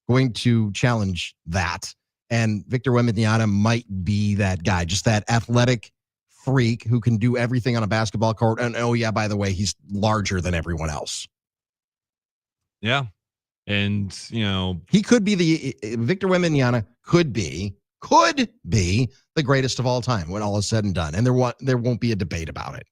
going to challenge that, and Victor Wembanyama might be that guy, just that athletic freak who can do everything on a basketball court. And by the way, he's larger than everyone else. Yeah. And, he could be Victor Wembanyama could be the greatest of all time when all is said and done. And there won't be a debate about it.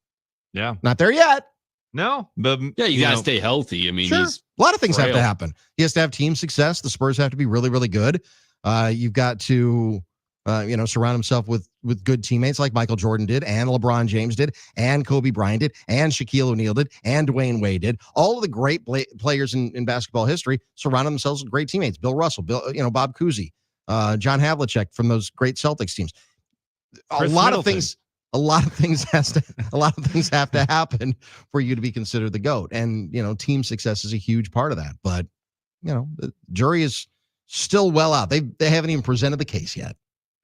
Yeah. Not there yet. No, but you got to stay healthy. I mean, a lot of things have to happen. He has to have team success. The Spurs have to be really, really good. You've got to, surround himself with good teammates like Michael Jordan did, and LeBron James did, and Kobe Bryant did, and Shaquille O'Neal did, and Dwayne Wade did. All of the great players in basketball history surrounded themselves with great teammates. Bill Russell, Bob Cousy, John Havlicek from those great Celtics teams. A lot of things have to happen for you to be considered the GOAT. And, team success is a huge part of that. But, the jury is still well out. They haven't even presented the case yet.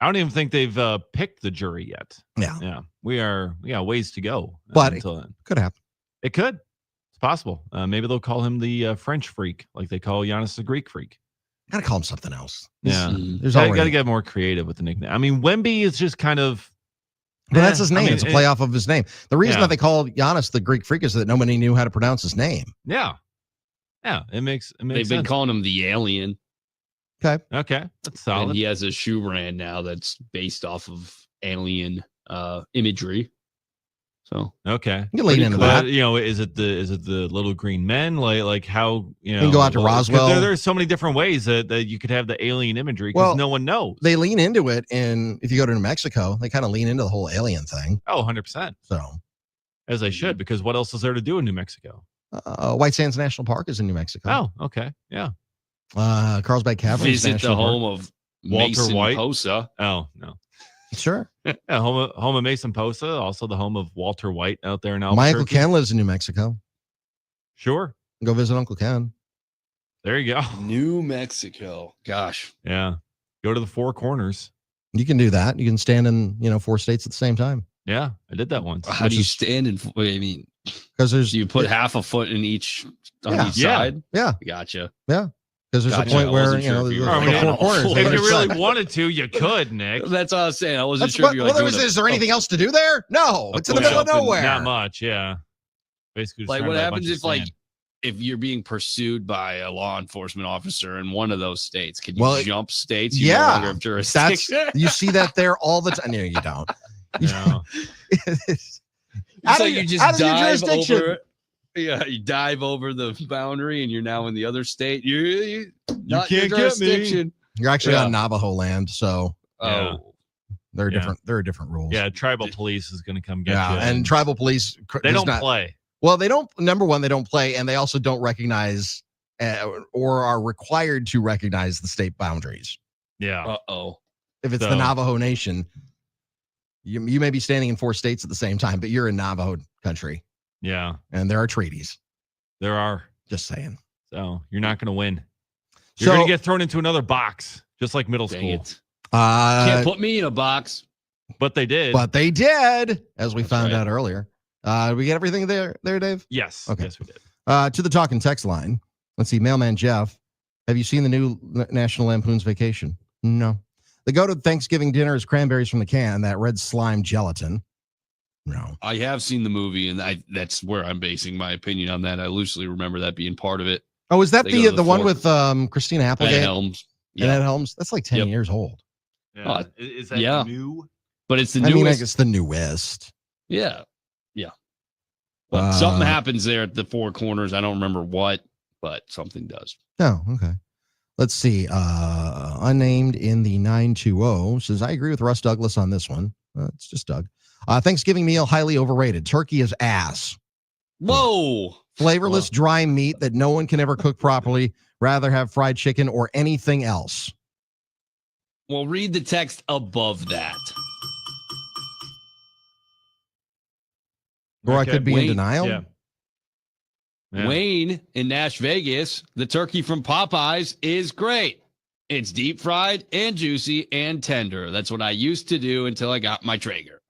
I don't even think they've picked the jury yet. Yeah. We got ways to go. But it could happen. It could. It's possible. Maybe they'll call him the French freak, like they call Giannis the Greek freak. Gotta call him something else. Yeah. There's got to get more creative with the nickname. I mean, Wemby is just kind of. But that's his name. It's a play off of his name. The reason that they called Giannis the Greek freak is that nobody knew how to pronounce his name. Yeah. Yeah. It makes They've sense. been calling him the Alien. Okay. That's solid. And he has a shoe brand now that's based off of alien imagery. So okay, you can lean into that. Is it the little green men? Like how you can go out to Roswell. There's so many different ways that you could have the alien imagery because no one knows. They lean into it, and if you go to New Mexico, they kind of lean into the whole alien thing. Oh, 100%. So, as they should, because what else is there to do in New Mexico? White Sands National Park is in New Mexico. Oh, okay, yeah. Carlsbad Caverns. Visit National the Park. home of Walter Mason White. Posa. Oh no, Sure. Yeah, home of Mason Posa, also the home of Walter White out there in Albuquerque. My Uncle Ken lives in New Mexico. Sure. Go visit Uncle Ken. There you go. New Mexico. Gosh. Yeah. Go to the Four Corners. You can do that. You can stand in, 4 states at the same time. Yeah, I did that once. How do you stand in? I mean, because do you put half a foot in each on each side? Yeah. Gotcha. Yeah. Because there's Gotcha. a point I where, wasn't sure if you were there's doing 4 corners. If you really wanted to, you could, Nick. That's what I was saying. I wasn't sure if you were Is there anything else to do there? No. It's in the middle of nowhere. Not much, yeah. Basically, just like trying what to happens bunch of if sand. if you're being pursued by a law enforcement officer in one of those states, can you jump states? You no longer have jurisdiction. You see that there all the time. No, you don't. No. So you just dive over. Yeah, you dive over the boundary, and you're now in the other state. You not can't your get me. jurisdiction. You're actually on Navajo land, so Yeah. there are Yeah. different. There are different rules. Yeah, tribal police is going to come get you. Yeah, and tribal police. They does don't not play. Well, they don't. Number one, they don't play, and they also don't recognize or are required to recognize the state boundaries. Yeah. If it's the Navajo Nation, you may be standing in 4 states at the same time, but you're in Navajo country. Yeah. And there are treaties. There are. Just saying. So you're not going to win. You're going to get thrown into another box, just like middle school. Can't put me in a box. But they did. But they did, as we found out earlier. Did we get everything there, Dave? Yes. Okay. Yes, we did. To the talk and text line. Let's see. Mailman Jeff, have you seen the new National Lampoon's Vacation? No. The go-to Thanksgiving dinner is cranberries from the can, that red slime gelatin. No. I have seen the movie, and that's where I'm basing my opinion on that. I loosely remember that being part of it. Oh, is that They go to the one fort. with Christina Applegate? Ed Helms. And Ed Helms? That's like 10 years old. Yeah. Is that new? But it's the I newest. mean, I guess the newest. Yeah. But something happens there at the Four Corners. I don't remember what, but something does. Oh, okay. Let's see. Unnamed in the 920 says, I agree with Russ Douglas on this one. It's just Doug. Thanksgiving meal, highly overrated. Turkey is ass. Whoa. Flavorless, dry meat that no one can ever cook properly. Rather have fried chicken or anything else. Well, read the text above that. Or I could be in denial. Yeah. Wayne in Nash Vegas, the turkey from Popeyes is great. It's deep fried and juicy and tender. That's what I used to do until I got my Traeger.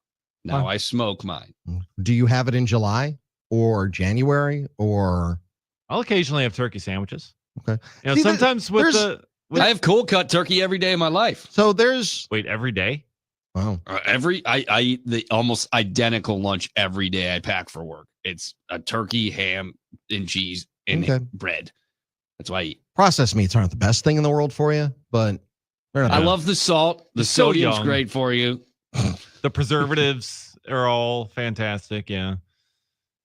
Now I smoke mine. Do you have it in July or January or? I'll occasionally have turkey sandwiches. Okay. You know, sometimes I have cold cut turkey every day of my life. So there's every day. Wow. I eat the almost identical lunch every day I pack for work. It's a turkey, ham, and cheese and bread. That's why I eat. Processed meats aren't the best thing in the world for you, but I love the salt. The sodium's great for you. The preservatives are all fantastic. Yeah.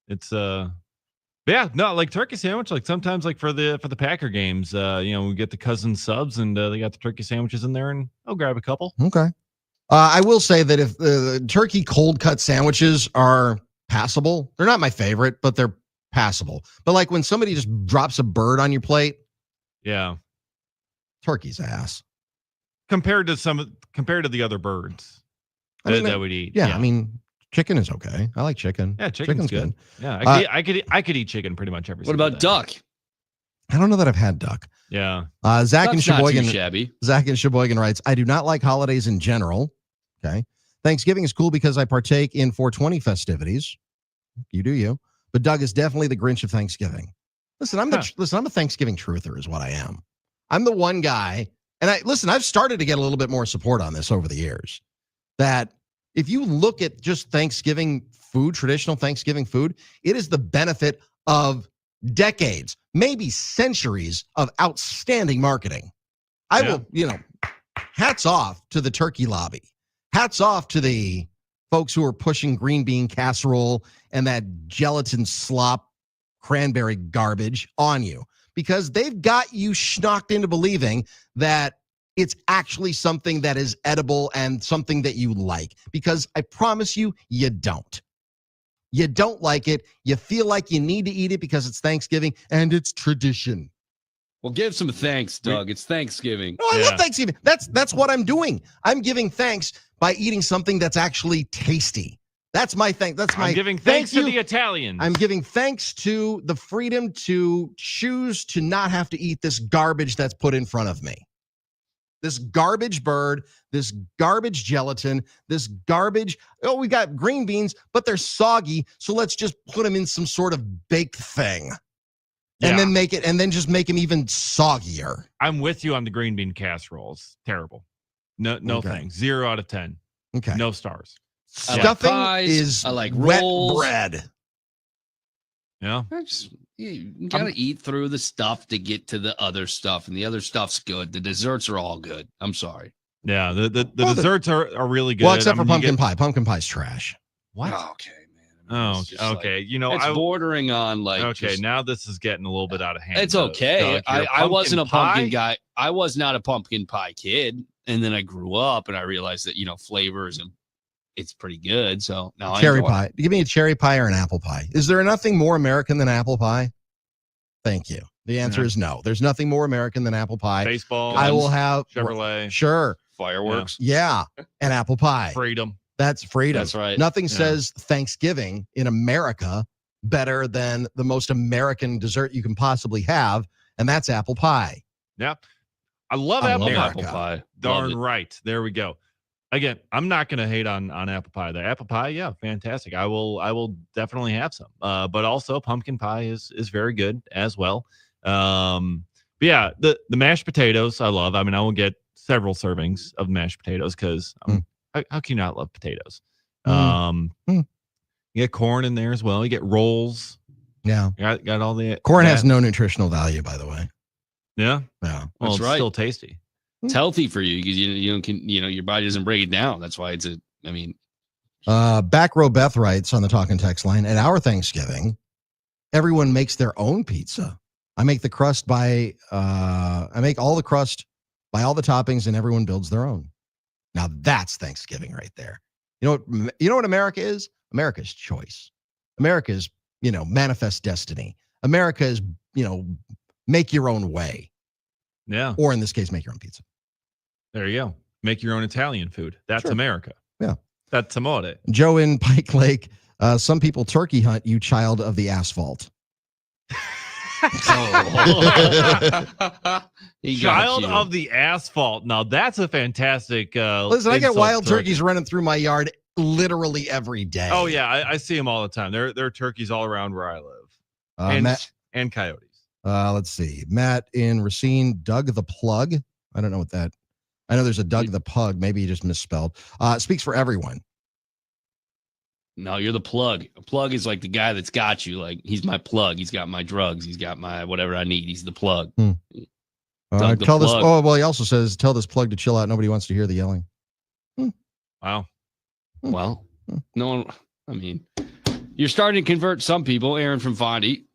It's yeah, no, like turkey sandwich, like sometimes like for the Packer games, we get the cousin subs and they got the turkey sandwiches in there and I'll grab a couple. Okay. I will say that if the turkey cold cut sandwiches are passable, they're not my favorite, but they're passable. But like when somebody just drops a bird on your plate, yeah, turkey's ass compared to the other birds that we'd eat. Yeah, I mean, chicken is okay. I like chicken. Yeah, chicken's good. Yeah, I could eat chicken pretty much every. What about duck? I don't know that I've had duck. Yeah. Zach in Duck's not too Sheboygan. shabby. Zach in Sheboygan writes, I do not like holidays in general. Okay. Thanksgiving is cool because I partake in 420 festivities. You do you. But Doug is definitely the Grinch of Thanksgiving. Listen, I'm a Thanksgiving truther is what I am. I'm the one guy. And I've started to get a little bit more support on this over the years. That if you look at just Thanksgiving food, traditional Thanksgiving food, it is the benefit of decades, maybe centuries of outstanding marketing. I will, hats off to the turkey lobby. Hats off to the folks who are pushing green bean casserole and that gelatin slop cranberry garbage on you because they've got you schnocked into believing that it's actually something that is edible and something that you like, because I promise you, you don't. You don't like it. You feel like you need to eat it because it's Thanksgiving and it's tradition. Well, give some thanks, Doug. It's Thanksgiving. Oh, I love Thanksgiving. That's what I'm doing. I'm giving thanks by eating something that's actually tasty. That's my thank. That's my. I'm giving thanks to the Italians. I'm giving thanks to the freedom to choose to not have to eat this garbage that's put in front of me. This garbage bird, this garbage gelatin, this garbage. Oh, we got green beans, but they're soggy. So let's just put them in some sort of baked thing. And then just make them even soggier. I'm with you on the green bean casseroles. Terrible. No Okay. thanks. 0 out of 10. Okay. No stars. Stuffing pies, is I like wet rolls. bread. Yeah. You gotta eat through the stuff to get to the other stuff, and the other stuff's good. The desserts are all good. I'm sorry. Yeah, the desserts are really good. Well, except for I mean, pumpkin pie. Pumpkin pie's trash. What? Oh, okay, Oh, It's just okay. it's bordering on like. Okay, just- now this is getting a little bit out of hand. It's though. okay. Doug, I wasn't a pumpkin pie? guy. I was not a pumpkin pie kid, and then I grew up and I realized that flavors and it's pretty good. So now I Cherry enjoy pie. it. Give me a cherry pie or an apple pie. Is there nothing more American than apple pie? Thank you. The answer is no. There's nothing more American than apple pie. Baseball. I will have Chevrolet. Sure. Fireworks. Yeah. And apple pie. Freedom. That's freedom. That's right. Nothing Yeah. says Thanksgiving in America better than the most American dessert you can possibly have, and that's apple pie. Yeah. I love I apple love pie. Apple pie. Darn Love it. right. There we go. Again, I'm not going to hate on apple pie. The apple pie, yeah, fantastic. I will definitely have some. But also pumpkin pie is very good as well. But yeah, the mashed potatoes I love. I mean, I will get several servings of mashed potatoes because how can you not love potatoes? You get corn in there as well. You get rolls. Yeah. Got all the Corn has no nutritional value, by the way. Yeah. Yeah. Well, That's it's right. still tasty. It's healthy for you because your body doesn't break it down. That's why Back row Beth writes on the talking text line, at our Thanksgiving, everyone makes their own pizza. I make the crust I make all the crust by all the toppings, and everyone builds their own. Now that's Thanksgiving right there. You know what America is? America's choice. America is, manifest destiny. America is, make your own way. Yeah. Or in this case, make your own pizza. There you go. Make your own Italian food. That's Sure. America. Yeah. That's amore. Joe in Pike Lake, some people turkey hunt, you child of the asphalt. Child of the asphalt. Now that's a fantastic. Listen, I get insult wild to it. turkeys running through my yard literally every day. Oh yeah, I see them all the time. There are turkeys all around where I live, and coyotes. Let's see. Matt in Racine, Doug the Plug. I don't know what that. I know there's a Doug the Pug. Maybe he just misspelled. Speaks for everyone. No, you're the plug. A plug is like the guy that's got you. Like, he's my plug. He's got my drugs. He's got my whatever I need. He's the plug. Doug the Tell this. Plug. Oh well, he also says, tell this plug to chill out. Nobody wants to hear the yelling. Wow. Well, no one. I mean, you're starting to convert some people. Aaron from Fondy,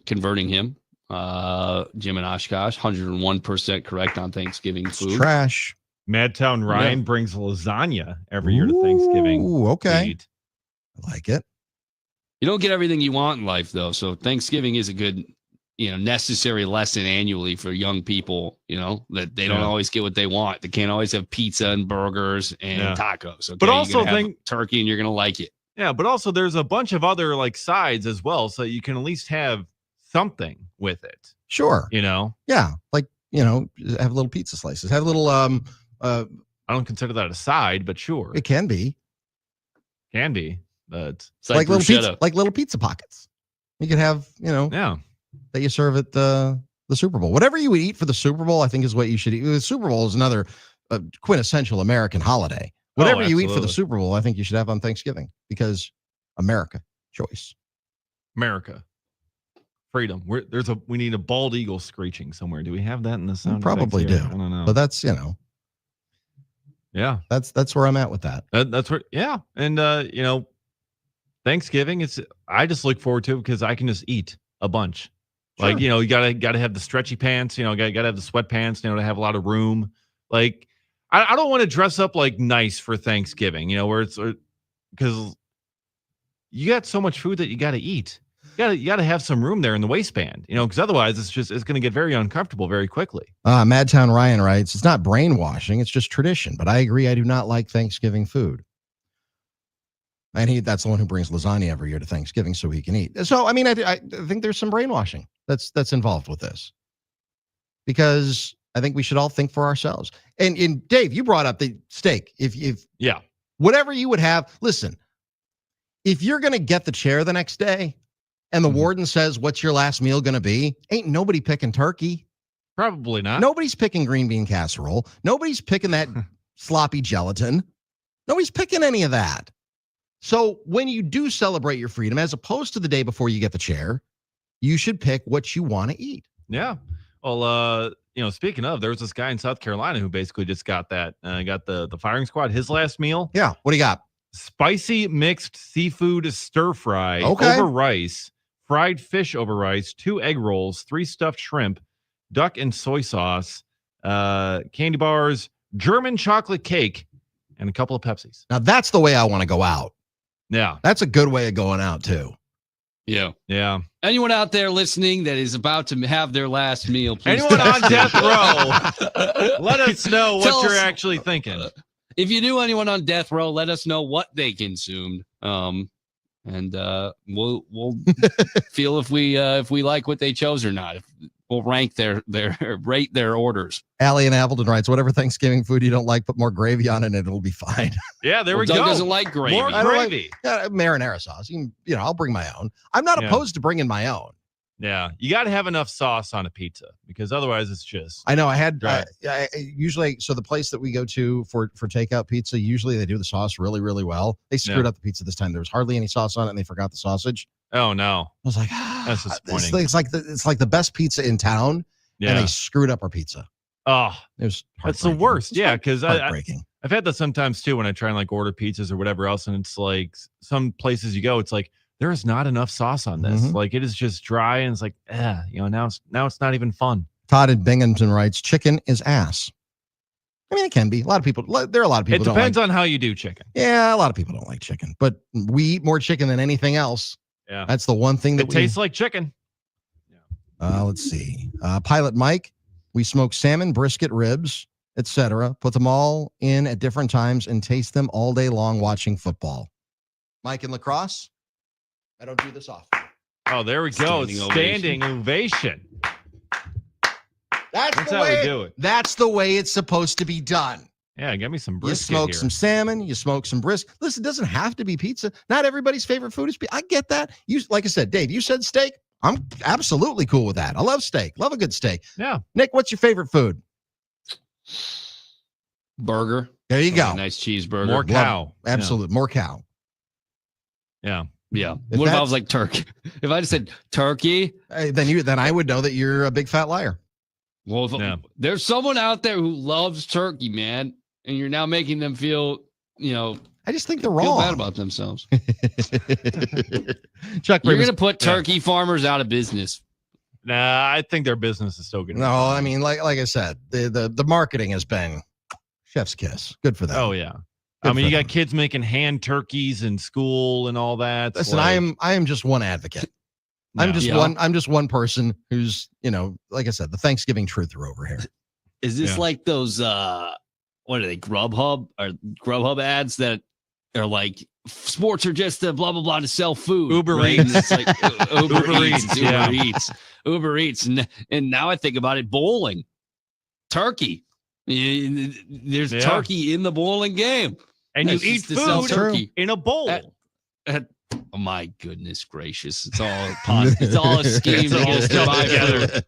converting him. Jim and Oshkosh, 101% correct on Thanksgiving food. Trash. Madtown Ryan brings lasagna every year to Thanksgiving. Ooh, okay. Eat. I like it. You don't get everything you want in life, though. So Thanksgiving is a good, necessary lesson annually for young people. That they don't always get what they want. They can't always have pizza and burgers and tacos. Okay? But also you're gonna have turkey, and you're gonna like it. Yeah, but also there's a bunch of other sides as well, so you can at least have something with it. Sure. Yeah, have little pizza slices. Have little I don't consider that a side, but sure. It can be. Can be. But it's like little pizza pockets. You could have, that you serve at the Super Bowl. Whatever you would eat for the Super Bowl, I think is what you should eat. The Super Bowl is another quintessential American holiday. Whatever you eat for the Super Bowl, I think you should have on Thanksgiving because America, choice. America. Freedom. We need a bald eagle screeching somewhere. Do we have that in the sound? Probably effects do. here? I don't know. But that's, yeah. That's where I'm at with that. That's where, yeah. And Thanksgiving, I just look forward to it because I can just eat a bunch. Sure. Like, you gotta have the stretchy pants, gotta have the sweatpants, to have a lot of room. Like, I don't want to dress up nice for Thanksgiving, where it's because you got so much food that you got to eat. You gotta have some room there in the waistband, because otherwise it's going to get very uncomfortable very quickly. Madtown Ryan writes, it's not brainwashing, it's just tradition. But I agree, I do not like Thanksgiving food. And that's the one who brings lasagna every year to Thanksgiving so he can eat. So, I mean, I think there's some brainwashing that's involved with this. Because I think we should all think for ourselves. And Dave, you brought up the steak. If whatever you would have, listen, if you're going to get the chair the next day and the warden says, what's your last meal going to be? Ain't nobody picking turkey. Probably not. Nobody's picking green bean casserole. Nobody's picking that sloppy gelatin. Nobody's picking any of that. So when you do celebrate your freedom, as opposed to the day before you get the chair, you should pick what you want to eat. Yeah. Well, speaking of, there was this guy in South Carolina who basically just got that, got the firing squad, his last meal. Yeah. What do you got? Spicy mixed seafood stir fry over rice, fried fish over rice, 2 egg rolls, 3 stuffed shrimp, duck and soy sauce, candy bars, German chocolate cake, and a couple of Pepsis. Now that's the way I want to go out. Yeah. That's a good way of going out too. Yeah. Yeah. Anyone out there listening that is about to have their last meal, please. Anyone on death row, let us know what you're actually thinking. If you knew anyone on death row, let us know what they consumed. And we'll feel if we like what they chose or not. We'll rank rate their orders. Allie in Appleton writes, whatever Thanksgiving food you don't like, put more gravy on it and it'll be fine. Yeah, there we go. Doug doesn't like gravy. More gravy. Marinara sauce. I'll bring my own. I'm not opposed to bringing my own. Yeah, you got to have enough sauce on a pizza because otherwise it's just. I know. I had usually. So the place that we go to for takeout pizza, usually they do the sauce really, really well. They screwed up the pizza this time. There was hardly any sauce on it, and they forgot the sausage. Oh no! I was like, that's disappointing. It's like the best pizza in town, and they screwed up our pizza. Oh, it was. That's the worst. Yeah, because I've had that sometimes too when I try and order pizzas or whatever else, and it's like some places you go, it's like there is not enough sauce on this. Like it is just dry, and it's like, now it's not even fun. Todd in Binghamton writes, chicken is ass. I mean, it can be. There are a lot of people. It depends on how you do chicken. Yeah, a lot of people don't like chicken, but we eat more chicken than anything else. Yeah, that's the one thing that tastes like chicken. Let's see. Pilot Mike, we smoke salmon, brisket, ribs, etc. Put them all in at different times and taste them all day long watching football. Mike in lacrosse, I don't do this often. Oh, there we go. Standing ovation. That's how we do it. That's the way it's supposed to be done. Yeah, get me some brisket. You smoke some salmon, you smoke some brisket. Listen, it doesn't have to be pizza. Not everybody's favorite food is pizza. I get that. Like I said, Dave, you said steak. I'm absolutely cool with that. I love steak. Love a good steak. Yeah. Nick, what's your favorite food? Burger. There you go. Nice cheeseburger. More cow. Absolutely. More cow. Yeah. Yeah. What if I was like turkey? If I just said turkey, then I would know that you're a big fat liar. Well, there's someone out there who loves turkey, man, and you're now making them feel, I just think they're wrong. Feel bad about themselves. Chuck, you're going to put turkey farmers out of business. Nah, I think their business is still good. No, I mean, like I said, the marketing has been chef's kiss. Good for them. Oh yeah. You got kids making hand turkeys in school and all that. Listen, I am just one advocate. I'm just one person who's, like I said, the Thanksgiving truther over here. Is this like those what are they, Grubhub ads that are like sports are just blah blah blah to sell food? Uber Eats. And it's like Uber Eats. And now I think about it, bowling. Turkey. There's turkey in the bowling game. And you eat food turkey in a bowl. Oh my goodness gracious! It's all a scheme to get us to buy food.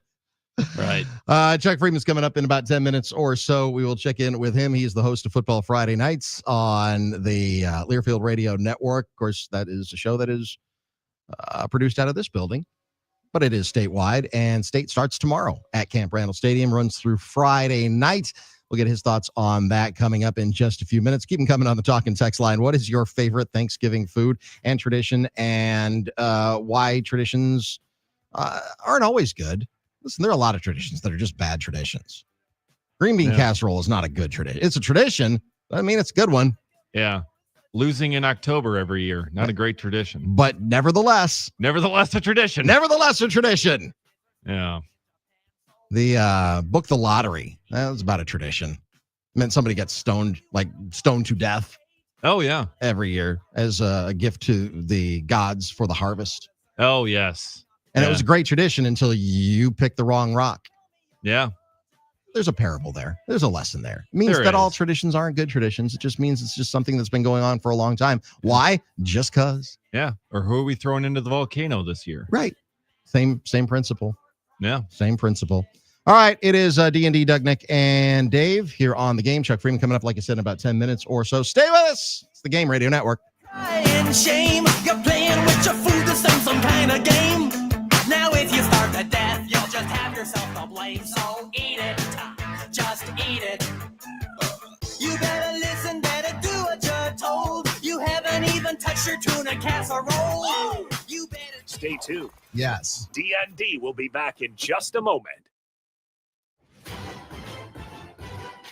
Right. Chuck Freeman's coming up in about 10 minutes or so. We will check in with him. He's the host of Football Friday Nights on the Learfield Radio Network. Of course, that is a show that is produced out of this building, but it is statewide, and state starts tomorrow at Camp Randall Stadium, runs through Friday night. We'll get his thoughts on that coming up in just a few minutes. Keep them coming on the talk and text line. What is your favorite Thanksgiving food and tradition, and why traditions aren't always good? Listen, there are a lot of traditions that are just bad traditions. Green bean casserole is not a good tradition. It's a tradition, but I mean, it's a good one. Yeah. Losing in October every year. Not a great tradition. But nevertheless a tradition. Nevertheless a tradition. Yeah. The book the lottery. That was about a tradition. It meant somebody gets stoned to death. Oh, yeah. Every year as a gift to the gods for the harvest. Oh, yes. And it was a great tradition until you picked the wrong rock. Yeah. There's a parable there. There's a lesson there. It means There that all is. traditions aren't good traditions. It just means it's just something that's been going on for a long time. Why? Just because. Yeah. Or who are we throwing into the volcano this year? Right. Same principle. Yeah. Same principle. All right. It is D.N.D, Doug, Nick, and Dave here on the game. Chuck Freeman coming up, like I said, in about 10 minutes or so. Stay with us. It's the Game Radio Network. And shame, you're playing with your food, this ain't some kind of game. Now if you starve to death, you'll just have yourself to blame. So eat it, just eat it. You better listen, better do what you're told. You haven't even touched your tuna casserole. You better Stay tuned. Yes. D.N.D will be back in just a moment.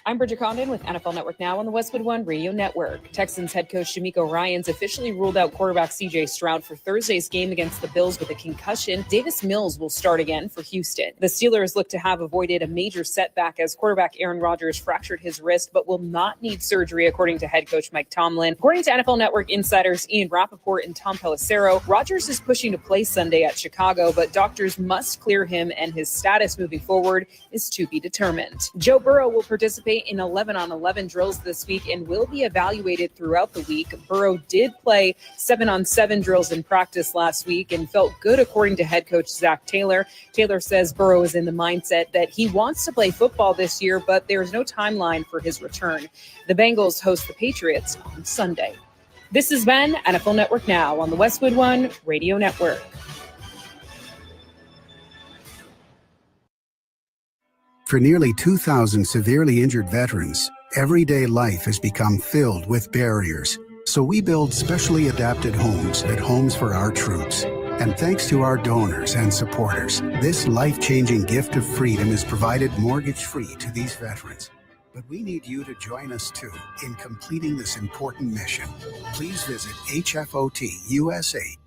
I'm Bridget Condon with NFL Network Now on the Westwood One Radio Network. Texans head coach D'Amico Ryans officially ruled out quarterback C.J. Stroud for Thursday's game against the Bills with a concussion. Davis Mills will start again for Houston. The Steelers look to have avoided a major setback as quarterback Aaron Rodgers fractured his wrist but will not need surgery, according to head coach Mike Tomlin. According to NFL Network insiders Ian Rappaport and Tom Pelissero, Rodgers is pushing to play Sunday at Chicago, but doctors must clear him and his status moving forward is to be determined. Joe Burrow will participate in 11-on-11 drills this week and will be evaluated throughout the week. Burrow did play 7-on-7 drills in practice last week and felt good, according to head coach Zach Taylor. Taylor says Burrow is in the mindset that he wants to play football this year, but there's no timeline for his return. The Bengals host the Patriots on Sunday. This has been NFL Network Now on the Westwood One Radio Network. For nearly 2,000 severely injured veterans, everyday life has become filled with barriers. So we build specially adapted homes at Homes for Our Troops. And thanks to our donors and supporters, this life-changing gift of freedom is provided mortgage-free to these veterans. But we need you to join us too in completing this important mission. Please visit hfotusa.org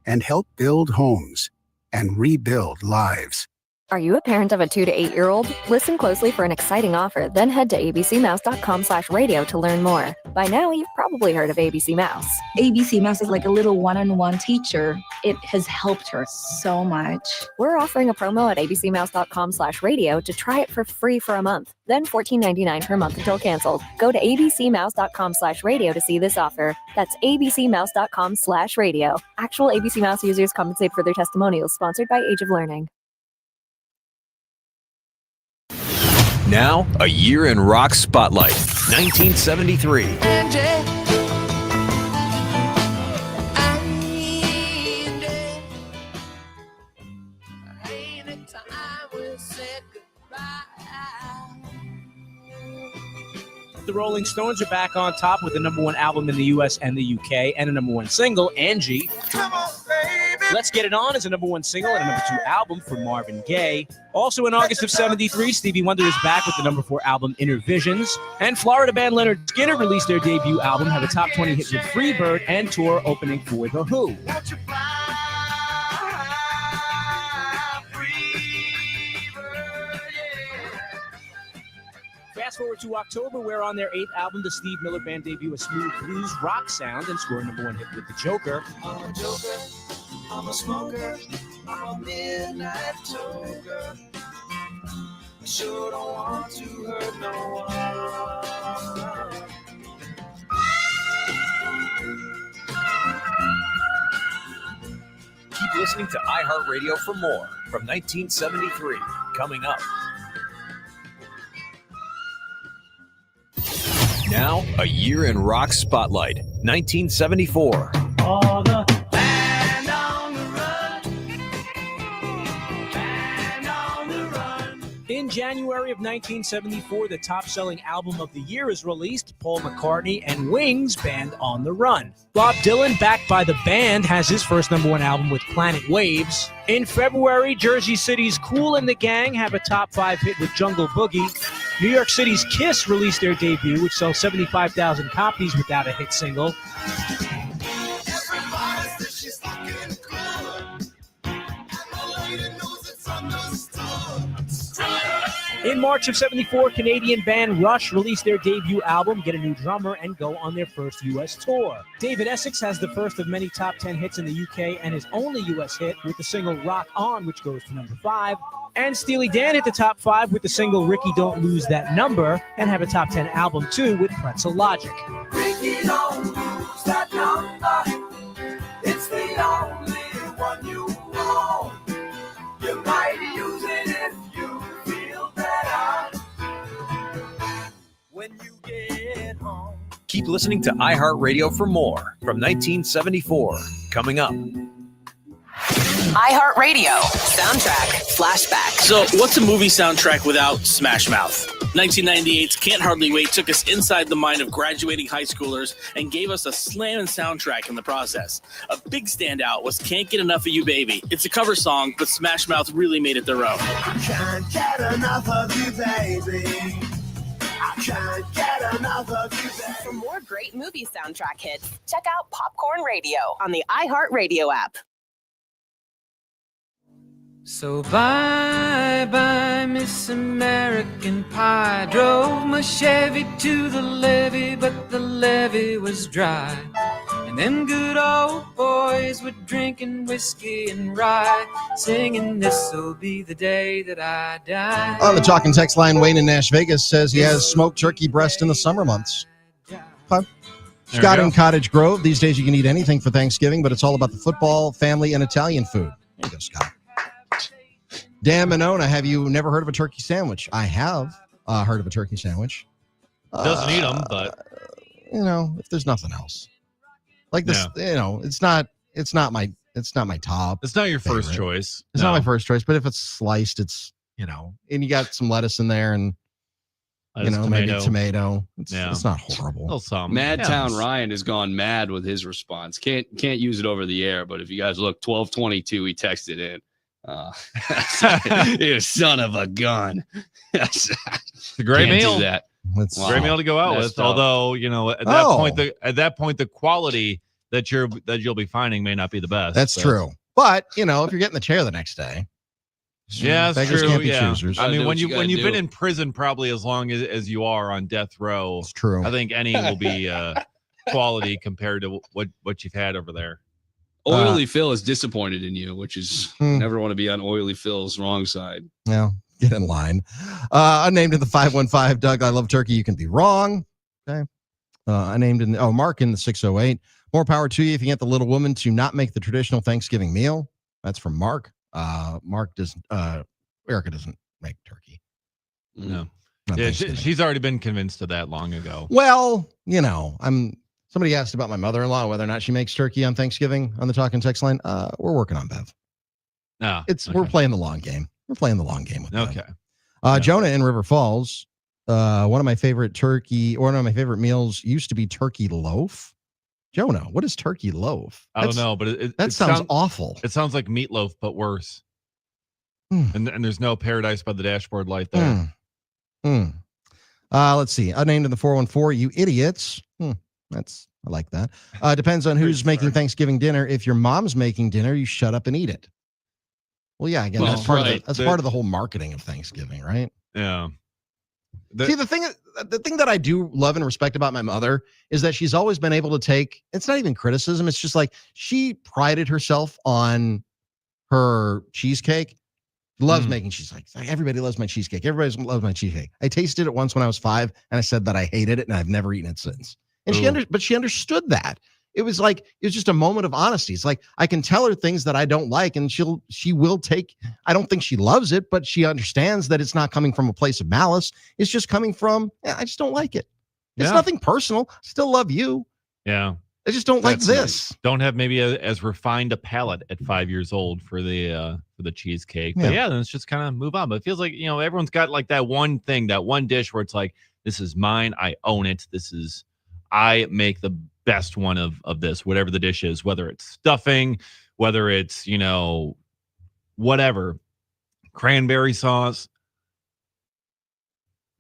and help build homes and rebuild lives. Are you a parent of a 2 to 8-year-old? Listen closely for an exciting offer, then head to abcmouse.com/radio to learn more. By now, you've probably heard of ABC Mouse. ABC Mouse is like a little one-on-one teacher. It has helped her so much. We're offering a promo at abcmouse.com/radio to try it for free for a month, then $14.99 per month until canceled. Go to abcmouse.com/radio to see this offer. That's abcmouse.com/radio. Actual ABC Mouse users compensate for their testimonials, sponsored by Age of Learning. Now, a year in rock spotlight, 1973. The Rolling Stones are back on top with the #1 album in the US and the UK and a #1 single, Angie. Come on, baby. Let's Get It On is a #1 single and a #2 album for Marvin Gaye. Also in August of '73, Stevie Wonder is back with the #4 album, Inner Visions. And Florida band Leonard Skinner released their debut album, had a top 20 hit with Freebird, and tour opening for The Who. Fast forward to October, where on their 8th album, the Steve Miller Band debut a smooth blues rock sound and scored #1 hit with The Joker. I'm a joker, I'm a smoker, I'm a midnight toker. I sure don't want to hurt no one. Keep listening to iHeartRadio for more from 1973. Coming up. Now, a year in rock spotlight, 1974. All the band on the run. Band on the run. In January of 1974, the top-selling album of the year is released, Paul McCartney and Wings' Band on the Run. Bob Dylan, backed by the band, has his first #1 album with Planet Waves. In February, Jersey City's Kool and the Gang have a top 5 hit with Jungle Boogie. New York City's Kiss released their debut, which sells 75,000 copies without a hit single. In March of 74, Canadian band Rush released their debut album, get a new drummer, and go on their first U.S. tour. David Essex has the first of many top 10 hits in the UK and his only U.S. hit with the single Rock On, which goes to number 5. And Steely Dan hit the top 5 with the single Ricky Don't Lose That Number and have a top 10 album too with Pretzel Logic. Ricky, don't lose that number. It's the only one you want. You might use it if you feel better when you get home. Keep listening to iHeartRadio for more from 1974. Coming up. iHeartRadio soundtrack flashback. So, what's a movie soundtrack without Smash Mouth? 1998's Can't Hardly Wait took us inside the mind of graduating high schoolers and gave us a slamming soundtrack in the process. A big standout was Can't Get Enough of You Baby. It's a cover song, but Smash Mouth really made it their own. I can't get enough of you, baby. I can't get enough of you, baby. For more great movie soundtrack hits, check out Popcorn Radio on the iHeartRadio app. So bye-bye, Miss American Pie. Drove my Chevy to the levee, but the levee was dry. And them good old boys were drinking whiskey and rye, singing, this'll be the day that I die. On the talking text line, Wayne in Nash Vegas says he has smoked turkey breast in the summer months. Okay. Scott in Cottage Grove. These days you can eat anything for Thanksgiving, but it's all about the football, family, and Italian food. There you go, Scott. Dan Monona, have you never heard of a turkey sandwich? I have heard of a turkey sandwich. Doesn't eat them, but if there's nothing else, like this, it's not my top. It's not your favorite. first choice. It's not my first choice, but if it's sliced, it's and you got some lettuce in there and maybe tomato. It's not horrible. Madtown Ryan has gone mad with his response. Can't use it over the air, but if you guys look, 12:22, he texted in. You son of a gun. It's a great meal. It's a great meal to go out with. tough. Although at that point, the quality that you'll be finding may not be the best. That's true. But if you're getting the chair the next day, yeah, that's beggars true. can't be Yeah, choosers. I mean, when you've do. been in prison probably as long as you are on death row, it's true. I think any will be quality compared to what you've had over there. Oily Phil is disappointed in you, which is never want to be on Oily Phil's wrong side. Yeah, get in line. Unnamed in the 515, Doug, I love turkey. You can be wrong. Okay. Unnamed in Mark in the 608. More power to you if you get the little woman to not make the traditional Thanksgiving meal. That's from Mark. Mark doesn't. Erica doesn't make turkey. No. Yeah, she's already been convinced of that long ago. Well, Somebody asked about my mother-in-law, whether or not she makes turkey on Thanksgiving on the talking text line. We're working on Bev. We're playing the long game. We're playing the long game with Bev. Okay. Jonah in River Falls. One of my favorite meals used to be turkey loaf. Jonah, what is turkey loaf? I don't know, but it sounds awful. It sounds like meatloaf, but worse. And there's no paradise by the dashboard light there. Let's see. Unnamed in the 414, you idiots. I like that. Depends on who's making Thanksgiving dinner. If your mom's making dinner, you shut up and eat it. Well, yeah, again, that's part of the whole marketing of Thanksgiving, right? Yeah. See, the thing that I do love and respect about my mother is that she's always been able to take, it's not even criticism. It's just like she prided herself on her cheesecake. Loves making cheesecake. Like, everybody loves my cheesecake. Everybody loves my cheesecake. I tasted it once when I was 5 and I said that I hated it and I've never eaten it since. And she understood that. It was just a moment of honesty. It's like, I can tell her things that I don't like and she will take, I don't think she loves it, but she understands that it's not coming from a place of malice. It's just coming from, I just don't like it. It's nothing personal. Still love you. Yeah. I just don't like this. Don't have maybe as refined a palate at 5 years old for the cheesecake. But then it's just kind of move on. But it feels like, everyone's got like that one thing, that one dish where it's like, this is mine. I own it. I make the best one of this, whatever the dish is, whether it's stuffing, whether it's, whatever, cranberry sauce.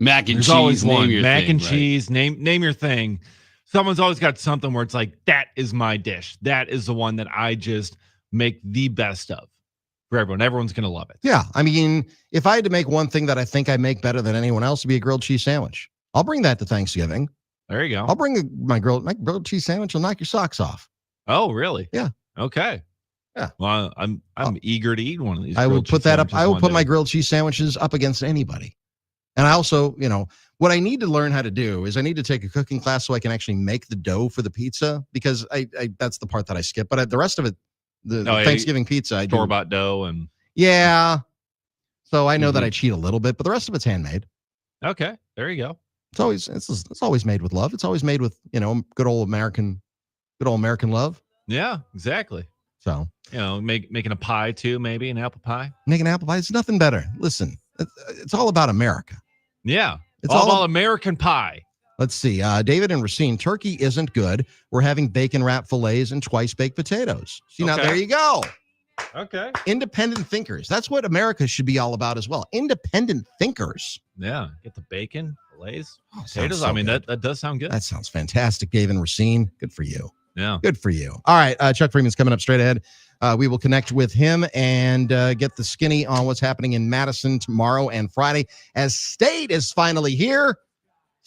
Mac and There's cheese. always name one. your Mac thing, and right? cheese. Name your thing. Someone's always got something where it's like, that is my dish. That is the one that I just make the best of for everyone. Everyone's going to love it. Yeah. I mean, if I had to make one thing that I think I make better than anyone else, it'd be a grilled cheese sandwich. I'll bring that to Thanksgiving. There you go. I'll bring my grilled cheese sandwich. Will knock your socks off. Oh, really? Yeah. Okay. Yeah. Well, I'm eager to eat one of these. I would put that up. I will put day. my grilled cheese sandwiches up against anybody. And I also, what I need to learn how to do is I need to take a cooking class so I can actually make the dough for the pizza, because I that's the part that I skip. But the rest of it, the Thanksgiving pizza, I do. Store-bought dough and. Yeah. So I know that I cheat a little bit, but the rest of it's handmade. Okay. There you go. It's always made with love. It's always made with, good old American love. Yeah, exactly. So, making a pie too, maybe an apple pie. Making apple pie, it's nothing better. Listen, it's all about America. Yeah. It's all about American pie. Let's see. David and Racine, turkey isn't good. We're having bacon wrap fillets and twice baked potatoes. See, now there you go. Okay. Independent thinkers. That's what America should be all about as well. Independent thinkers. Yeah. Get the bacon, fillets, potatoes. sounds so good. That does sound good. That sounds fantastic, Dave and Racine. Good for you. Yeah. Good for you. All right. Chuck Freeman's coming up straight ahead. We will connect with him and get the skinny on what's happening in Madison tomorrow and Friday, as State is finally here.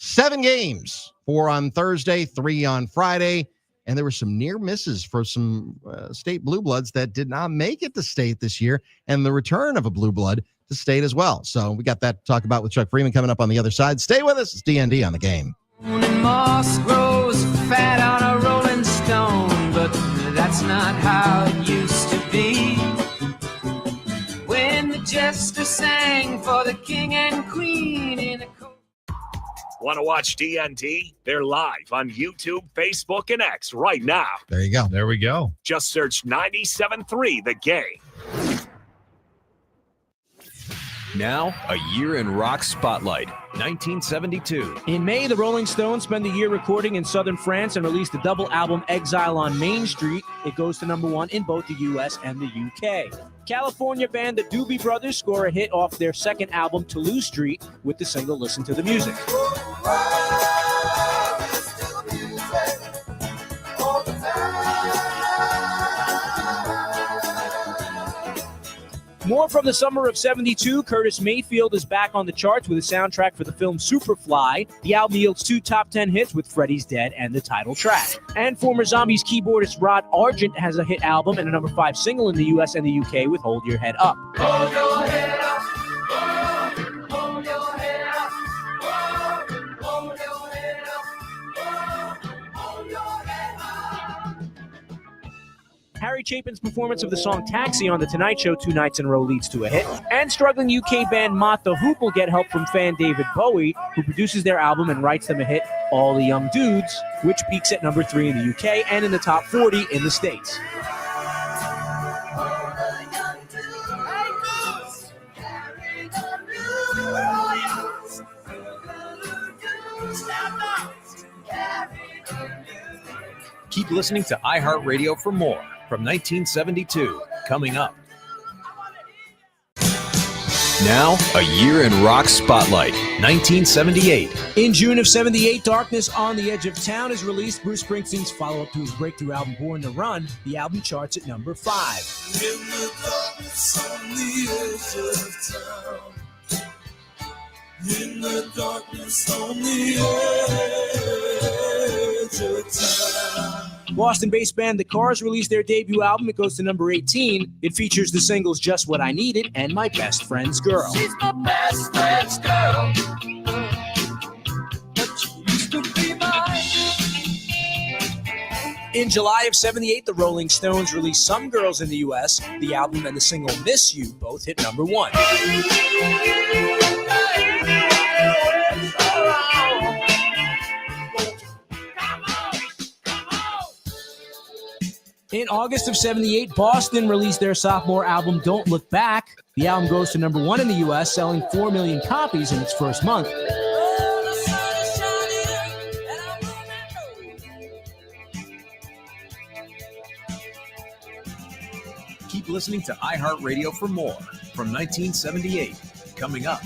7 games, 4 on Thursday, 3 on Friday. And there were some near misses for some State Blue Bloods that did not make it to State this year, and the return of a Blue Blood to State as well. So we got that to talk about with Chuck Freeman coming up on the other side. Stay with us. It's D.N.D. on the game. And moss grows fat on a rolling stone, but that's not how it used to be. When the jester sang for the king and queen in a Want to watch D.N.D? They're live on YouTube, Facebook, and X right now. There you go. There we go. Just search 97.3 The Game. Now, a year in rock spotlight, 1972. In May, the Rolling Stones spent a year recording in southern France and released the double album Exile on Main Street. It goes to #1 in both the US and the UK. California band the Doobie Brothers score a hit off their second album, Toulouse Street, with the single Listen to the Music. More from the summer of '72, Curtis Mayfield is back on the charts with a soundtrack for the film Superfly. The album yields 2 top 10 hits with Freddy's Dead and the title track. And former Zombies keyboardist Rod Argent has a hit album and a #5 single in the US and the UK with Hold Your Head Up. Hold your head up. Hold your head up. Hold your head up. Hold your head up. Harry Chapin's performance of the song Taxi on The Tonight Show 2 nights in a row leads to a hit. And struggling UK band Mott the Hoople get help from fan David Bowie, who produces their album and writes them a hit, All the Young Dudes, which peaks at #3 in the UK and in the top 40 in the States. Keep listening to iHeartRadio for more from 1972, coming up. Now, a year in rock spotlight, 1978. In June of '78, Darkness on the Edge of Town is released, Bruce Springsteen's follow-up to his breakthrough album Born to Run. The album charts at #5. In the darkness on the edge of town. In the darkness on the edge of town. Boston-based band The Cars released their debut album. It goes to #18. It features the singles Just What I Needed and My Best Friend's Girl. She's my best friend's girl. But she used to be mine. In July of '78, the Rolling Stones released Some Girls in the US. The album and the single Miss You both hit #1. In August of '78, Boston released their sophomore album, Don't Look Back. The album goes to #1 in the U.S., selling 4 million copies in its first month. Keep listening to iHeartRadio for more from 1978, coming up.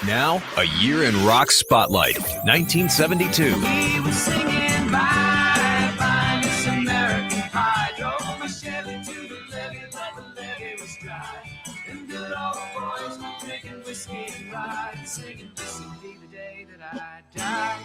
Now, a year in rock spotlight, 1972. He was singing bye, bye, Miss American Pie. Drove my Chevy to the levee, but the levee was dry. And good old boys were drinking whiskey and rye, singing, this will be the day that I die.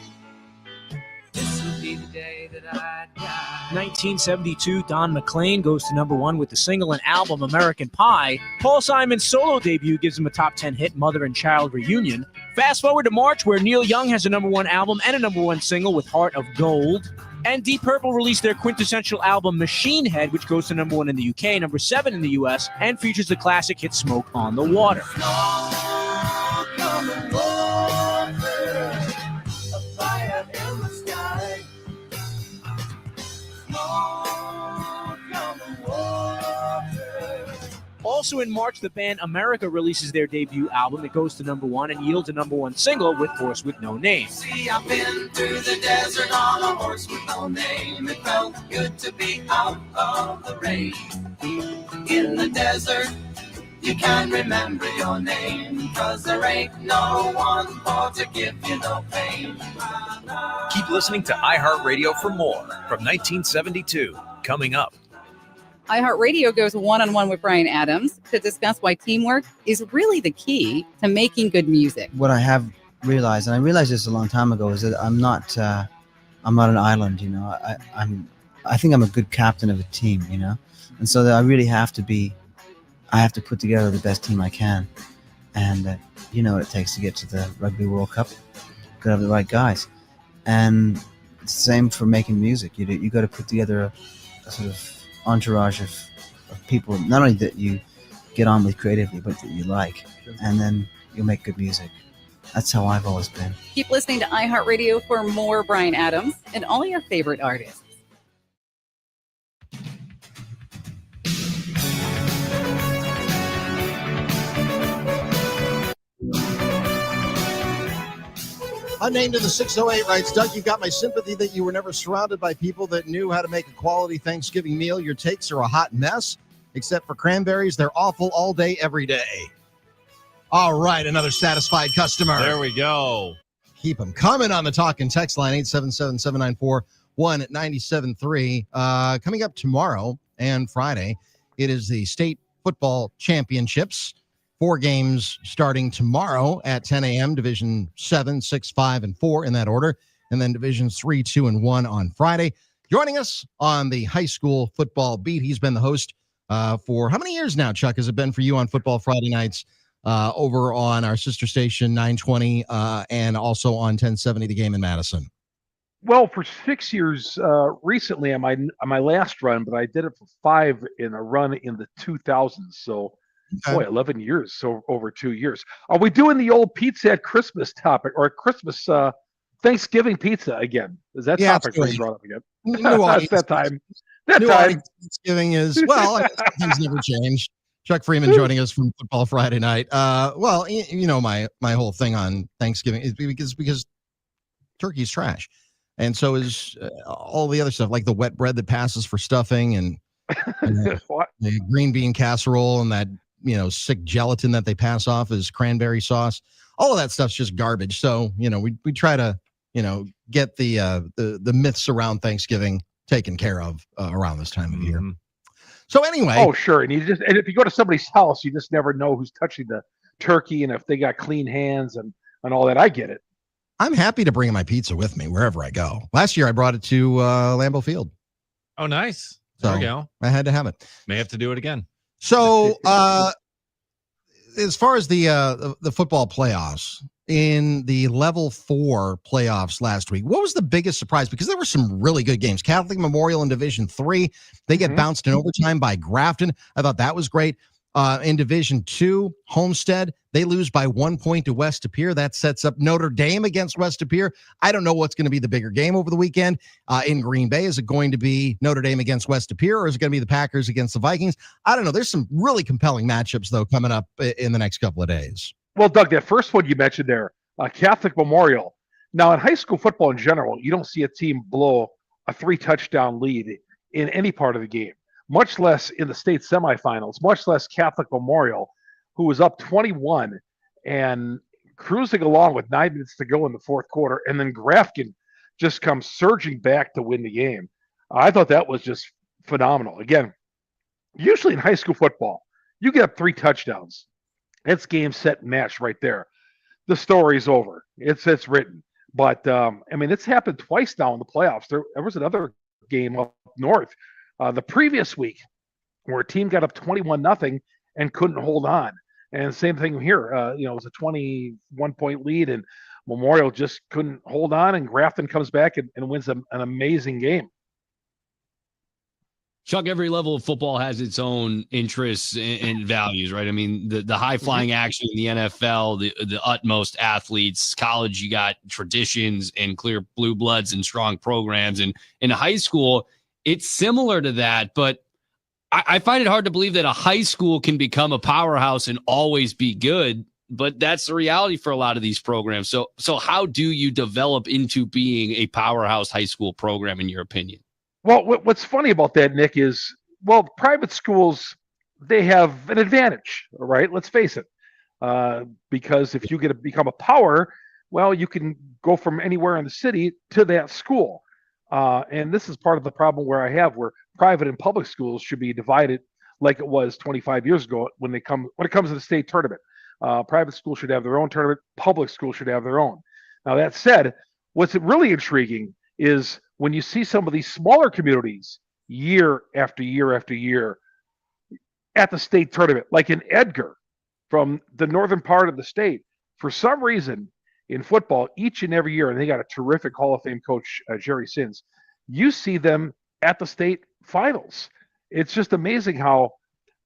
This will be the day that I die. 1972, Don McLean goes to number 1 with the single and album American Pie. Paul Simon's solo debut gives him a top 10 hit, Mother and Child Reunion. Fast forward to March, where Neil Young has a number 1 album and a number 1 single with Heart of Gold. And Deep Purple released their quintessential album Machine Head, which goes to number 1 in the UK, number 7 in the US, and features the classic hit Smoke on the Water. Also in March, the band America releases their debut album. It goes to number 1 and yields a number 1 single with Horse with No Name. See, I've been through the desert on a horse with no name. It felt good to be out of the rain. In the desert, you can't remember your name, 'cause there ain't no one for to give you no pain. Keep listening to iHeartRadio for more from 1972. Coming up. iHeartRadio goes one-on-one with Bryan Adams to discuss why teamwork is really the key to making good music. What I have realized, and I realized this a long time ago, is that I'm not an island. You know, I think I'm a good captain of a team. You know, and so that I really have to put together the best team I can, and you know what it takes to get to the Rugby World Cup. Got to have the right guys, and it's the same for making music. You got to put together a sort of entourage of people, not only that you get on with creatively, but that you like, and then you'll make good music. That's how I've always been. Keep listening to iHeartRadio for more Bryan Adams and all your favorite artists. Unnamed in the 608 writes, Doug, you've got my sympathy that you were never surrounded by people that knew how to make a quality Thanksgiving meal. Your takes are a hot mess, except for cranberries. They're awful all day, every day. All right, another satisfied customer. There we go. Keep them coming on the talk and text line, 877-794-1973. Coming up tomorrow and Friday, it is the state football championships. 4 games starting tomorrow at 10 a.m. Division 7, 6, 5, and 4 in that order. And then Divisions 3, 2, and 1 on Friday. Joining us on the high school football beat, he's been the host for how many years now, Chuck, has it been for you on Football Friday nights over on our sister station 920 and also on 1070 The Game in Madison? Well, for 6 years recently on my last run, but I did it for 5 in a run in the 2000s. So, boy, 11 years, so over 2 years. Are we doing the old pizza at Christmas topic or Christmas Thanksgiving pizza again? Is that topic being brought up again? That's that time. Thanksgiving is, well, things never change. Chuck Freeman joining us from Football Friday night. Well, you know, my whole thing on Thanksgiving is because turkey's trash. And so is all the other stuff, like the wet bread that passes for stuffing and the green bean casserole and that, you know, sick gelatin that they pass off as cranberry sauce. All of that stuff's just garbage. So, you know, we try to, you know, get the myths around Thanksgiving taken care of around this time of year. So anyway. Oh, sure. And if you go to somebody's house, you just never know who's touching the turkey and if they got clean hands and all that. I get it. I'm happy to bring my pizza with me wherever I go. Last year I brought it to Lambeau Field. Oh, nice. So there we go. I had to have it. May have to do it again. So as far as the football playoffs, in the level 4 playoffs last week, what was the biggest surprise? Because there were some really good games. Catholic Memorial in Division 3, they get bounced in overtime by Grafton. I thought that was great. In Division 2, Homestead, they lose by 1 point to West Appear. That sets up Notre Dame against West Appear. I don't know what's going to be the bigger game over the weekend in Green Bay. Is it going to be Notre Dame against West Appear, or is it going to be the Packers against the Vikings? I don't know. There's some really compelling matchups, though, coming up in the next couple of days. Well, Doug, that first one you mentioned there, Catholic Memorial. Now, in high school football in general, you don't see a team blow a 3-touchdown lead in any part of the game, much less in the state semifinals, much less Catholic Memorial, who was up 21 and cruising along with 9 minutes to go in the fourth quarter, and then Grafkin just comes surging back to win the game. I thought that was just phenomenal. Again, usually in high school football, you get up 3 touchdowns. It's game, set, and match right there. The story's over. It's written. But, it's happened twice now in the playoffs. There was another game up north the previous week where a team got up 21-0 and couldn't hold on. And same thing here. It was a 21-point lead, and Memorial just couldn't hold on, and Grafton comes back and wins an amazing game. Chuck, every level of football has its own interests and values, right? I mean, the high-flying action in the NFL, the utmost athletes. College, you got traditions and clear blue bloods and strong programs. And in high school, it's similar to that, but I find it hard to believe that a high school can become a powerhouse and always be good, but that's the reality for a lot of these programs. So how do you develop into being a powerhouse high school program, in your opinion? Well, what's funny about that, Nick, is, private schools, they have an advantage, right? Let's face it. Because if you become a power, you can go from anywhere in the city to that school. And this is part of the problem where private and public schools should be divided like it was 25 years ago when it comes to the state tournament. Private schools should have their own tournament. Public schools should have their own. Now, that said, what's really intriguing is when you see some of these smaller communities year after year after year at the state tournament, like in Edgar from the northern part of the state, for some reason in football, each and every year, and they got a terrific Hall of Fame coach, Jerry Sins, you see them at the state finals. It's just amazing how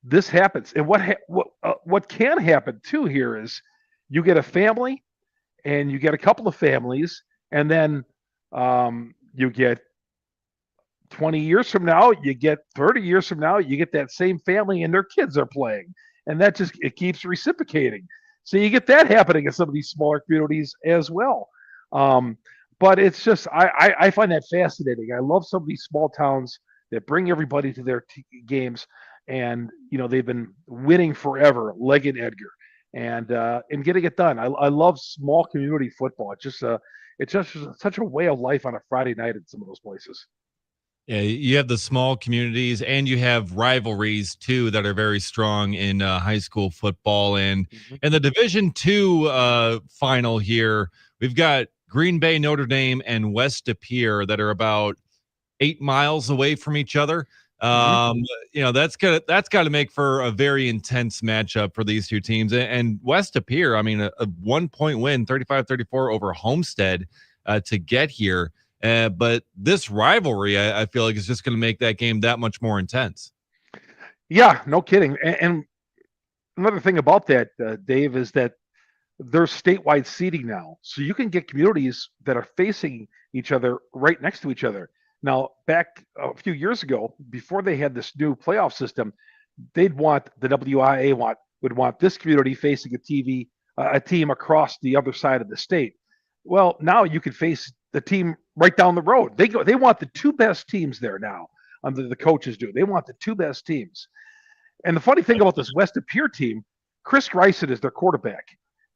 this happens. And what can happen too here is you get a family and you get a couple of families, and then you get 20 years from now, you get 30 years from now, you get that same family and their kids are playing. And that it keeps reciprocating. So you get that happening in some of these smaller communities as well. But it's just, I find that fascinating. I love some of these small towns that bring everybody to their games. And, they've been winning forever, like in Edgar, and getting it done. I love small community football. It's just such a way of life on a Friday night in some of those places. Yeah, you have the small communities, and you have rivalries too that are very strong in high school football. And in the Division II final here, we've got Green Bay, Notre Dame, and West De Pere that are about 8 miles away from each other. That's got to make for a very intense matchup for these two teams. And West De Pere, a 1-point win, 35-34 over Homestead to get here. But this rivalry, I feel like, is just going to make that game that much more intense. Yeah, no kidding. And another thing about that, Dave, is that there's statewide seating now. So you can get communities that are facing each other right next to each other. Now, back a few years ago, before they had this new playoff system, the WIA would want this community facing a team across the other side of the state. Well, now you can face the team right down the road. They want the 2 best teams there now. The coaches do. They want the 2 best teams. And the funny thing about this West De Pere team, Chris Greisen is their quarterback.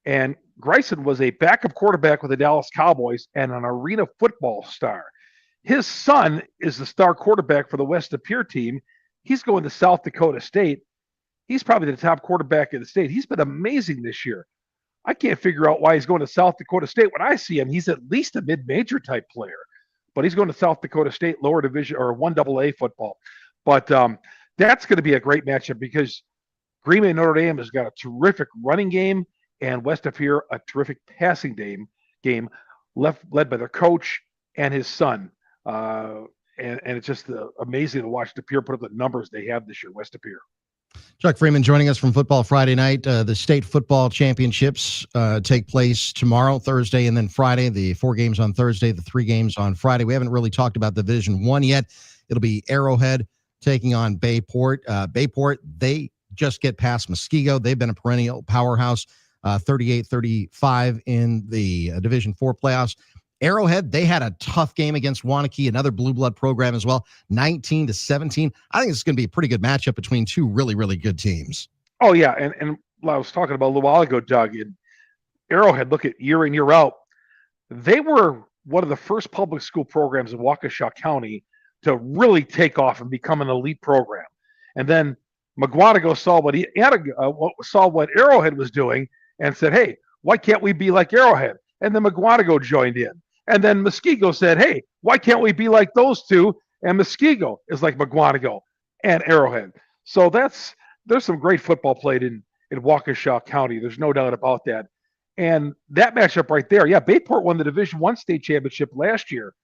And Greisen was a backup quarterback with the Dallas Cowboys and an arena football star. His son is the star quarterback for the West De Pere team. He's going to South Dakota State. He's probably the top quarterback in the state. He's been amazing this year. I can't figure out why he's going to South Dakota State. When I see him, he's at least a mid-major type player. But he's going to South Dakota State, lower division, or 1AA football. But that's going to be a great matchup because Green Bay Notre Dame has got a terrific running game, and West De Pere a terrific passing game led by their coach and his son. And it's just amazing to watch De Pere put up the numbers they have this year, West De Pere. Chuck Freeman joining us from Football Friday Night. The state football championships take place tomorrow, Thursday, and then Friday. The 4 games on Thursday, the 3 games on Friday. We haven't really talked about Division I yet. It'll be Arrowhead taking on Bayport. Bayport, they just get past Muskego. They've been a perennial powerhouse, 38-35 in the Division IV playoffs. Arrowhead, they had a tough game against Waunakee, another blue blood program as well, 19-17. I think it's going to be a pretty good matchup between 2 really, really good teams. Oh, yeah. And I was talking about a little while ago, Doug, and Arrowhead, look at year in, year out, they were one of the first public school programs in Waukesha County to really take off and become an elite program. And then McGuanago saw what Arrowhead was doing and said, hey, why can't we be like Arrowhead? And then McGuanago joined in. And then Muskego said, hey, why can't we be like those two? And Muskego is like McGuanago and Arrowhead. So there's some great football played in Waukesha County. There's no doubt about that. And that matchup right there, yeah, Bayport won the Division I state championship last year,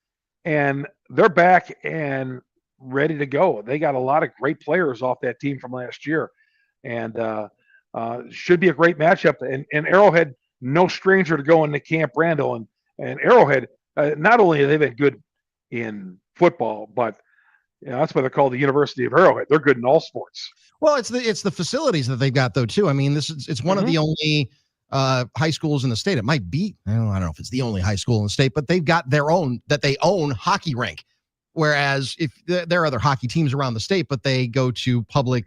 and they're back and ready to go. They got a lot of great players off that team from last year, and should be a great matchup. And Arrowhead, no stranger to going to Camp Randall, and Arrowhead, not only have they been good in football, but that's why they're called the University of Arrowhead. They're good in all sports. Well, it's the facilities that they've got though too. I mean, it's one of the only high schools in the state. It might be, I don't know if it's the only high school in the state, but they've got their own that they own hockey rink. Whereas if there are other hockey teams around the state, but they go to public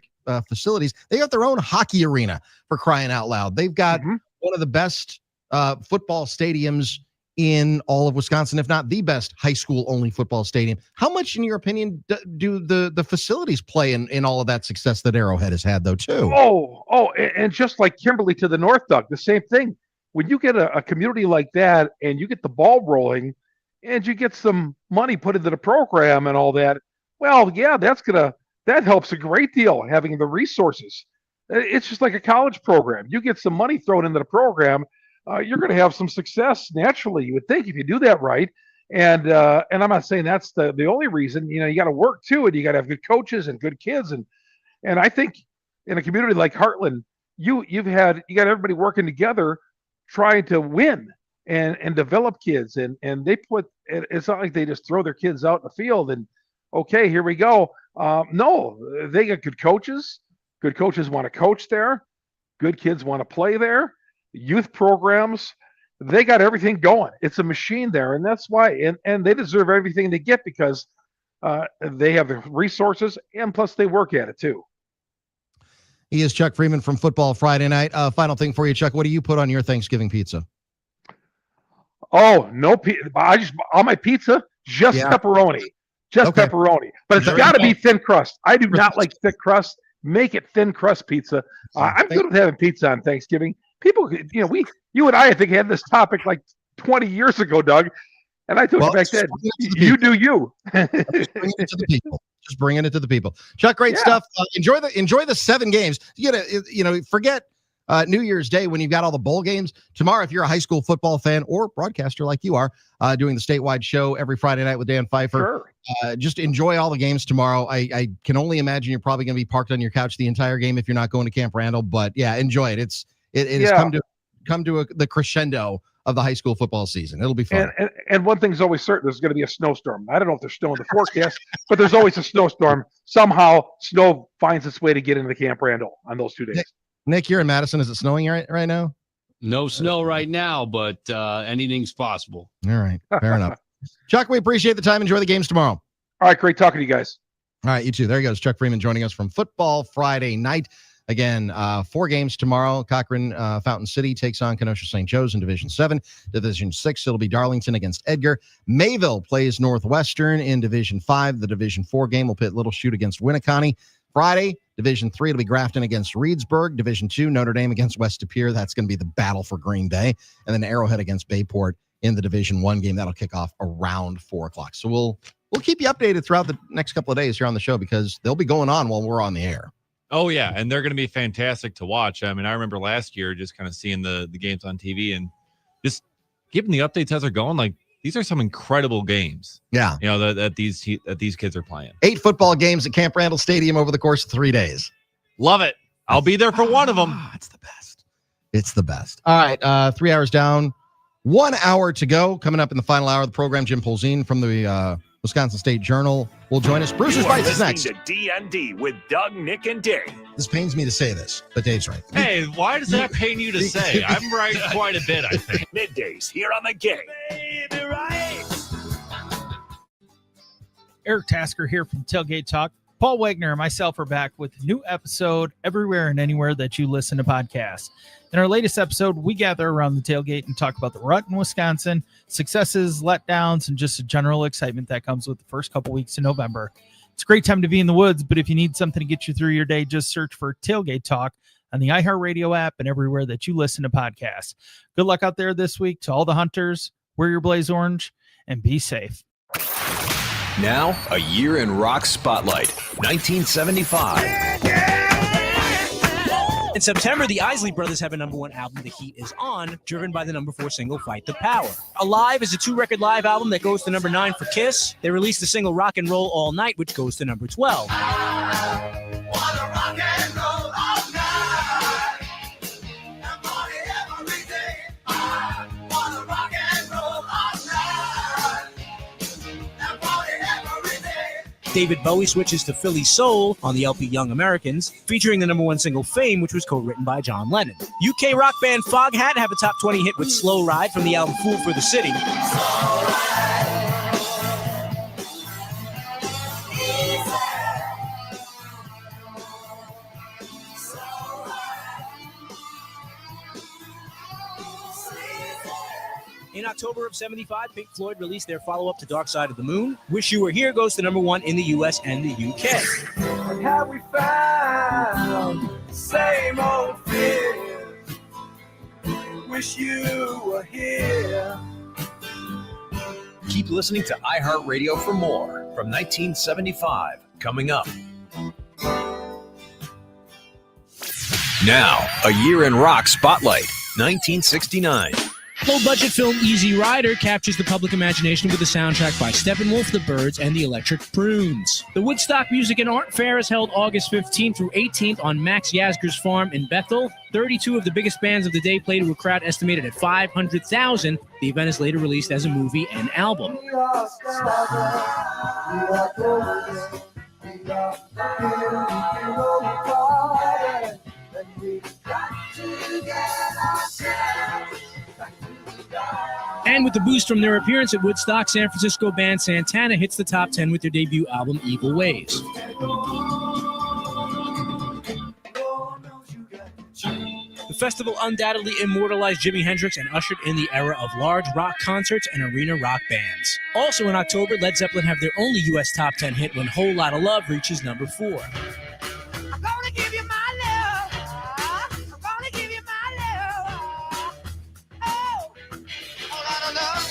facilities, they got their own hockey arena, for crying out loud. They've got one of the best football stadiums in all of Wisconsin, if not the best high school only football stadium. How much, in your opinion, do the facilities play in all of that success that Arrowhead has had, though, too? And just like Kimberly to the north, Doug, the same thing. When you get a community like that and you get the ball rolling and you get some money put into the program and all that, well, yeah, that helps a great deal, having the resources. It's just like a college program. You get some money thrown into the program, you're going to have some success naturally, you would think, if you do that right. And I'm not saying that's the only reason. You got to work too, and you got to have good coaches and good kids. And I think in a community like Heartland, you got everybody working together, trying to win and develop kids. And they it's not like they just throw their kids out in the field and okay, here we go. No, they got good coaches. Good coaches want to coach there. Good kids want to play there. Youth programs, they got everything going. It's a machine there, and that's why. And they deserve everything they get because they have the resources, and plus they work at it too. He is Chuck Freeman from Football Friday Night. Final thing for you, Chuck. What do you put on your Thanksgiving pizza? Oh, no, on my pizza, just pepperoni. Just pepperoni. But it's got to be thin crust. I do not like thick crust. Make it thin crust pizza. I'm good with having pizza on Thanksgiving. People, you and I think, had this topic like 20 years ago, Doug. And I told you back then, you do you. Just bringing it to the people. Just bringing it to the people. Chuck, great stuff. Enjoy the 7 games. You gotta, forget New Year's Day when you've got all the bowl games. Tomorrow, if you're a high school football fan or broadcaster like you are, doing the statewide show every Friday night with Dan Pfeiffer. Just enjoy all the games tomorrow. I can only imagine you're probably going to be parked on your couch the entire game if you're not going to Camp Randall. But yeah, enjoy it. It has come to the crescendo of the high school football season. It'll be fun. And one thing's always certain: there's going to be a snowstorm. I don't know if there's snow in the forecast, but there's always a snowstorm. Somehow, snow finds its way to get into Camp Randall on those 2 days. Nick, you're in Madison. Is it snowing right now? No snow right now, but anything's possible. All right, fair enough. Chuck, we appreciate the time. Enjoy the games tomorrow. All right, great talking to you guys. All right, you too. There he goes, Chuck Freeman joining us from Football Friday Night. Again, 4 games tomorrow. Cochrane Fountain City takes on Kenosha St. Joe's in Division 7. Division 6, it'll be Darlington against Edgar. Mayville plays Northwestern in Division 5. The Division 4 game will pit Little Chute against Winneconne. Friday, Division 3, it'll be Grafton against Reedsburg. Division 2, Notre Dame against West De Pere. That's going to be the battle for Green Bay. And then Arrowhead against Bayport in the Division 1 game. That'll kick off around 4 o'clock. So we'll keep you updated throughout the next couple of days here on the show because they'll be going on while we're on the air. Oh, yeah, and they're going to be fantastic to watch. I mean, I remember last year just kind of seeing the games on TV and just giving the updates as they're going. Like, these are some incredible games. Yeah. That these kids are playing. 8 football games at Camp Randall Stadium over the course of 3 days. Love it. I'll be there for one of them. It's the best. It's the best. All right, 3 hours down. 1 hour to go. Coming up in the final hour of the program, Jim Polzin from the Wisconsin State Journal will join us. Bruce's Bites is next. To D.N.D. with Doug, Nick, and Dave. This pains me to say this, but Dave's right. Hey, why does that pain you to say? I'm right quite a bit, I think. Middays here on the game. Eric Tasker here from Tailgate Talk. Paul Wagner and myself are back with a new episode everywhere and anywhere that you listen to podcasts. In our latest episode, we gather around the tailgate and talk about the rut in Wisconsin, successes, letdowns, and just a general excitement that comes with the first couple weeks in November. It's a great time to be in the woods, but if you need something to get you through your day, just search for Tailgate Talk on the iHeartRadio app and everywhere that you listen to podcasts. Good luck out there this week to all the hunters. Wear your blaze orange and be safe. Now, a year in rock spotlight, 1975. In September, the Isley Brothers have a #1 album, The Heat Is On, driven by the #4 single, Fight the Power. Alive is a 2-record live album that goes to #9 for Kiss. They released the single Rock and Roll All Night, which goes to #12. David Bowie switches to Philly Soul on the LP Young Americans, featuring the #1 single Fame, which was co-written by John Lennon. UK rock band Foghat have a top 20 hit with Slow Ride from the album Fool for the City. In October of 75, Pink Floyd released their follow-up to Dark Side of the Moon. Wish You Were Here goes to #1 in the US and the UK. What have we found? Same old fears. Wish you were here. Keep listening to iHeartRadio for more from 1975. Coming up. Now, a year in rock spotlight, 1969. Low-budget film Easy Rider captures the public imagination with a soundtrack by Steppenwolf, the Byrds, and the Electric Prunes. The Woodstock Music and Art Fair is held August 15th through 18th on Max Yasgur's farm in Bethel. 32 of the biggest bands of the day played to a crowd estimated at 500,000. The event is later released as a movie and album. And with the boost from their appearance at Woodstock, San Francisco band Santana hits the top 10 with their debut album, Evil Ways. The festival undoubtedly immortalized Jimi Hendrix and ushered in the era of large rock concerts and arena rock bands. Also in October, Led Zeppelin have their only U.S. top 10 hit when Whole Lotta Love reaches #4. I'm gonna give you my love. I'm gonna give you my love. Oh, whole lot of love.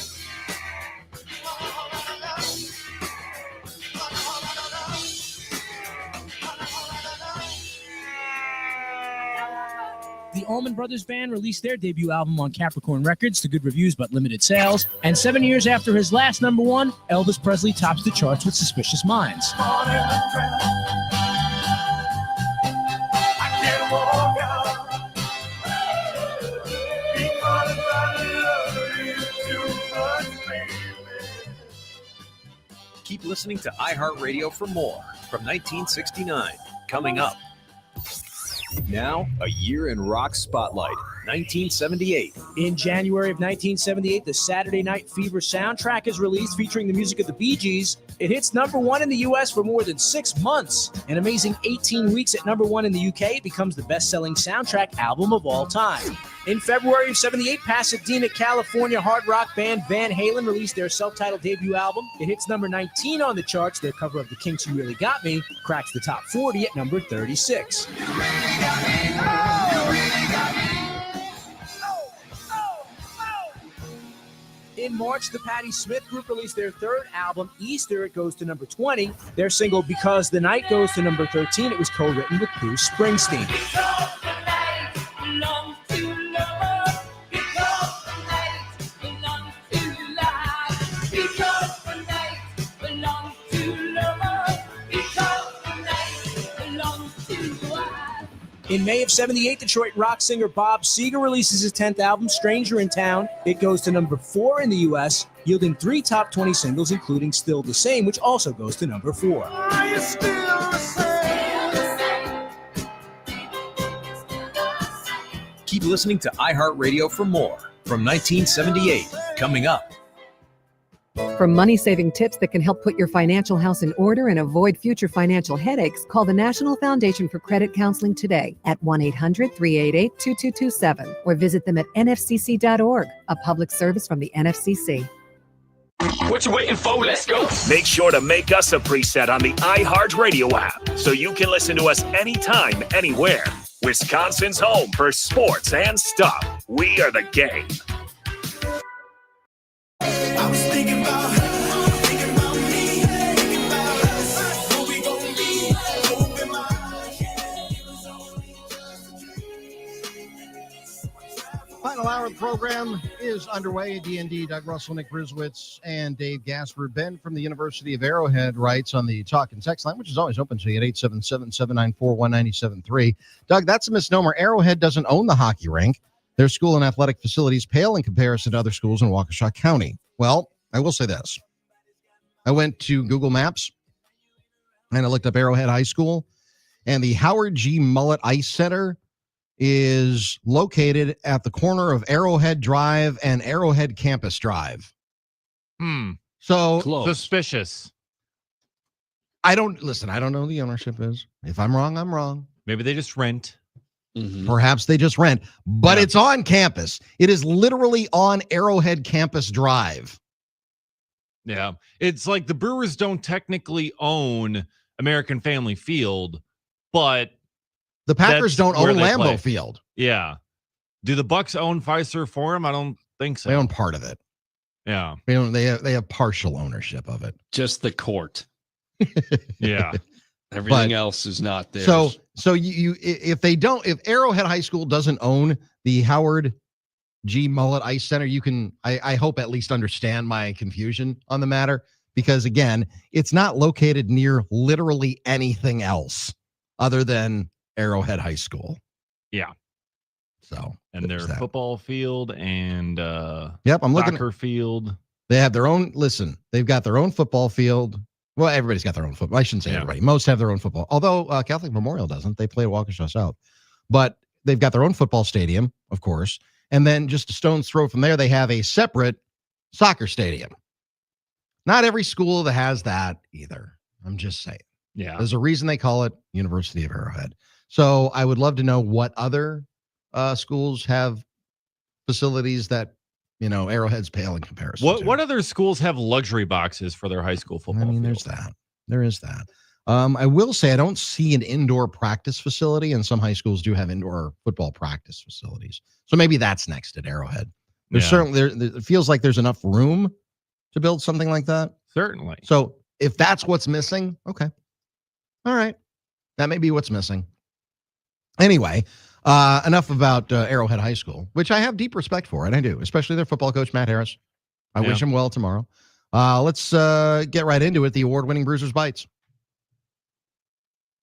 The Allman Brothers Band released their debut album on Capricorn Records to good reviews but limited sales. And 7 years after his last #1, Elvis Presley tops the charts with Suspicious Minds. Keep listening to iHeartRadio for more from 1969. Coming up. Now, a year in rock spotlight, 1978. In January of 1978, the Saturday Night Fever soundtrack is released featuring the music of the Bee Gees. It hits #1 in the U.S. for more than 6 months. An amazing 18 weeks at #1 in the UK, it becomes the best-selling soundtrack album of all time. In February of 78, Pasadena, California hard rock band Van Halen released their self-titled debut album. It hits #19 on the charts. Their cover of The Kinks' You Really Got Me cracks the top 40 at #36. In March, the Patti Smith Group released their third album, Easter. It goes to #20. Their single, Because the Night, goes to #13. It was co-written with Bruce Springsteen. In May of 78, Detroit rock singer Bob Seger releases his 10th album, Stranger in Town. It goes to #4 in the U.S., yielding 3 top 20 singles, including Still the Same, which also goes to #4. Are you still the same? Keep listening to iHeartRadio for more from 1978. Coming up. For money-saving tips that can help put your financial house in order and avoid future financial headaches, call the National Foundation for Credit Counseling today at 1-800-388-2227 or visit them at nfcc.org, a public service from the NFCC. What you waiting for? Let's go. Make sure to make us a preset on the iHeartRadio app so you can listen to us anytime, anywhere. Wisconsin's home for sports and stuff. We are the Game. I was thinking about her, thinking about me, thinking about us. Who we gon' be? Open my eyes. Final hour of the program is underway. D.N.D. Doug Russell, Nick Briswitz, and Dave Gasper. Ben from the University of Arrowhead writes on the talk and text line, which is always open to you at 877-794-1973. Doug, that's a misnomer. Arrowhead doesn't own the hockey rink. Their school and athletic facilities pale in comparison to other schools in Waukesha County. Well, I will say this. I went to Google Maps and I looked up Arrowhead High School, and the Howard G. Mullet Ice Center is located at the corner of Arrowhead Drive and Arrowhead Campus Drive. So suspicious. I don't know who the ownership is. If I'm wrong, I'm wrong. Maybe they just rent. Perhaps they just rent, but it's on campus. It is literally on Arrowhead Campus Drive. Yeah. It's like the Brewers don't technically own American Family Field, but the Packers don't own Lambeau play. Field. Yeah. Do the Bucks own Fiserv Forum? I don't think so. They own part of it. Yeah. They have partial ownership of it. Just the court. Yeah. Everything else is not there. So if Arrowhead High School doesn't own the Howard G. Mullet Ice Center, I hope at least understand my confusion on the matter, because again, it's not located near literally anything else other than Arrowhead High School. Yeah. So and their football field and I'm looking soccer field. They have their own. Listen, they've got their own football field. Well, everybody's got their own football. I shouldn't say everybody. Most have their own football. Although Catholic Memorial doesn't. They play at Waukesha South. But they've got their own football stadium, of course. And then just a stone's throw from there, they have a separate soccer stadium. Not every school that has that either. I'm just saying. Yeah. There's a reason they call it University of Arrowhead. So I would love to know what other schools have facilities that, Arrowhead's pale in comparison. What other schools have luxury boxes for their high school football? There's that. There is that. I will say I don't see an indoor practice facility, and some high schools do have indoor football practice facilities. So maybe that's next at Arrowhead. There's certainly it feels like there's enough room to build something like that. Certainly. So if that's what's missing, okay. All right. That may be what's missing. Anyway, enough about Arrowhead High School, which I have deep respect for, and I do, especially their football coach, Matt Harris. I wish him well tomorrow. Let's get right into it. The award-winning Bruisers Bites.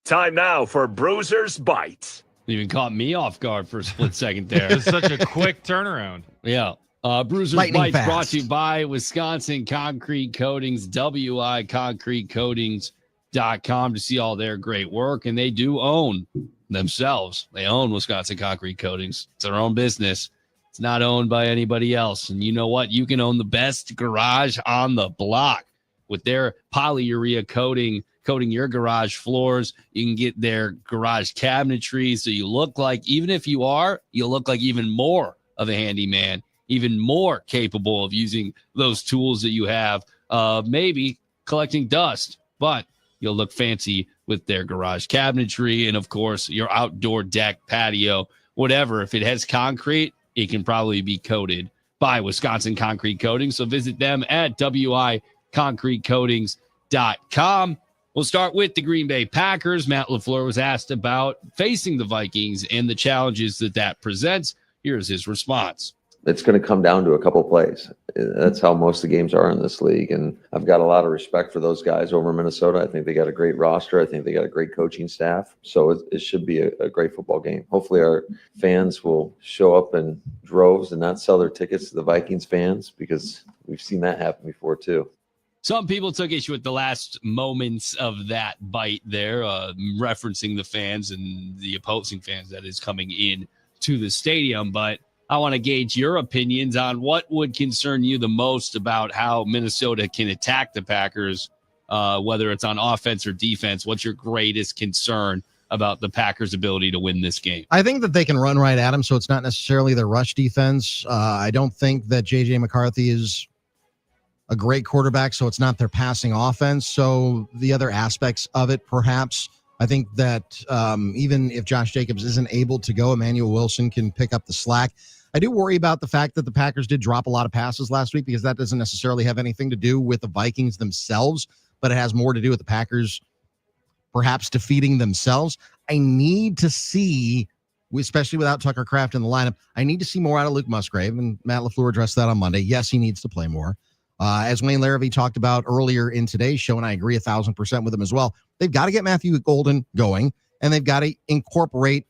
Time now for Bruisers Bites. You even caught me off guard for a split second there. It's such a quick turnaround. Yeah. Bruisers Lightning Bites fast. brought to you by Wisconsin Concrete Coatings, wiconcretecoatings.com to see all their great work. And they do own themselves. They own Wisconsin Concrete Coatings. It's their own business. It's not owned by anybody else. And you know what? You can own the best garage on the block with their polyurea coating your garage floors. You can get their garage cabinetry. So you look like, even if you look like even more of a handyman, even more capable of using those tools that you have, maybe collecting dust, but you'll look fancy with their garage cabinetry. And of course, your outdoor deck, patio, whatever. If it has concrete, it can probably be coated by Wisconsin Concrete Coatings. So visit them at wiconcretecoatings.com. We'll start with the Green Bay Packers. Matt LaFleur was asked about facing the Vikings and the challenges that presents. Here's his response. It's going to come down to a couple plays. That's how most of the games are in this league. And I've got a lot of respect for those guys over in Minnesota. I think they got a great roster. I think they got a great coaching staff. So it should be a great football game. Hopefully our fans will show up in droves and not sell their tickets to the Vikings fans, because we've seen that happen before too. Some people took issue with the last moments of that bite there, referencing the fans and the opposing fans that is coming in to the stadium. But I want to gauge your opinions on what would concern you the most about how Minnesota can attack the Packers, whether it's on offense or defense. What's your greatest concern about the Packers' ability to win this game? I think that they can run right at him, so it's not necessarily their rush defense. I don't think that J.J. McCarthy is a great quarterback, so it's not their passing offense. So the other aspects of it, perhaps, I think that even if Josh Jacobs isn't able to go, Emmanuel Wilson can pick up the slack. I do worry about the fact that the Packers did drop a lot of passes last week, because that doesn't necessarily have anything to do with the Vikings themselves, but it has more to do with the Packers perhaps defeating themselves. I need to see, especially without Tucker Kraft in the lineup, I need to see more out of Luke Musgrave, and Matt LaFleur addressed that on Monday. Yes, he needs to play more. As Wayne Larrivee talked about earlier in today's show, and I agree 1,000% with him as well, they've got to get Matthew Golden going, and they've got to incorporate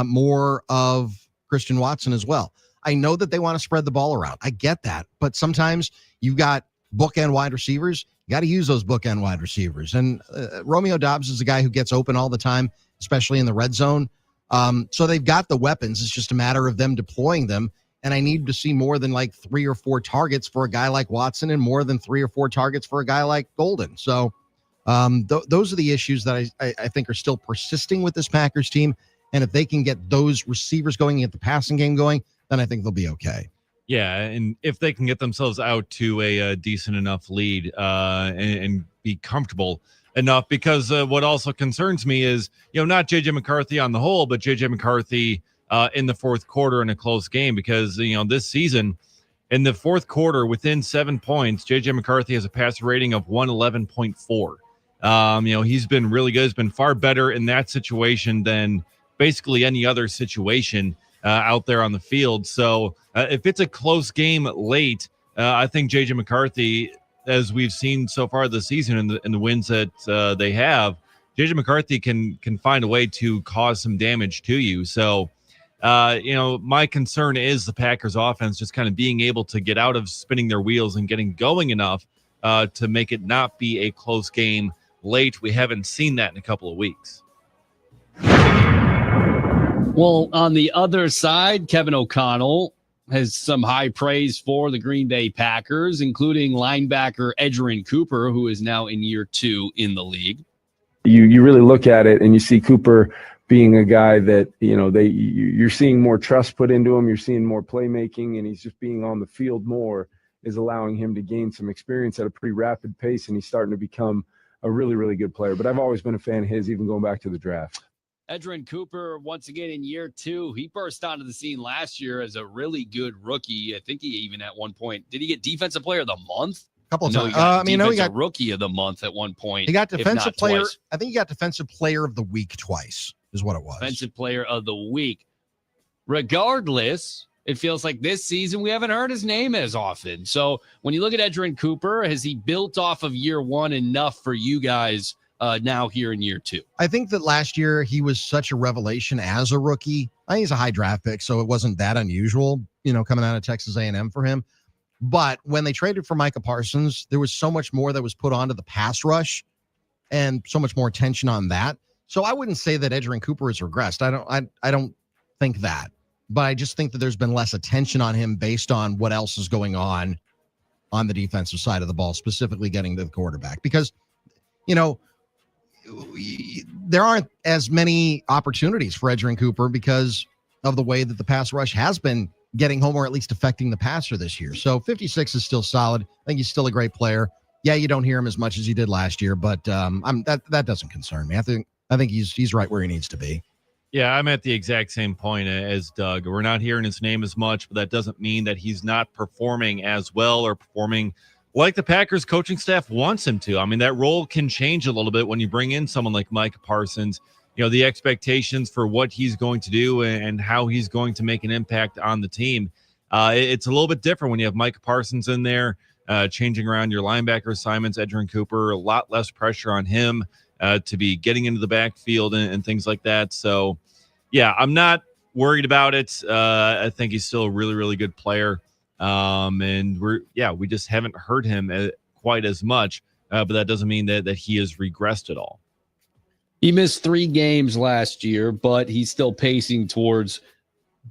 more of Christian Watson as well. I know that they want to spread the ball around. I get that. But sometimes you've got bookend wide receivers. You got to use those bookend wide receivers. And Romeo Doubs is a guy who gets open all the time, especially in the red zone. So they've got the weapons. It's just a matter of them deploying them. And I need to see more than like 3 or 4 targets for a guy like Watson, and more than 3 or 4 targets for a guy like Golden. So those are the issues that I think are still persisting with this Packers team. And if they can get those receivers going, get the passing game going, then I think they'll be okay. Yeah, and if they can get themselves out to a decent enough lead and be comfortable enough, because what also concerns me is, not J.J. McCarthy on the whole, but J.J. McCarthy in the fourth quarter in a close game, because, this season in the fourth quarter within 7 points, J.J. McCarthy has a passer rating of 111.4. He's been really good. He's been far better in that situation than basically any other situation out there on the field. So if it's a close game late, I think J.J. McCarthy, as we've seen so far this season in the wins that they have, J.J. McCarthy can find a way to cause some damage to you. So, my concern is the Packers offense just kind of being able to get out of spinning their wheels and getting going enough to make it not be a close game late. We haven't seen that in a couple of weeks. Well, on the other side, Kevin O'Connell has some high praise for the Green Bay Packers, including linebacker Edgerrin Cooper, who is now in year 2 in the league. You really look at it and you see Cooper being a guy that, you're seeing more trust put into him. You're seeing more playmaking, and he's just being on the field more is allowing him to gain some experience at a pretty rapid pace, and he's starting to become a really, really good player. But I've always been a fan of his, even going back to the draft. Edgerrin Cooper, once again in year 2, he burst onto the scene last year as a really good rookie. I think he even at one point, did he get Defensive Player of the Month? A couple of times. He got Rookie of the Month at one point. He got Defensive Player. Twice. I think he got Defensive Player of the Week twice, is what it was. Defensive Player of the Week. Regardless, it feels like this season we haven't heard his name as often. So when you look at Edgerrin Cooper, has he built off of year 1 enough for you guys now here in year 2? I think that last year he was such a revelation as a rookie. I think he's a high draft pick, so it wasn't that unusual, coming out of Texas A&M for him. But when they traded for Micah Parsons, there was so much more that was put onto the pass rush and so much more attention on that. So I wouldn't say that Edgerrin Cooper has regressed. I don't think that. But I just think that there's been less attention on him based on what else is going on the defensive side of the ball, specifically getting to the quarterback. Because, there aren't as many opportunities for Edgerrin Cooper because of the way that the pass rush has been getting home, or at least affecting the passer this year. So 56 is still solid. I think he's still a great player. Yeah, you don't hear him as much as he did last year, but that doesn't concern me. I think he's right where he needs to be. Yeah, I'm at the exact same point as Doug. We're not hearing his name as much, but that doesn't mean that he's not performing as well or performing like the Packers coaching staff wants him to. I mean, that role can change a little bit when you bring in someone like Micah Parsons. The expectations for what he's going to do and how he's going to make an impact on the team. It's a little bit different when you have Micah Parsons in there, changing around your linebacker assignments. Edgerrin Cooper, a lot less pressure on him to be getting into the backfield and things like that. So, yeah, I'm not worried about it. I think he's still a really, really good player. And we just haven't heard him quite as much, but that doesn't mean that he has regressed at all. He missed 3 games last year, but he's still pacing towards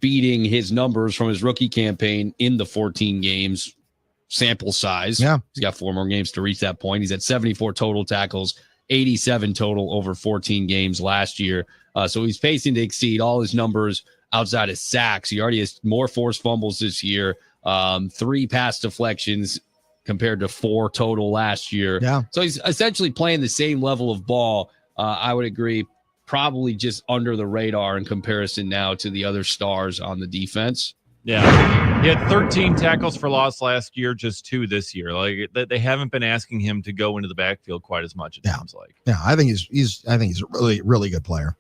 beating his numbers from his rookie campaign in the 14 games sample size. Yeah. He's got 4 more games to reach that point. He's at 74 total tackles, 87 total over 14 games last year. So he's pacing to exceed all his numbers outside of sacks. He already has more forced fumbles this year, 3 pass deflections compared to 4 total last year. Yeah. So he's essentially playing the same level of ball. I would agree, probably just under the radar in comparison now to the other stars on the defense. Yeah. He had 13 tackles for loss last year, just 2 this year. Like they haven't been asking him to go into the backfield quite as much, it seems like. Yeah, I think he's a really, really good player.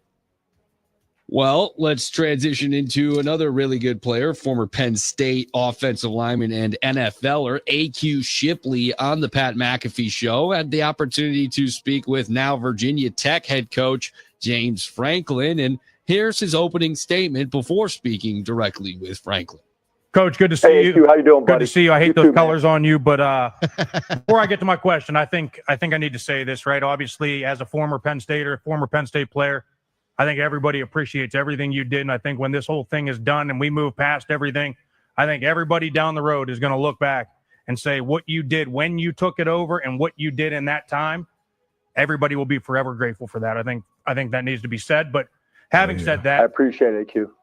Well, let's transition into another really good player, former Penn State offensive lineman and NFLer A.Q. Shipley on the Pat McAfee Show. Had the opportunity to speak with now Virginia Tech head coach James Franklin, and here's his opening statement before speaking directly with Franklin. Coach, good to see you. How you doing, buddy? Good to see you. I hate You those too, colors on you, but before I get to my question, I think I need to say this, right? Obviously, as a former Penn Stater, former Penn State player, I think everybody appreciates everything you did, and I think when this whole thing is done and we move past everything, I think everybody down the road is going to look back and say what you did when you took it over and what you did in that time. Everybody will be forever grateful for that. I think that needs to be said. But having said that, I appreciate it, Q.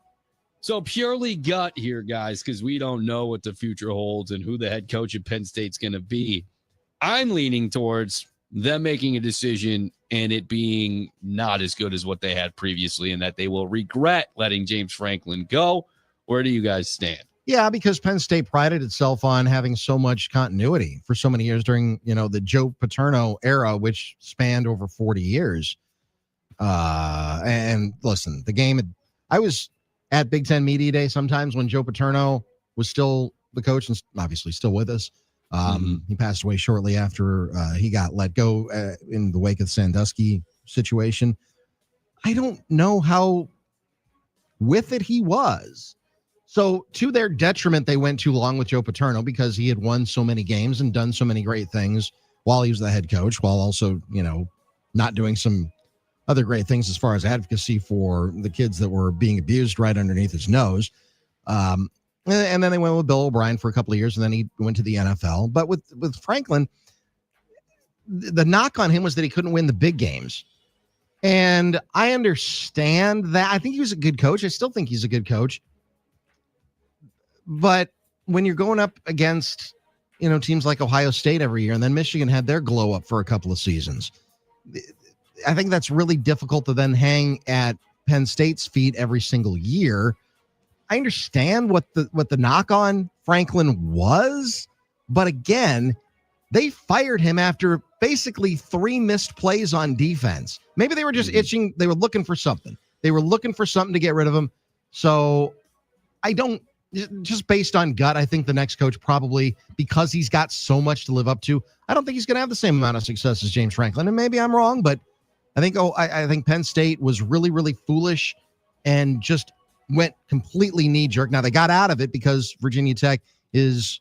So purely gut here, guys, because we don't know what the future holds and who the head coach at Penn State's going to be. I'm leaning towards them making a decision and it being not as good as what they had previously, and that they will regret letting James Franklin go. Where do you guys stand? Yeah, because Penn State prided itself on having so much continuity for so many years during, the Joe Paterno era, which spanned over 40 years. And listen, the game, I was at Big Ten Media Day sometimes when Joe Paterno was still the coach and obviously still with us. He passed away shortly after he got let go in the wake of the Sandusky situation. I don't know how with it he was. So to their detriment, they went too long with Joe Paterno because he had won so many games and done so many great things while he was the head coach, while also, not doing some other great things as far as advocacy for the kids that were being abused right underneath his nose. And then they went with Bill O'Brien for a couple of years, and then he went to the NFL. But with Franklin, the knock on him was that he couldn't win the big games. And I understand that. I think he was a good coach. I still think he's a good coach. But when you're going up against, teams like Ohio State every year, and then Michigan had their glow up for a couple of seasons, I think that's really difficult to then hang at Penn State's feet every single year. I understand what the knock on Franklin was, but again, they fired him after basically 3 missed plays on defense. Maybe they were just itching. They were looking for something. They were looking for something to get rid of him. So just based on gut, I think the next coach probably, because he's got so much to live up to, I don't think he's going to have the same amount of success as James Franklin. And maybe I'm wrong, but I think Penn State was really, really foolish and just went completely knee-jerk. Now, they got out of it because Virginia Tech is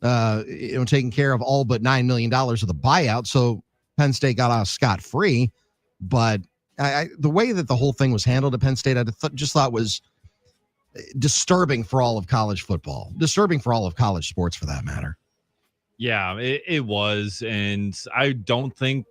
taking care of all but $9 million of the buyout, so Penn State got out scot-free. But the way that the whole thing was handled at Penn State, I just thought was disturbing for all of college football, disturbing for all of college sports for that matter. Yeah, it was. And I don't think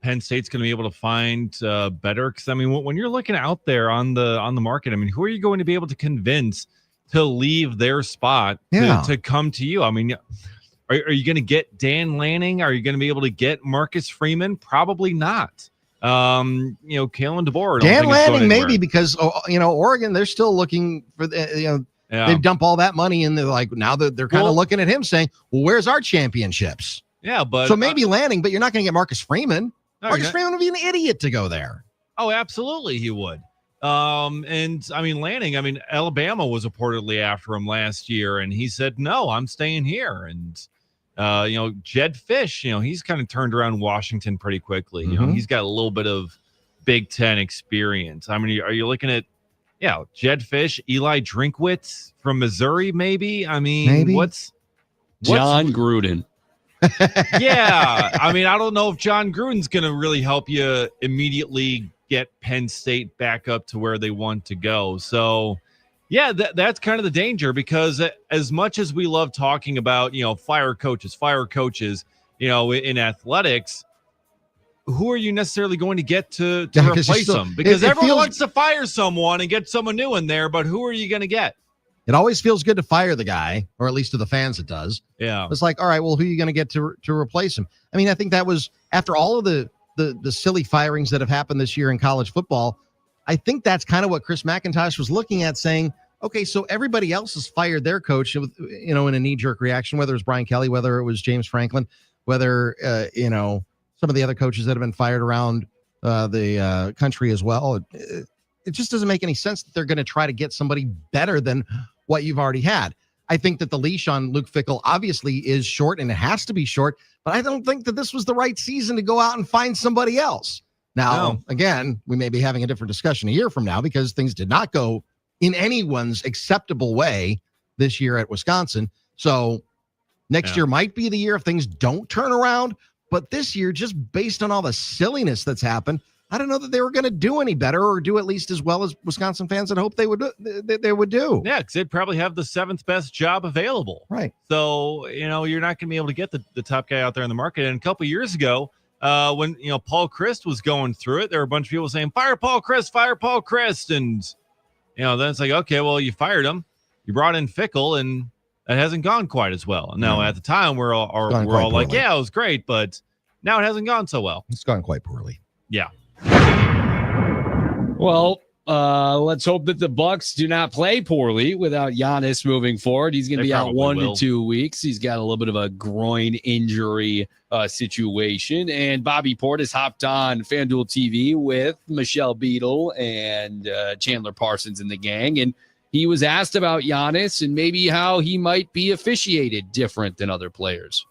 Penn State's going to be able to find better. Because, when you're looking out there on the market, who are you going to be able to convince to leave their spot to come to you? Are you going to get Dan Lanning? Are you going to be able to get Marcus Freeman? Probably not. Kalen DeBoer. Dan Lanning maybe, because Oregon, they're still looking for they dump all that money and they're like, now they're kind of looking at him saying, well, where's our championships? Yeah, but so maybe Lanning, but you're not going to get Marcus Freeman. No, Marcus Freeman would be an idiot to go there. Oh, absolutely he would. Lanning, Alabama was reportedly after him last year, and he said, no, I'm staying here. And Jed Fish, he's kind of turned around Washington pretty quickly. He's got a little bit of Big Ten experience. Are you looking at, Jed Fish, Eli Drinkwitz from Missouri, maybe? Maybe. What's John Gruden? Yeah. I don't know if John Gruden's going to really help you immediately get Penn State back up to where they want to go. So, Yeah, that's kind of the danger, because as much as we love talking about, fire coaches, in athletics, who are you necessarily going to get to replace them? Because everyone wants to fire someone and get someone new in there, but who are you going to get? It always feels good to fire the guy, or at least to the fans it does. Yeah. It's like, all right, well, who are you going to get to replace him? I mean, I think that was, after all of the silly firings that have happened this year in college football, I think that's kind of what Chris McIntosh was looking at, saying, okay, so everybody else has fired their coach, in a knee-jerk reaction, whether it was Brian Kelly, whether it was James Franklin, whether, some of the other coaches that have been fired around the country as well. It just doesn't make any sense that they're going to try to get somebody better than what you've already had. I think that the leash on Luke Fickell obviously is short, and it has to be short, but I don't think that this was the right season to go out and find somebody else. Now, again, we may be having a different discussion a year from now, because things did not go in anyone's acceptable way this year at Wisconsin. So next year might be the year if things don't turn around. But this year, just based on all the silliness that's happened, I don't know that they were going to do any better, or do at least as well as Wisconsin fans had hoped they would do. Yeah, because they'd probably have the 7th best job available. Right. So, you're not going to be able to get the top guy out there in the market. And a couple of years ago, when, Paul Chryst was going through it, there were a bunch of people saying, fire Paul Chryst. And, then it's like, okay, well, you fired him. You brought in Fickell, and that hasn't gone quite as well. Now, at the time, we're all like, yeah, it was great, but now it hasn't gone so well. It's gone quite poorly. Yeah. Well, let's hope that the Bucks do not play poorly without Giannis moving forward. He's going to be out 1 to 2 weeks. He's got a little bit of a groin injury situation. And Bobby Portis hopped on FanDuel TV with Michelle Beadle and Chandler Parsons and the gang. And he was asked about Giannis and maybe how he might be officiated different than other players.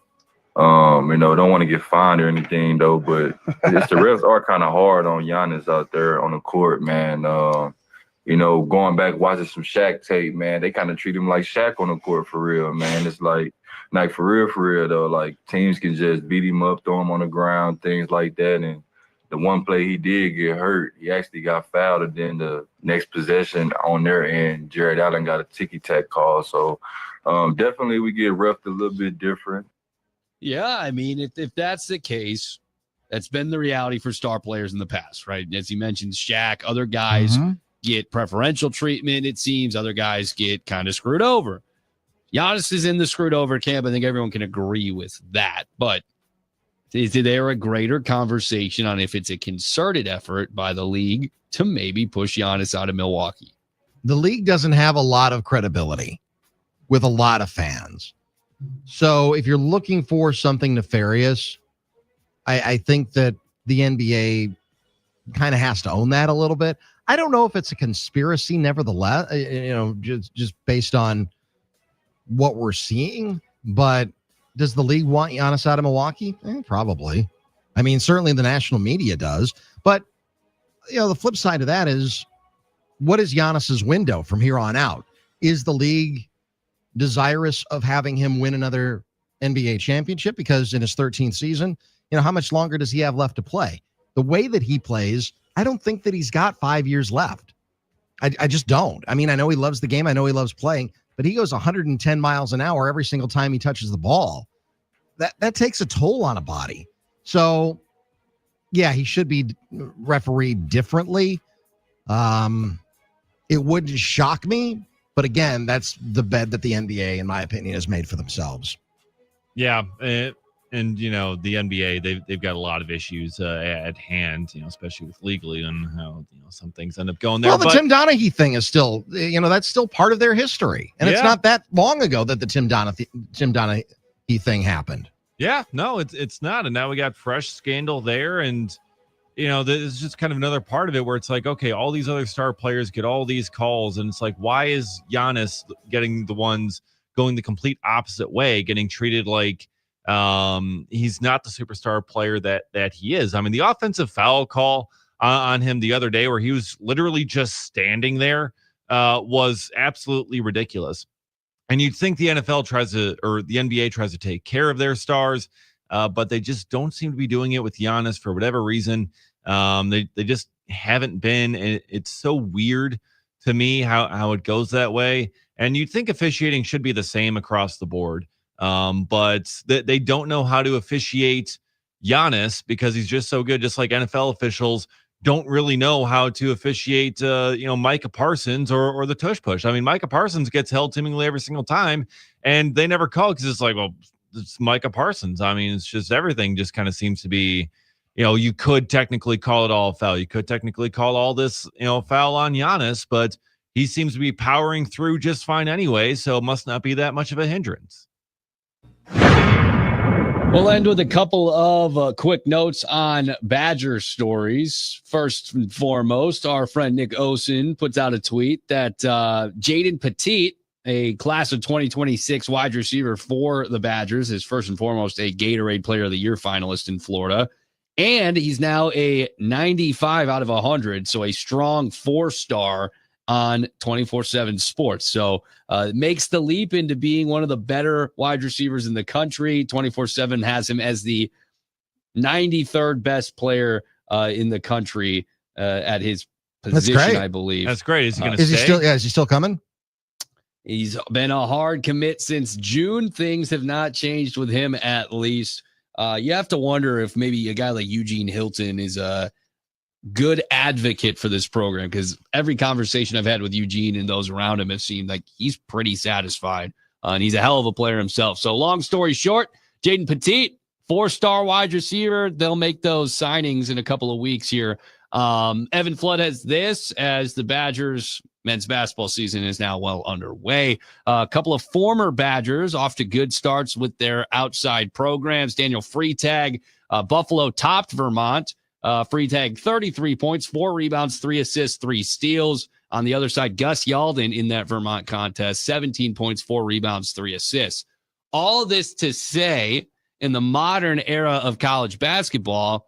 Don't want to get fined or anything though, but the refs are kind of hard on Giannis out there on the court, man. Going back watching some Shaq tape, man, they kind of treat him like Shaq on the court for real, man. It's like for real though, like teams can just beat him up, throw him on the ground, things like that. And the one play he did get hurt, he actually got fouled, and then the next possession on their end, Jared Allen got a ticky-tack call. So definitely we get refed a little bit different. Yeah, I mean, if that's the case, that's been the reality for star players in the past, right? As you mentioned, Shaq, other guys get preferential treatment, it seems. Other guys get kind of screwed over. Giannis is in the screwed over camp. I think everyone can agree with that. But is there a greater conversation on if it's a concerted effort by the league to maybe push Giannis out of Milwaukee? The league doesn't have a lot of credibility with a lot of fans. So if you're looking for something nefarious, I think that the NBA kind of has to own that a little bit. I don't know if it's a conspiracy, nevertheless, just based on what we're seeing. But does the league want Giannis out of Milwaukee? Probably. I mean, certainly the national media does. But, the flip side of that is, what is Giannis's window from here on out? Is the league desirous of having him win another NBA championship? Because in his 13th season, how much longer does he have left to play? The way that he plays, I don't think that he's got 5 years left. I just don't. I mean, I know he loves the game. I know he loves playing, but he goes 110 miles an hour every single time he touches the ball. That takes a toll on a body. So, yeah, he should be refereed differently. It wouldn't shock me. But again, that's the bed that the NBA, in my opinion, has made for themselves. Yeah. And the NBA, they've got a lot of issues at hand, especially with legally and how, some things end up going there. Well, the Tim Donaghy thing is still, that's still part of their history. And it's not that long ago that the Tim Donaghy thing happened. Yeah, no, it's not. And now we got fresh scandal there. And, this is just kind of another part of it where it's like, okay, all these other star players get all these calls. And it's like, why is Giannis getting the ones going the complete opposite way, getting treated like he's not the superstar player that he is? I mean, the offensive foul call on him the other day where he was literally just standing there was absolutely ridiculous. And you'd think the NFL or the NBA tries to take care of their stars, but they just don't seem to be doing it with Giannis for whatever reason. They just haven't been. And it's so weird to me how it goes that way. And you'd think officiating should be the same across the board. But they don't know how to officiate Giannis because he's just so good, just like NFL officials don't really know how to officiate, Micah Parsons or the tush push. I mean, Micah Parsons gets held seemingly every single time, and they never call because it's like, well, it's Micah Parsons. I mean, it's just everything just kind of seems to be, you could technically call it all foul. You could technically call all this, foul on Giannis, but he seems to be powering through just fine anyway, so it must not be that much of a hindrance. We'll end with a couple of quick notes on Badger stories. First and foremost, our friend Nick Osen puts out a tweet that Jaden Petit, a class of 2026 wide receiver for the Badgers, is first and foremost a Gatorade Player of the Year finalist in Florida. And he's now a 95 out of 100, so a strong 4-star on 24/7 Sports. So it makes the leap into being one of the better wide receivers in the country. 24/7 has him as the 93rd best player in the country at his position, I believe. That's great. Is he going to Is stay? is he still coming? He's been a hard commit since June. Things have not changed with him, at least. You have to wonder if maybe a guy like Eugene Hilton is a good advocate for this program, because every conversation I've had with Eugene and those around him have seemed like he's pretty satisfied, and he's a hell of a player himself. So long story short, Jaden Petit, 4-star wide receiver. They'll make those signings in a couple of weeks here. Evan Flood has this as the Badgers men's basketball season is now well underway. A couple of former Badgers off to good starts with their outside programs. Daniel Freitag, Buffalo topped Vermont. Freitag 33 points, 4 rebounds, 3 assists, 3 steals. On the other side, Gus Yalden in that Vermont contest, 17 points, 4 rebounds, 3 assists. All of this to say, in the modern era of college basketball,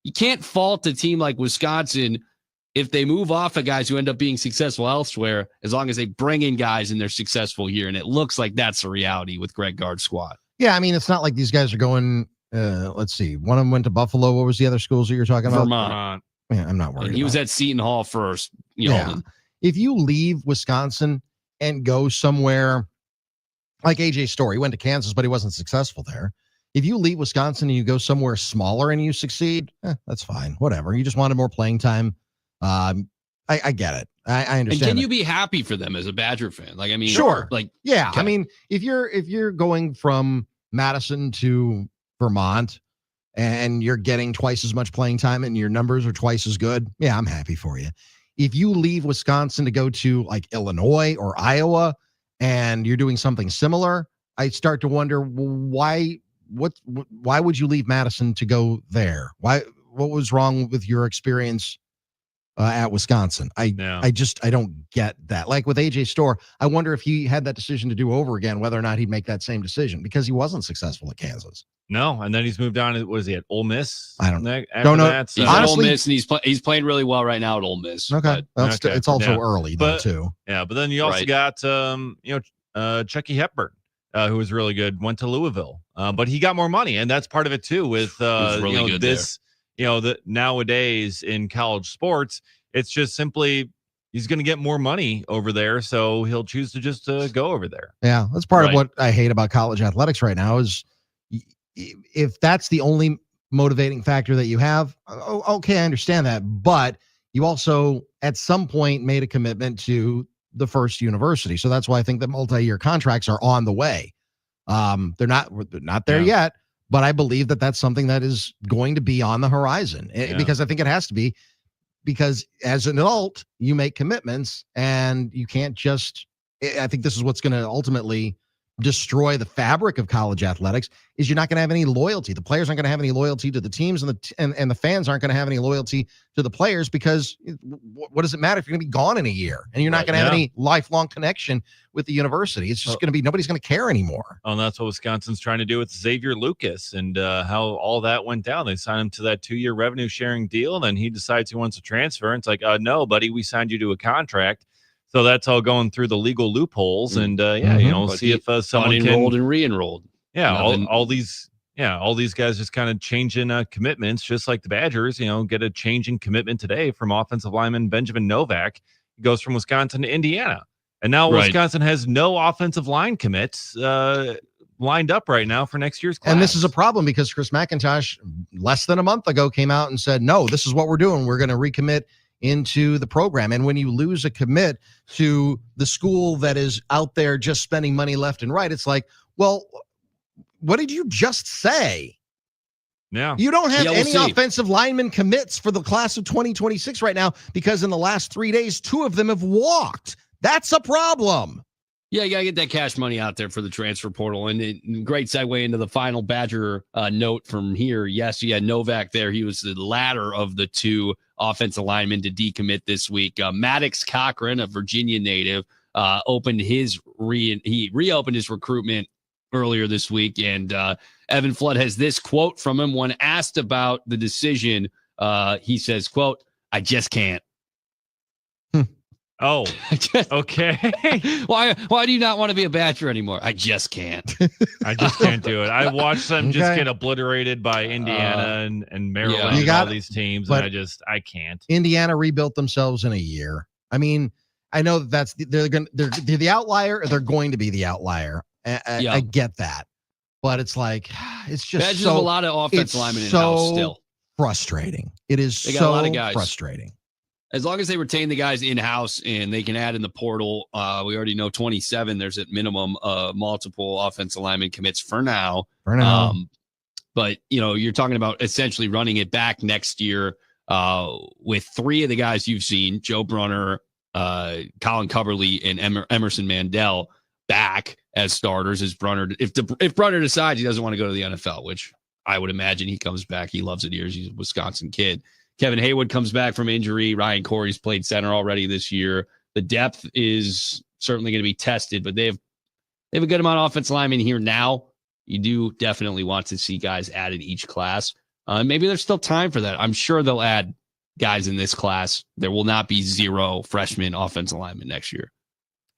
you can't fault a team like Wisconsin if they move off of guys who end up being successful elsewhere, as long as they bring in guys and they're successful here. And it looks like that's the reality with Greg Gard's squad. Yeah, I mean, it's not like these guys are going. Let's see. One of them went to Buffalo. What was the other schools that you're talking about? Vermont. Yeah, I'm not worried. And he was at Seton Hall first. Yeah. If you leave Wisconsin and go somewhere like AJ Story, he went to Kansas, but he wasn't successful there. If you leave Wisconsin and you go somewhere smaller and you succeed, that's fine. Whatever. You just wanted more playing time. I get it. I understand. And can you be happy for them as a Badger fan? Like, I mean, sure. Yeah. Okay. I mean, if you're going from Madison to Vermont and you're getting twice as much playing time and your numbers are twice as good, yeah, I'm happy for you. If you leave Wisconsin to go to like Illinois or Iowa and you're doing something similar, I start to wonder why would you leave Madison to go there? What was wrong with your experience at Wisconsin? I don't get that. Like with AJ Storr, I wonder if he had that decision to do over again, whether or not he'd make that same decision, because he wasn't successful at Kansas. No, and then he's moved on. Was he at Ole Miss? I don't know. He's at Ole Miss, and he's playing really well right now at Ole Miss. Okay, it's also early though too. Yeah, but then you also got Chucky Hepburn, who was really good. Went to Louisville, but he got more money, and that's part of it too. With really good this, that nowadays in college sports, it's just simply he's going to get more money over there, so he'll choose to just go over there. Yeah, that's part of what I hate about college athletics right now is if that's the only motivating factor that you have, okay, I understand that. But you also, at some point, made a commitment to the first university. So that's why I think that multi-year contracts are on the way. They're not there yet, but I believe that that's something that is going to be on the horizon because I think it has to be, because as an adult, you make commitments and you can't just, I think this is what's going to ultimately destroy the fabric of college athletics, is you're not going to have any loyalty. The players aren't going to have any loyalty to the teams, and the fans aren't going to have any loyalty to the players, because what does it matter if you're going to be gone in a year and you're not going to have any lifelong connection with the university? It's just going to be, nobody's going to care anymore. Oh, and that's what Wisconsin's trying to do with Xavier Lucas, and how all that went down. They signed him to that 2-year revenue sharing deal, and then he decides he wants to transfer. And it's like, no, buddy, we signed you to a contract. So that's all going through the legal loopholes, and see if someone enrolled can and re-enrolled. Yeah, all these guys just kind of changing commitments, just like the Badgers. Get a change in commitment today from offensive lineman Benjamin Novak. goes from Wisconsin to Indiana. And now Right. Wisconsin has no offensive line commits lined up right now for next year's class. And this is a problem because Chris McIntosh, less than a month ago, came out and said, no, this is what we're doing. We're going to recommit into the program. And when you lose a commit to the school that is out there just spending money left and right, it's like, well, what did you just say? Yeah. You don't have Yeah, we'll any see. offensive lineman commits for the class of 2026 right now because in the last 3 days, 2 of them have walked. That's a problem. Yeah, you got to get that cash money out there for the transfer portal. And great segue into the final Badger note from here. Yes, you had Novak there. He was the latter of the 2 offensive linemen to decommit this week. Maddox Cochran, a Virginia native, reopened his recruitment earlier this week. And Evan Flood has this quote from him when asked about the decision. He says, quote, "I just can't." Oh, okay. Why do you not want to be a Badger anymore? I just can't. I just can't do it. I watched them just Okay. get obliterated by Indiana and Maryland You and got all it. these teams, But- and I can't. Indiana rebuilt themselves in a year. I mean, I know they're the outlier, or they're going to be the outlier. Yeah. I get that, but it's like it's just Badgers so have a lot of offensive it's linemen in-house so still. frustrating. It is They got so a lot of guys. frustrating. As long as they retain the guys in-house and they can add in the portal, we already know 27. There's at minimum multiple offensive lineman commits for now. But you're talking about essentially running it back next year with 3 of the guys you've seen: Joe Brunner, Colin Coverly, and Emerson Mandel back as starters. As Brunner, if Brunner decides he doesn't want to go to the NFL, which I would imagine he comes back. He loves it here. He's a Wisconsin kid. Kevin Haywood comes back from injury. Ryan Corey's played center already this year. The depth is certainly going to be tested, but they have a good amount of offensive linemen here now. You do definitely want to see guys added each class. Maybe there's still time for that. I'm sure they'll add guys in this class. There will not be 0 freshman offensive linemen next year.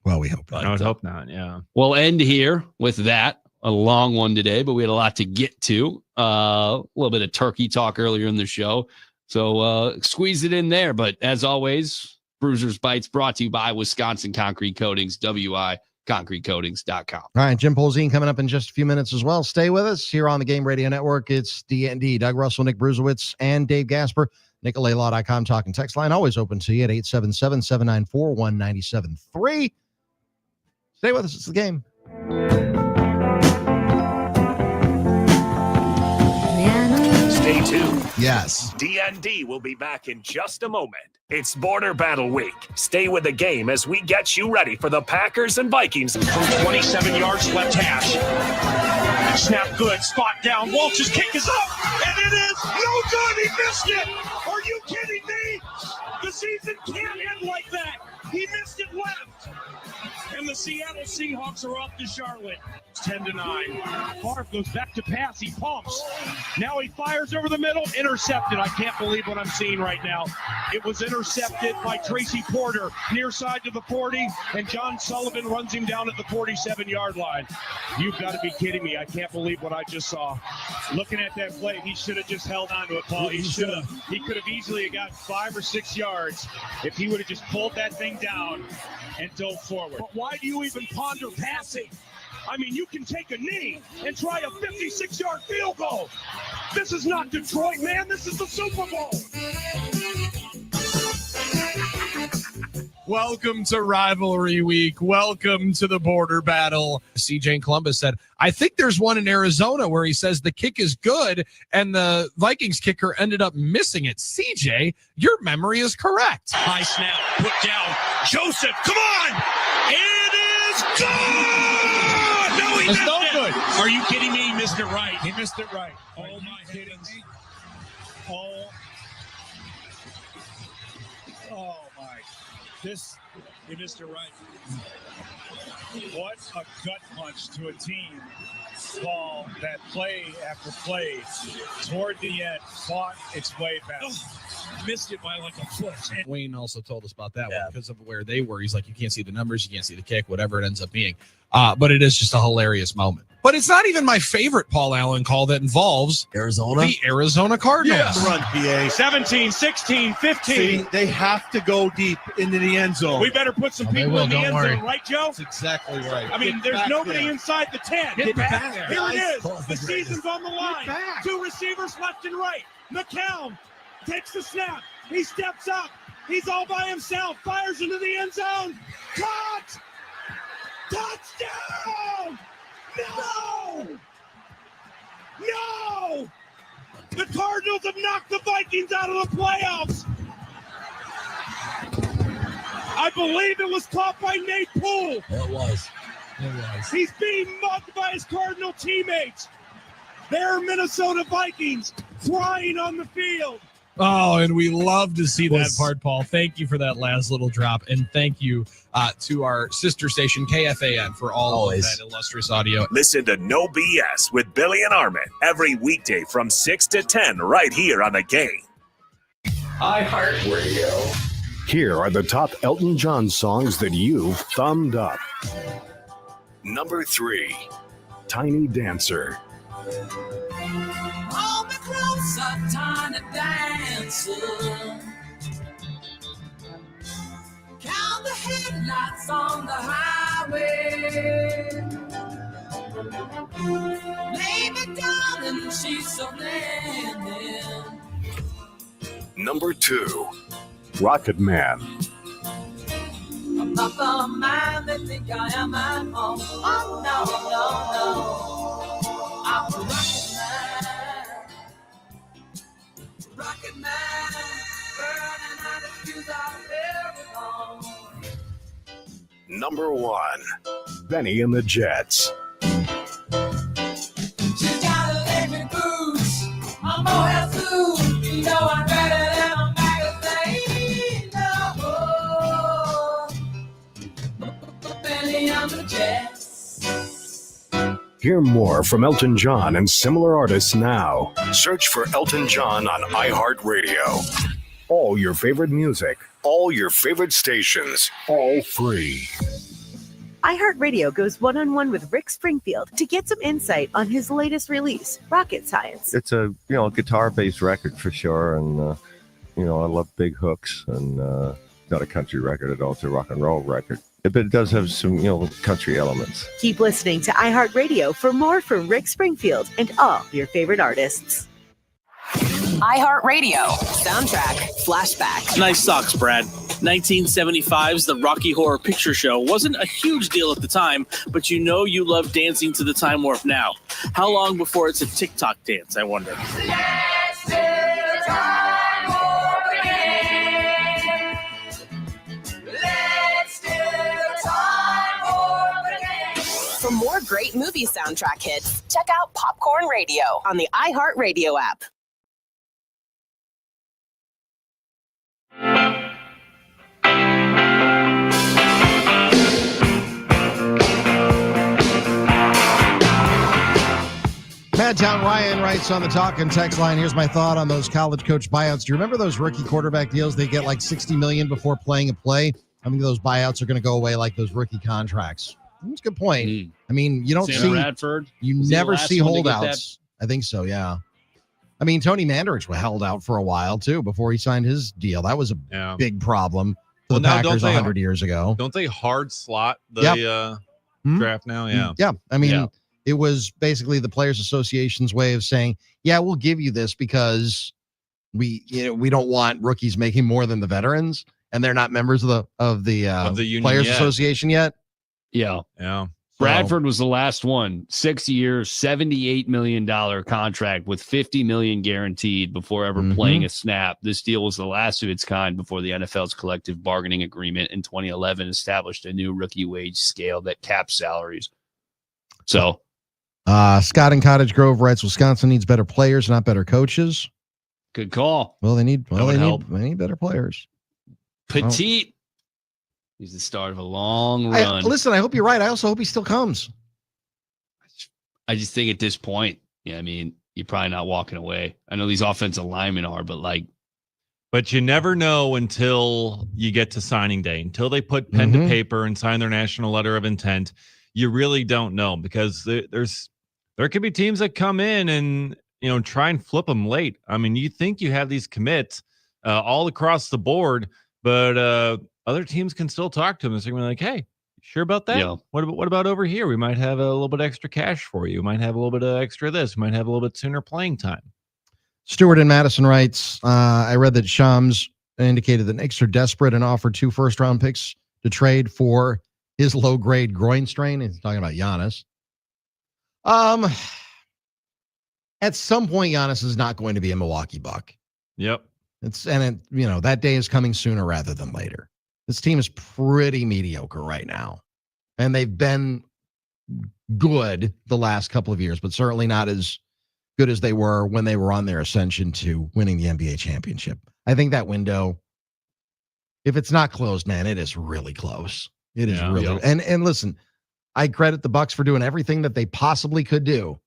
Well, we hope. I would hope not. Yeah. We'll end here with that. A long one today, but we had a lot to get to. A little bit of turkey talk earlier in the show. So squeeze it in there. But as always, Bruisers Bites brought to you by Wisconsin Concrete Coatings, WIConcretecoatings.com. All right, Jim Polzin coming up in just a few minutes as well. Stay with us here on the Game Radio Network. It's D.N.D. Doug Russell, Nick Bruzewitz, and Dave Gasper. NicolayLaw.com talking text line always open to you at 877-794-1973. Stay with us. It's the game. Stay tuned. Yes. D.N.D. will be back in just a moment. It's Border Battle Week. Stay with the game as we get you ready for the Packers and Vikings. From 27 yards left hash. Snap good. Spot down. Walsh's kick is up. And it is no good. He missed it. Are you kidding me? The season can't end like that. He missed it left. And the Seattle Seahawks are off to Charlotte. 10-9. Favre goes back to pass. He pumps. Now he fires over the middle. Intercepted. I can't believe what I'm seeing right now. It was intercepted by Tracy Porter near side to the 40, and John Sullivan runs him down at the 47-yard line. You've got to be kidding me. I can't believe what I just saw. Looking at that play, he should have just held on to it, Paul. He should have. He could have easily got 5 or 6 yards if he would have just pulled that thing down and dove forward. But why do you even ponder passing? I mean, you can take a knee and try a 56-yard field goal. This is not Detroit, man. This is the Super Bowl. Welcome to Rivalry Week. Welcome to the border battle. CJ in Columbus said, I think there's one in Arizona where he says the kick is good and the Vikings kicker ended up missing it. CJ, your memory is correct. High snap, put down. Joseph, come on! It is good! No, he It's missed no it. good. Are you kidding me? He missed it right. He missed it right. Oh, my heavens. Oh, my. Hey, Mr. Wright. What a gut punch to a team, Paul, that play after play toward the end fought its way back. Missed it by like a foot. And Wayne also told us about that one because of where they were. He's like, you can't see the numbers, you can't see the kick, whatever it ends up being. But it is just a hilarious moment. But it's not even my favorite Paul Allen call that involves the Arizona Cardinals. Yeah. Run, PA. 17, 16, 15. See, they have to go deep into the end zone. We better put some people in the end zone, right, Joe? That's exactly right. I mean, there's nobody inside the 10. Get back there. Here it is. Oh, The season's on the line. back. Two receivers left and right. McCown takes the snap. He steps up. He's all by himself. Fires into the end zone. Caught! Touchdown! No! No! The Cardinals have knocked the Vikings out of the playoffs. I believe it was caught by Nate Poole. It was. He's being mugged by his Cardinal teammates. They're Minnesota Vikings crying on the field. Oh, and we love to see that part, Paul. Thank you for that last little drop. And thank you to our sister station, KFAN, for all of that illustrious audio. Listen to No BS with Billy and Armin every weekday from 6 to 10 right here on The Game. iHeartRadio. Here are the top Elton John songs that you thumbed up. Number 3, Tiny Dancer. Hold me closer, tiny dancer. Count the headlights on the highway. Baby, darling, she's so landing. Number 2, Rocket Man. I'm not the man they think I am at home. Oh, no, no, no. I'm a rocket man, burning out the fuse out of every home. Number 1, Benny and the Jets. She's got electric boots, I'm more food. You know I'm better than a magazine. No, Benny and the Jets. Hear more from Elton John and similar artists now. Search for Elton John on iHeartRadio. All your favorite music, all your favorite stations, all free. iHeartRadio goes one-on-one with Rick Springfield to get some insight on his latest release, Rocket Science. It's a guitar-based record for sure, and I love big hooks, and not a country record at all. It's a rock and roll record. But it does have some, country elements. Keep listening to iHeartRadio for more from Rick Springfield and all your favorite artists. iHeartRadio soundtrack flashback. Nice socks, Brad. 1975's The Rocky Horror Picture Show wasn't a huge deal at the time, but you love dancing to the time warp now. How long before it's a TikTok dance, I wonder? Let's do the time warp again. Let's do the time warp again. For more great movie soundtrack hits, check out Popcorn Radio on the iHeartRadio app. Madtown Ryan writes on the talk and text line, here's my thought on those college coach buyouts. Do you remember those rookie quarterback deals? They get like $60 million before playing a play. I mean, those buyouts are going to go away like those rookie contracts. That's a good point. I mean, you don't Sam see Bradford. You Was he the never last see one to get holdouts. I think so, yeah. I mean, Tony Mandarich was held out for a while too before he signed his deal. That was a big problem for the Packers 100 years ago. Don't they hard slot the draft now? Yeah. Yeah. I mean, it was basically the Players Association's way of saying, yeah, we'll give you this because we don't want rookies making more than the veterans, and they're not members of the union Players yet. Association yet. Yeah. Yeah. Bradford was the last one. 6 years, $78 million contract with $50 million guaranteed before ever playing a snap. This deal was the last of its kind before the NFL's collective bargaining agreement in 2011 established a new rookie wage scale that caps salaries. So, Scott in Cottage Grove writes, Wisconsin needs better players, not better coaches. Good call. Well, they need would help. better players. Petite. He's the start of a long run. Listen, I hope you're right. I also hope he still comes. I just think at this point, yeah, I mean, you're probably not walking away. I know these offensive linemen are, but you never know until you get to signing day, until they put pen to paper and sign their national letter of intent. You really don't know, because there could be teams that come in and, try and flip them late. I mean, you think you have these commits all across the board, but other teams can still talk to them. They're like, hey, sure about that? Yeah. What about over here? We might have a little bit extra cash for you. We might have a little bit of extra this. We might have a little bit sooner playing time. Stewart in Madison writes, I read that Shams indicated that Knicks are desperate and offered 2 first-round picks to trade for his low-grade groin strain. He's talking about Giannis. At some point, Giannis is not going to be a Milwaukee Buck. Yep. That day is coming sooner rather than later. This team is pretty mediocre right now. And they've been good the last couple of years, but certainly not as good as they were when they were on their ascension to winning the NBA championship. I think that window, if it's not closed, man, it is really close. It is really. Yeah. And listen, I credit the Bucks for doing everything that they possibly could do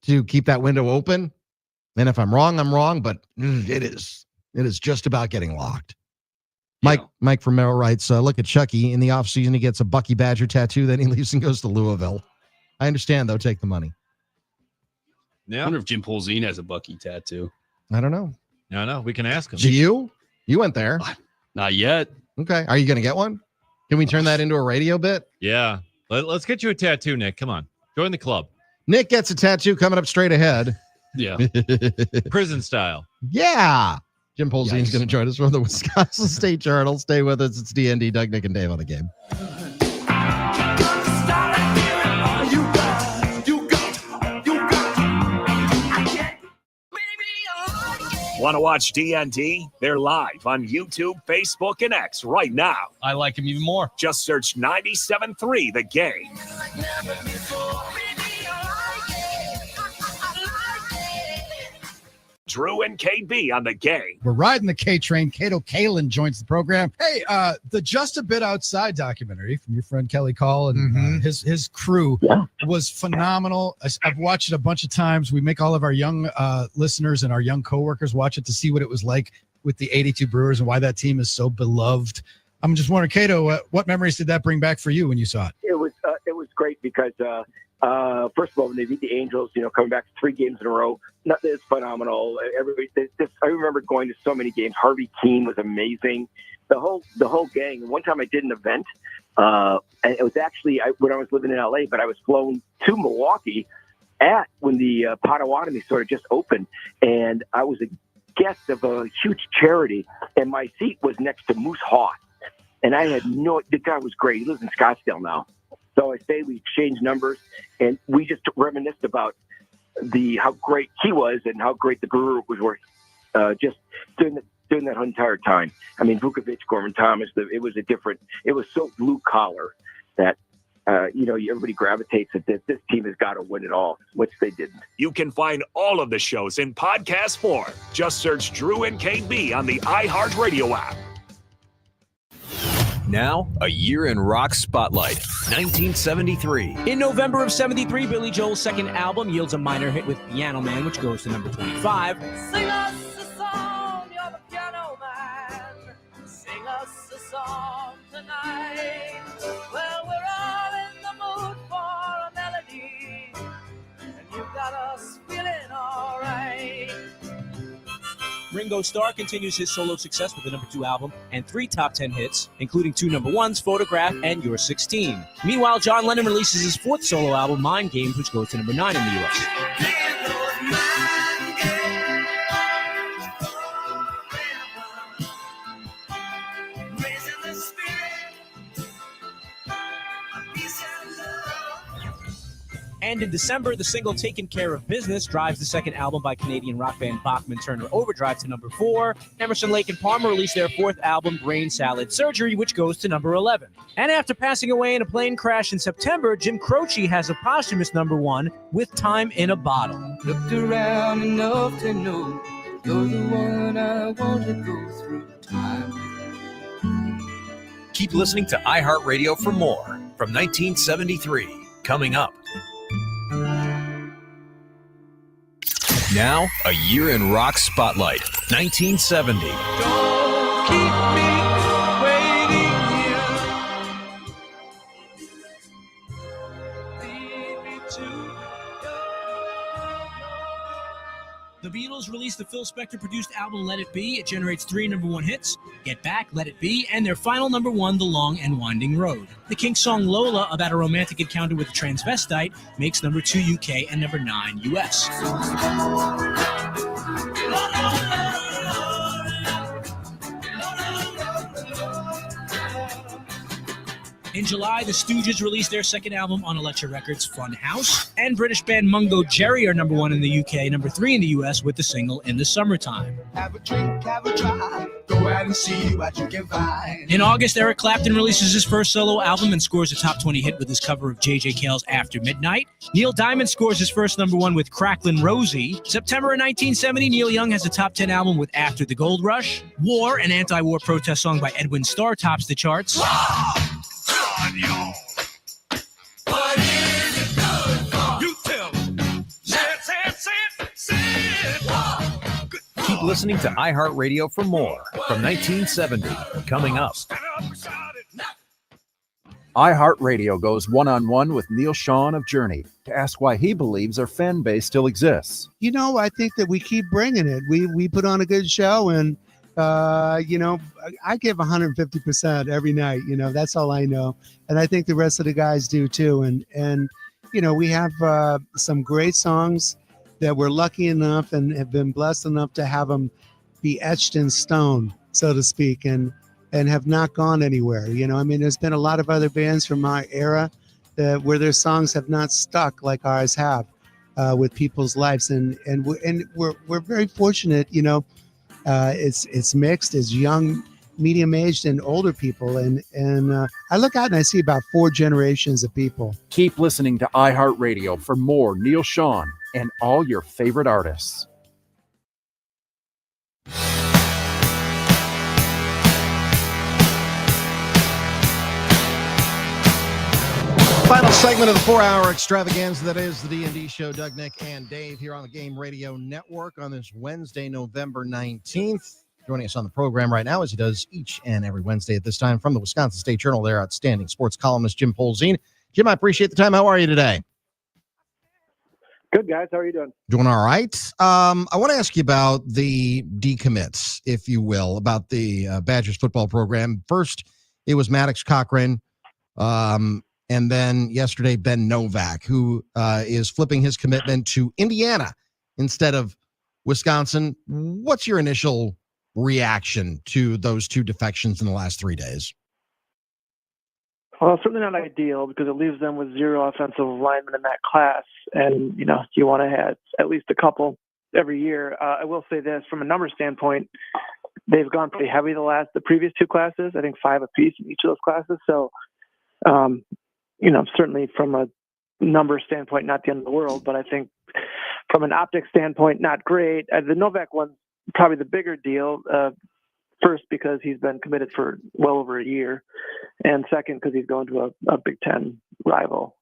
to keep that window open. And if I'm wrong, I'm wrong, but it is just about getting locked. Mike from Merrill writes, look at Chucky. In the offseason, he gets a Bucky Badger tattoo, then he leaves and goes to Louisville. I understand, though. Take the money. I wonder if Jim Polzin has a Bucky tattoo. I don't know. I know. We can ask him. Do you? You went there. Not yet. Okay. Are you going to get one? Can we turn that into a radio bit? Yeah. Let's get you a tattoo, Nick. Come on. Join the club. Nick gets a tattoo coming up straight ahead. Yeah. Prison style. Yeah. Jim Polzin is going to join us from the Wisconsin State Journal. Stay with us. It's D.N.D. Doug, Nick, and Dave on the game. Want to watch D.N.D? They're live on YouTube, Facebook, and X right now. I like him even more. Just search 97.3 The Game. Drew and KB on The Game. We're riding the K train. Cato Kalin joins the program. Hey, the Just a Bit Outside documentary from your friend Kelly Call and his crew was phenomenal. I've watched it a bunch of times. We make all of our young listeners and our young coworkers watch it to see what it was like with the 82 Brewers and why that team is so beloved. I'm just wondering, Cato, what memories did that bring back for you when you saw it? It was great because first of all, when they beat the Angels, coming back 3 games in a row, it's phenomenal. Everybody, I remember going to so many games. Harvey Keene was amazing. The whole gang. One time I did an event, and it was actually when I was living in LA, but I was flown to Milwaukee when the Potawatomi sort of just opened, and I was a guest of a huge charity, and my seat was next to Moose Haw, and I had the guy was great. He lives in Scottsdale now. So I stayed, we exchanged numbers, and we just reminisced about how great he was and how great the Brewer was just during that entire time. I mean, Vukovic, Gorman Thomas, it was so blue collar that, everybody gravitates that this team has got to win it all, which they didn't. You can find all of the shows in podcast form. Just search Drew and KB on the iHeartRadio app. Now, a year in rock spotlight, 1973. In November of 73, Billy Joel's second album yields a minor hit with Piano Man, which goes to number 25. Sing us a song, you're the piano man. Sing us a song tonight. Well, we're all in the mood for a melody, and you've got us feeling all right. Ringo Starr continues his solo success with the number 2 album and 3 top 10 hits, including 2 number 1s, Photograph and You're 16. Meanwhile, John Lennon releases his 4th solo album, Mind Games, which goes to number 9 in the U.S. And in December, the single Taken Care of Business drives the second album by Canadian rock band Bachman Turner Overdrive to number 4. Emerson, Lake and Palmer released their 4th album, Brain Salad Surgery, which goes to number 11. And after passing away in a plane crash in September, Jim Croce has a posthumous number 1 with Time in a Bottle. Looked around enough to know you're the one I want to go through time. Keep listening to iHeartRadio for more from 1973. Coming up. Now, a year in rock spotlight, 1970. Don't keep me waiting here. Lead me to The Beatles released the Phil Spector-produced album Let It Be. It generates 3 number-1 hits, Get Back, Let It Be, and their final number-1, The Long and Winding Road. The Kinks' song Lola, about a romantic encounter with a transvestite, makes number-2 UK and number-9 US. In July, the Stooges released their second album on Elektra Records, Fun House, and British band Mungo Jerry are number-1 in the UK, number-3 in the US with the single In the Summertime. have a drink, have a try. Go out and see what you can find. In August, Eric Clapton releases his first solo album and scores a top 20 hit with his cover of J.J. Cale's After Midnight. Neil Diamond scores his first number-1 with Cracklin' Rosie. September of 1970, Neil Young has a top 10 album with After the Gold Rush. War, an anti-war protest song by Edwin Starr, tops the charts. What is it good for? You tell me. Say it. Keep listening to iHeartRadio for more from 1970. Coming up. iHeartRadio goes one-on-one with Neil Sean of Journey to ask why he believes our fan base still exists. You know, I think that we keep bringing it. We put on a good show, and you know, I give 150% every night. You know, that's all I know, and I think the rest of the guys do too. And you know, we have some great songs that we're lucky enough and have been blessed enough to have them be etched in stone, so to speak, and have not gone anywhere. You know, I mean, there's been a lot of other bands from my era where their songs have not stuck like ours have with people's lives, and we're very fortunate. You know, it's mixed. It's young, medium-aged, and older people, and I look out and I see about 4 generations of people. Keep listening to iHeartRadio for more Neil Sean and all your favorite artists. Final segment of the 4-hour extravaganza that is the D&D show. Doug, Nick, and Dave here on the Game Radio Network on this Wednesday, November 19th. Joining us on the program right now, as he does each and every Wednesday at this time, from the Wisconsin State Journal, their outstanding sports columnist, Jim Polzin. Jim, I appreciate the time. How are you today? Good, guys. How are you doing? Doing all right. I want to ask you about the decommits, if you will, about the Badgers football program. First, it was Maddox Cochran. And then yesterday, Ben Novak, who is flipping his commitment to Indiana instead of Wisconsin. What's your initial reaction to those 2 defections in the last 3 days? Well, certainly not ideal because it leaves them with 0 offensive linemen in that class. And, you know, you want to have at least a couple every year. I will say this, from a number standpoint, they've gone pretty heavy the previous 2 classes, I think 5 apiece in each of those classes. So, you know, certainly from a number standpoint, not the end of the world, but I think from an optics standpoint, not great. The Novak one's probably the bigger deal. First, because he's been committed for well over a year, and second, because he's going to a Big Ten rival.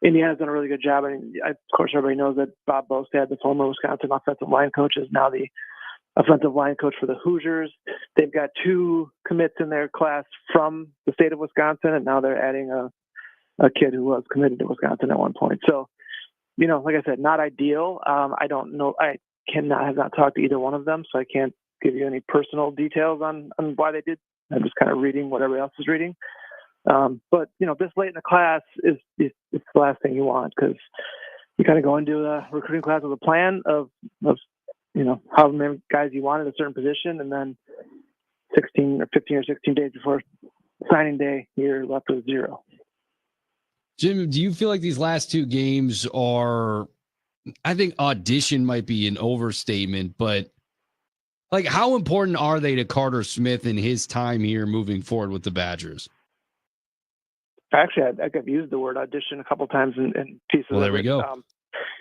Indiana's done a really good job. I mean, of course, everybody knows that Bob Bostad, the former Wisconsin offensive line coach, is now the offensive line coach for the Hoosiers. They've got 2 commits in their class from the state of Wisconsin, and now they're adding a kid who was committed to Wisconsin at one point. So, you know, like I said, not ideal. I don't know. I have not talked to either one of them, so I can't give you any personal details on why they did. I'm just kind of reading what everybody else is reading. But, you know, this late in the class is the last thing you want, because you kind of go into a recruiting class with a plan of you know, how many guys you want at a certain position, and then 15 or 16 days before signing day, you're left with 0. Jim, do you feel like these last 2 games are, I think audition might be an overstatement, but like, how important are they to Carter Smith and his time here moving forward with the Badgers? Actually, I've used the word audition a couple times in pieces. Well, there we go.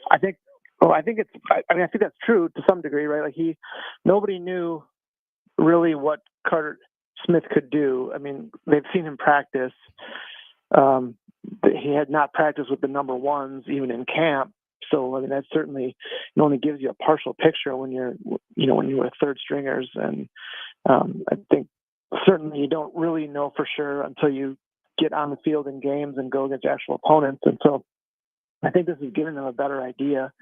I think that's true to some degree, right? Like nobody knew really what Carter Smith could do. I mean, they've seen him practice. He had not practiced with the number ones even in camp. So, I mean, that certainly only gives you a partial picture when you're with third stringers. And I think certainly you don't really know for sure until you get on the field in games and go against actual opponents. And so I think this is giving them a better idea.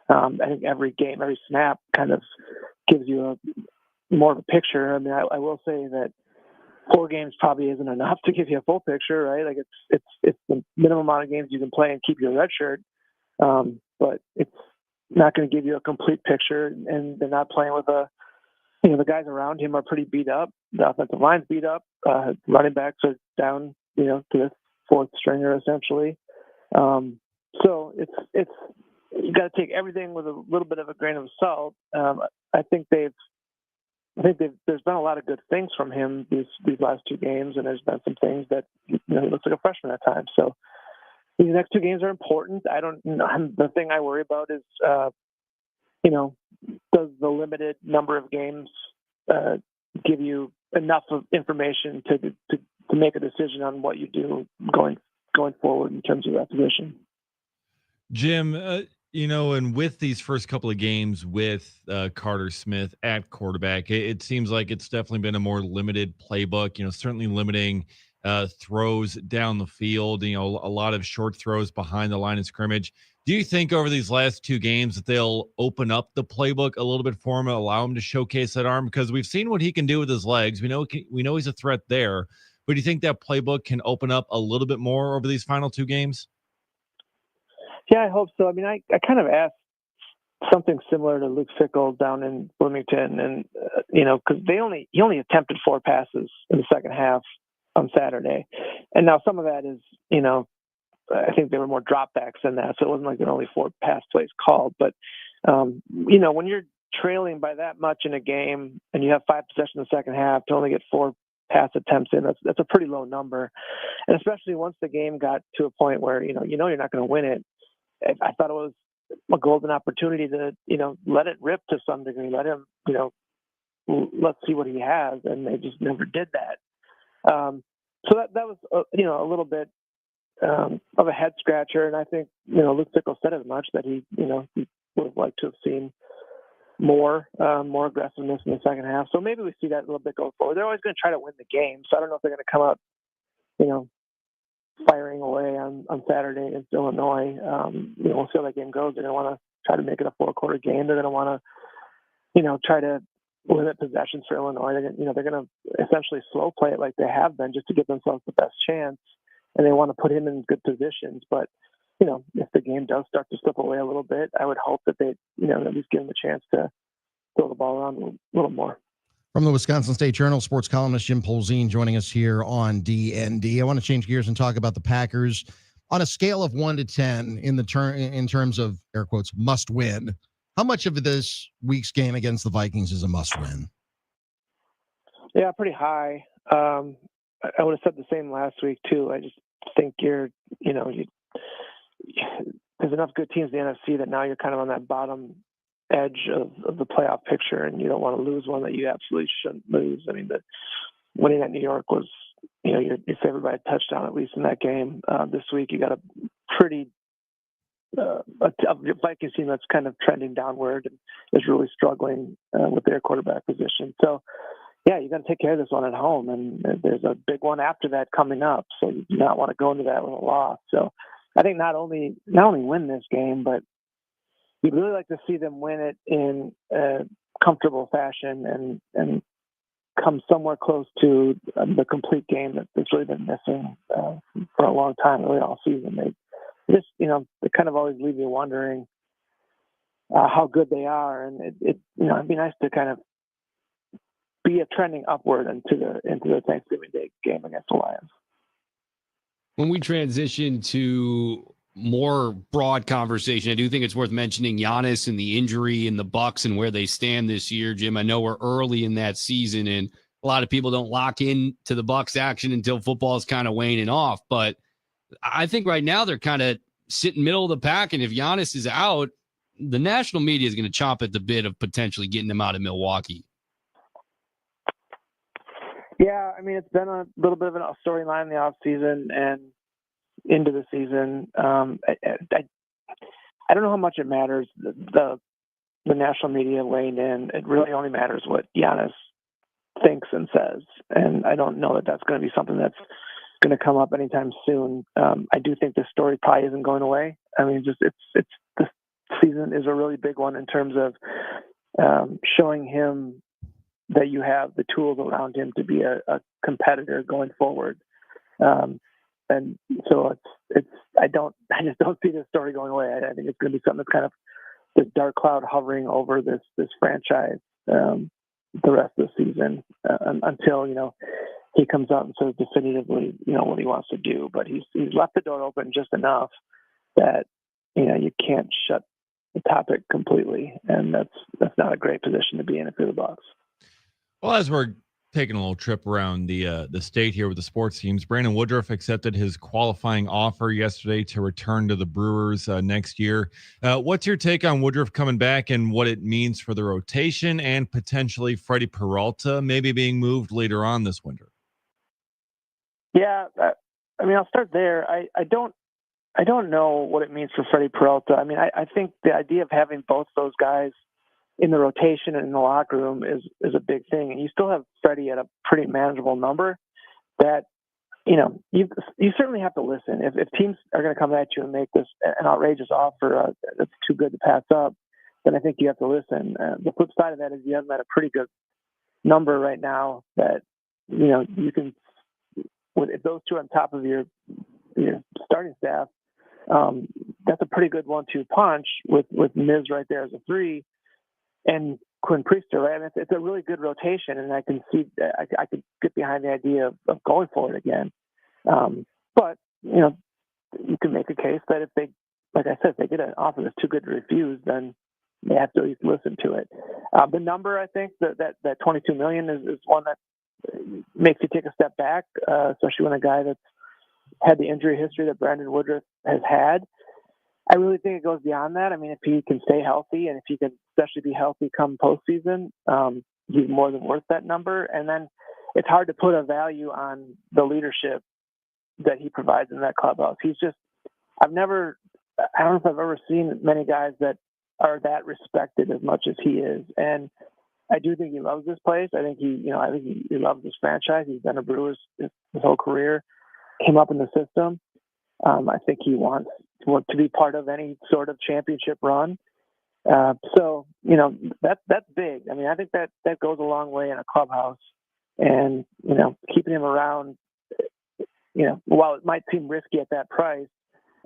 I think every game, every snap kind of gives you more of a picture. I mean, I will say that 4 games probably isn't enough to give you a full picture, right? Like it's the minimum amount of games you can play and keep your red shirt. But it's not going to give you a complete picture, and they're not playing with the guys around him are pretty beat up. The offensive line's beat up. Running backs are down, to the 4th stringer essentially. So it's you got to take everything with a little bit of a grain of salt. I think there's been a lot of good things from him these last 2 games, and there's been some things that he looks like a freshman at times. So these next 2 games are important. The thing I worry about is, does the limited number of games give you enough of information to make a decision on what you do going forward in terms of that position? Jim, and with these first couple of games with Carter Smith at quarterback, it seems like it's definitely been a more limited playbook, certainly limiting throws down the field, a lot of short throws behind the line of scrimmage. Do you think over these last 2 games that they'll open up the playbook a little bit for him, allow him to showcase that arm? Because we've seen what he can do with his legs. We know he's a threat there, but do you think that playbook can open up a little bit more over these final 2 games? Yeah, I hope so. I mean, I kind of asked something similar to Luke Fickell down in Bloomington, and because he only attempted 4 passes in the second half on Saturday, and now some of that is I think there were more dropbacks than that, so it wasn't like there were only 4 pass plays called. But when you're trailing by that much in a game and you have 5 possessions in the second half to only get 4 pass attempts in, that's a pretty low number, and especially once the game got to a point where you're not going to win it. I thought it was a golden opportunity to, let it rip to some degree. Let him, let's see what he has. And they just never did that. So that was, a little bit of a head scratcher. And I think, Luke Fickell said as much that he would have liked to have seen more aggressiveness in the second half. So maybe we see that a little bit going forward. They're always going to try to win the game. So I don't know if they're going to come out, firing away on Saturday against Illinois. We'll see how that game goes. They're going to want to try to make it a 4-quarter game. They're going to want to, try to limit possessions for Illinois. They're going to essentially slow play it like they have been just to give themselves the best chance. And they want to put him in good positions. But, if the game does start to slip away a little bit, I would hope that they, at least give him a chance to throw the ball around a little more. From the Wisconsin State Journal, sports columnist Jim Polzin joining us here on D.N.D. I want to change gears and talk about the Packers on a scale of 1 to 10 in terms of air quotes must win. How much of this week's game against the Vikings is a must win? Yeah, pretty high. I would have said the same last week too. I just think there's enough good teams in the NFC that now you're kind of on that bottom edge of the playoff picture, and you don't want to lose one that you absolutely shouldn't lose. I mean, the winning at New York was, you're favored by a touchdown at least in that game. This week you got a pretty a Vikings team that's kind of trending downward and is really struggling with their quarterback position. So yeah, you got to take care of this one at home, and there's a big one after that coming up. So you do not want to go into that with a loss. So I think not only win this game, but you'd really like to see them win it in a comfortable fashion and come somewhere close to the complete game that's really been missing for a long time, really all season. They just, they kind of always leave you wondering how good they are, and it'd be nice to kind of be a trending upward into the Thanksgiving Day game against the Lions. When we transition to more broad conversation, I do think it's worth mentioning Giannis and the injury and the Bucks and where they stand this year. Jim, I know we're early in that season, and a lot of people don't lock in to the Bucks action until football is kind of waning off. But I think right now they're kind of sitting middle of the pack, and if Giannis is out, the national media is going to chomp at the bit of potentially getting him out of Milwaukee. Yeah, I mean, it's been a little bit of a storyline in the off season and into the season. I don't know how much it matters. The national media weighing in. It really only matters what Giannis thinks and says, and I don't know that that's going to be something that's going to come up anytime soon. I do think this story probably isn't going away. I mean, it's this season is a really big one in terms of showing him that you have the tools around him to be a competitor going forward. And so I just don't see this story going away. I think it's going to be something that's kind of this dark cloud hovering over this franchise the rest of the season until, he comes out and says definitively, what he wants to do. But he's left the door open just enough that, you can't shut the topic completely. And that's not a great position to be in if you're the Bucks. Well, as we're taking a little trip around the state here with the sports teams, Brandon Woodruff accepted his qualifying offer yesterday to return to the Brewers next year. What's your take on Woodruff coming back and what it means for the rotation and potentially Freddie Peralta maybe being moved later on this winter? Yeah, I mean, I'll start there. I don't know what it means for Freddie Peralta. I mean, I think the idea of having both those guys in the rotation and in the locker room is a big thing. And you still have Freddie at a pretty manageable number that, you certainly have to listen. If teams are going to come at you and make this an outrageous offer that's too good to pass up, then I think you have to listen. The flip side of that is you have them at a pretty good number right now that, you can, if those two are on top of your starting staff, that's a pretty good 1-2 punch with Miz right there as a 3. And Quinn Priester, right? I mean, it's a really good rotation, and I can see I could get behind the idea of going for it again. But you can make a case that if they, like I said, if they get an offer that's too good to refuse, then they have to at least listen to it. The number, I think, that $22 million is one that makes you take a step back, especially when a guy that's had the injury history that Brandon Woodruff has had. I really think it goes beyond that. I mean, if he can stay healthy and if he can especially be healthy come postseason, he's more than worth that number. And then it's hard to put a value on the leadership that he provides in that clubhouse. I don't know if I've ever seen many guys that are that respected as much as he is. And I do think he loves this place. I think he loves this franchise. He's been a Brewers his whole career, came up in the system. I think he wants to be part of any sort of championship run. So, that's big. I mean, I think that goes a long way in a clubhouse, and, keeping him around, while it might seem risky at that price,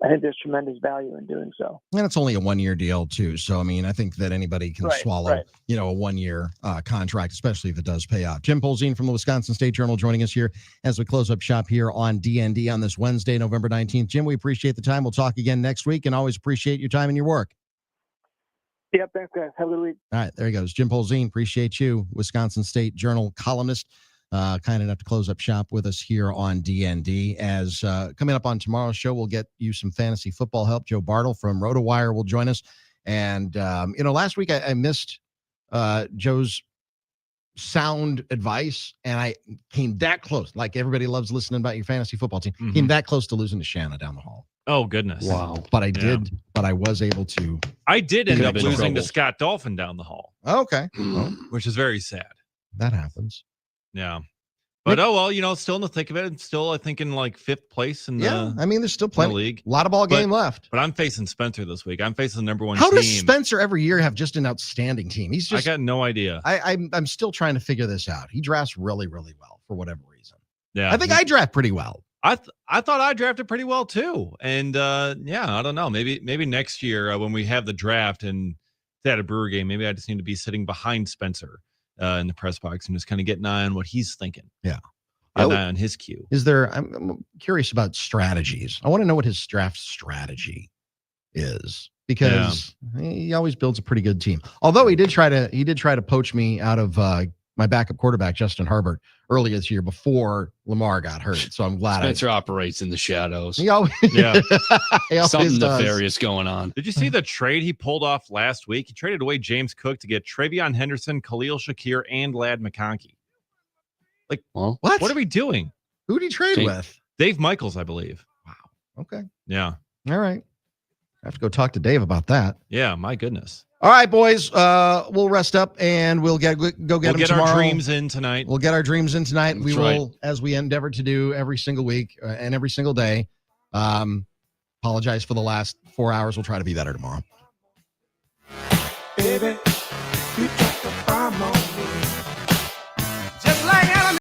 I think there's tremendous value in doing so. And it's only a 1-year deal too. So, I mean, I think that anybody can swallow, a 1-year contract, especially if it does pay out. Jim Polzin from the Wisconsin State Journal joining us here as we close up shop here on D.N.D. on this Wednesday, November 19th. Jim, we appreciate the time. We'll talk again next week and always appreciate your time and your work. Yep. Thanks, guys. Have a good week. All right. There he goes. Jim Polzin. Appreciate you. Wisconsin State Journal columnist. Kind enough to close up shop with us here on D.N.D. As coming up on tomorrow's show, we'll get you some fantasy football help. Joe Bartle from RotoWire will join us. And, last week I missed Joe's sound advice, and I came that close. Like everybody loves listening about your fantasy football team. Mm-hmm. Came that close to losing to Shanna down the hall. Oh, goodness. Wow. But I was able to. I did end up losing to Scott Dolphin down the hall. Okay. Which is very sad. That happens. Yeah. But still in the thick of it. Still, I think in like 5th place in the I mean, there's still plenty league. A lot of ball game left. But I'm facing Spencer this week. I'm facing the number 1 How team. does Spencer every year have just an outstanding team? I got no idea. I'm still trying to figure this out. He drafts really, really well for whatever reason. Yeah. I think I draft pretty well. I thought I drafted pretty well too. And I don't know. Maybe next year when we have the draft and it's at a Brewer game, maybe I just need to be sitting behind Spencer in the press box and just kind of get an eye on what he's thinking. Yeah. An eye on his cue. I'm curious about strategies. I want to know what his draft strategy is, because he always builds a pretty good team. Although he did try to poach me out of my backup quarterback, Justin Herbert, earlier this year before Lamar got hurt. So I'm glad Spencer operates in the shadows. He always, Something nefarious going on. Did you see the trade he pulled off last week? He traded away James Cook to get Travion Henderson, Khalil Shakir, and Ladd McConkey. Like, well, what are we doing? Who did he trade with? Dave Michaels, I believe. Okay. Yeah. All right. I have to go talk to Dave about that. Yeah, my goodness. All right, boys. We'll rest up and we'll go get We'll them get tomorrow. our dreams in tonight. We'll get our dreams in tonight. We That's will, right. as we endeavor to do every single week and every single day. Apologize for the last 4 hours. We'll try to be better tomorrow. Baby, you